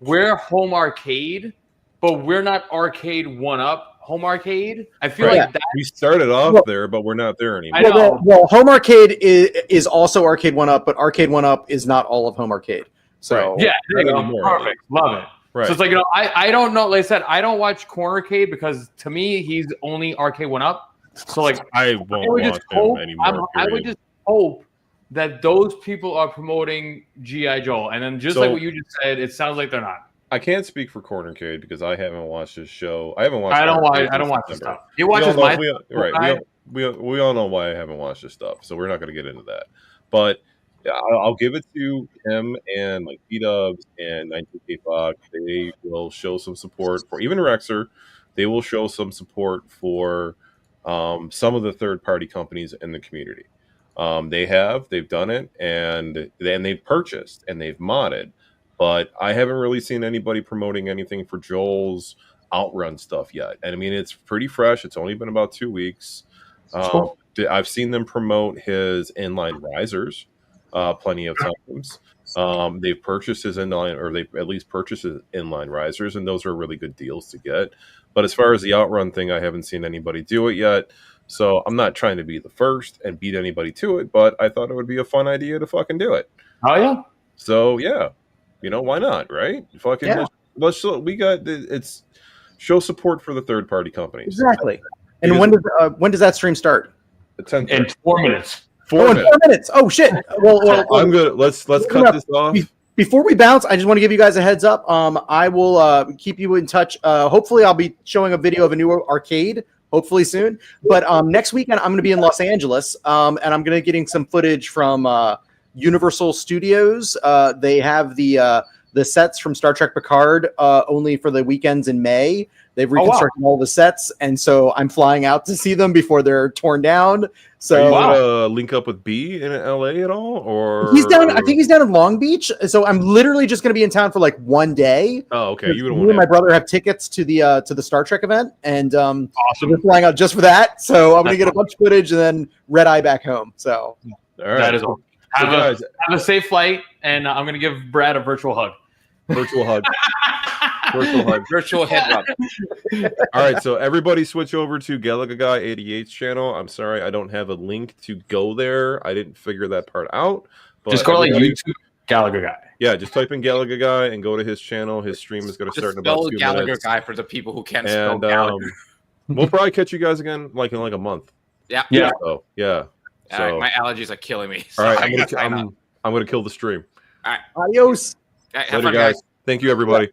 We're home arcade, but we're not arcade one up. Home arcade. I feel like that
we started off there, but we're not there anymore.
I know.
Well, home arcade is also arcade one up, but arcade one up is not all of home arcade. So
yeah, perfect, love it. Right. So it's like I don't know. Like I said, I don't watch Cornercade because to me he's only arcade one up. So like
I won't watch him anymore.
I would just hope that those people are promoting G.I. Joe? And then just like what you just said, it sounds like they're not.
I can't speak for Cornercade because I haven't watched this show. I haven't watched.
I don't watch this stuff. He watches
we all know why I haven't watched this stuff, so we're not going to get into that. But yeah, I'll give it to him and like B-Dubs and 19K Fox. They will show some support for even Rexer. They will show some support for some of the third-party companies in the community. They've done it, and they've purchased and they've modded. But I haven't really seen anybody promoting anything for Joel's Outrun stuff yet. And I mean, it's pretty fresh. It's only been about 2 weeks. I've seen them promote his inline risers plenty of times. They've purchased his inline, or they've at least purchased his inline risers, and those are really good deals to get. But as far as the Outrun thing, I haven't seen anybody do it yet. So I'm not trying to be the first and beat anybody to it, but I thought it would be a fun idea to fucking do it.
Oh, yeah.
So, yeah. Why not, right? Fucking it's show support for the third party companies.
Exactly. And when does that stream start?
In 4 minutes.
4 minutes.
4 minutes. Oh shit. Well,
I'm good. Let's cut this off.
Before we bounce, I just want to give you guys a heads up. I will keep you in touch. Hopefully, I'll be showing a video of a new arcade. Hopefully soon. But next weekend, I'm going to be in Los Angeles, and I'm going to getting some footage from Universal Studios. They have the sets from Star Trek Picard only for the weekends in May. They've reconstructed all the sets, and so I'm flying out to see them before they're torn down. So,
are you gonna link up with B in LA at all, or
he's down? I think he's down in Long Beach. So I'm literally just going to be in town for like 1 day.
Oh, okay.
Me and my brother have tickets to the Star Trek event, and awesome. We're flying out just for that. So I'm going to get a bunch of footage and then red eye back home. So
all right,
that is awesome. Have a safe flight, and I'm going to give Brad a virtual hug.
Virtual hug.
Virtual head rub.
All right, so everybody switch over to Galaga Guy 88's channel. I'm sorry I don't have a link to go there. I didn't figure that part out. But
just go to like YouTube Galaga Guy.
Yeah, just type in Galaga Guy and go to his channel. His stream is going to start in about 2
Galaga
minutes.
Guy for the people who can't spell Galaga.
We'll probably catch you guys again in like a month.
Yeah.
So, yeah.
All right, my allergies are killing me.
So all right, I'm gonna kill the stream.
All right.
Adios.
All right, have
Later,
fun, guys.
Thank you, everybody.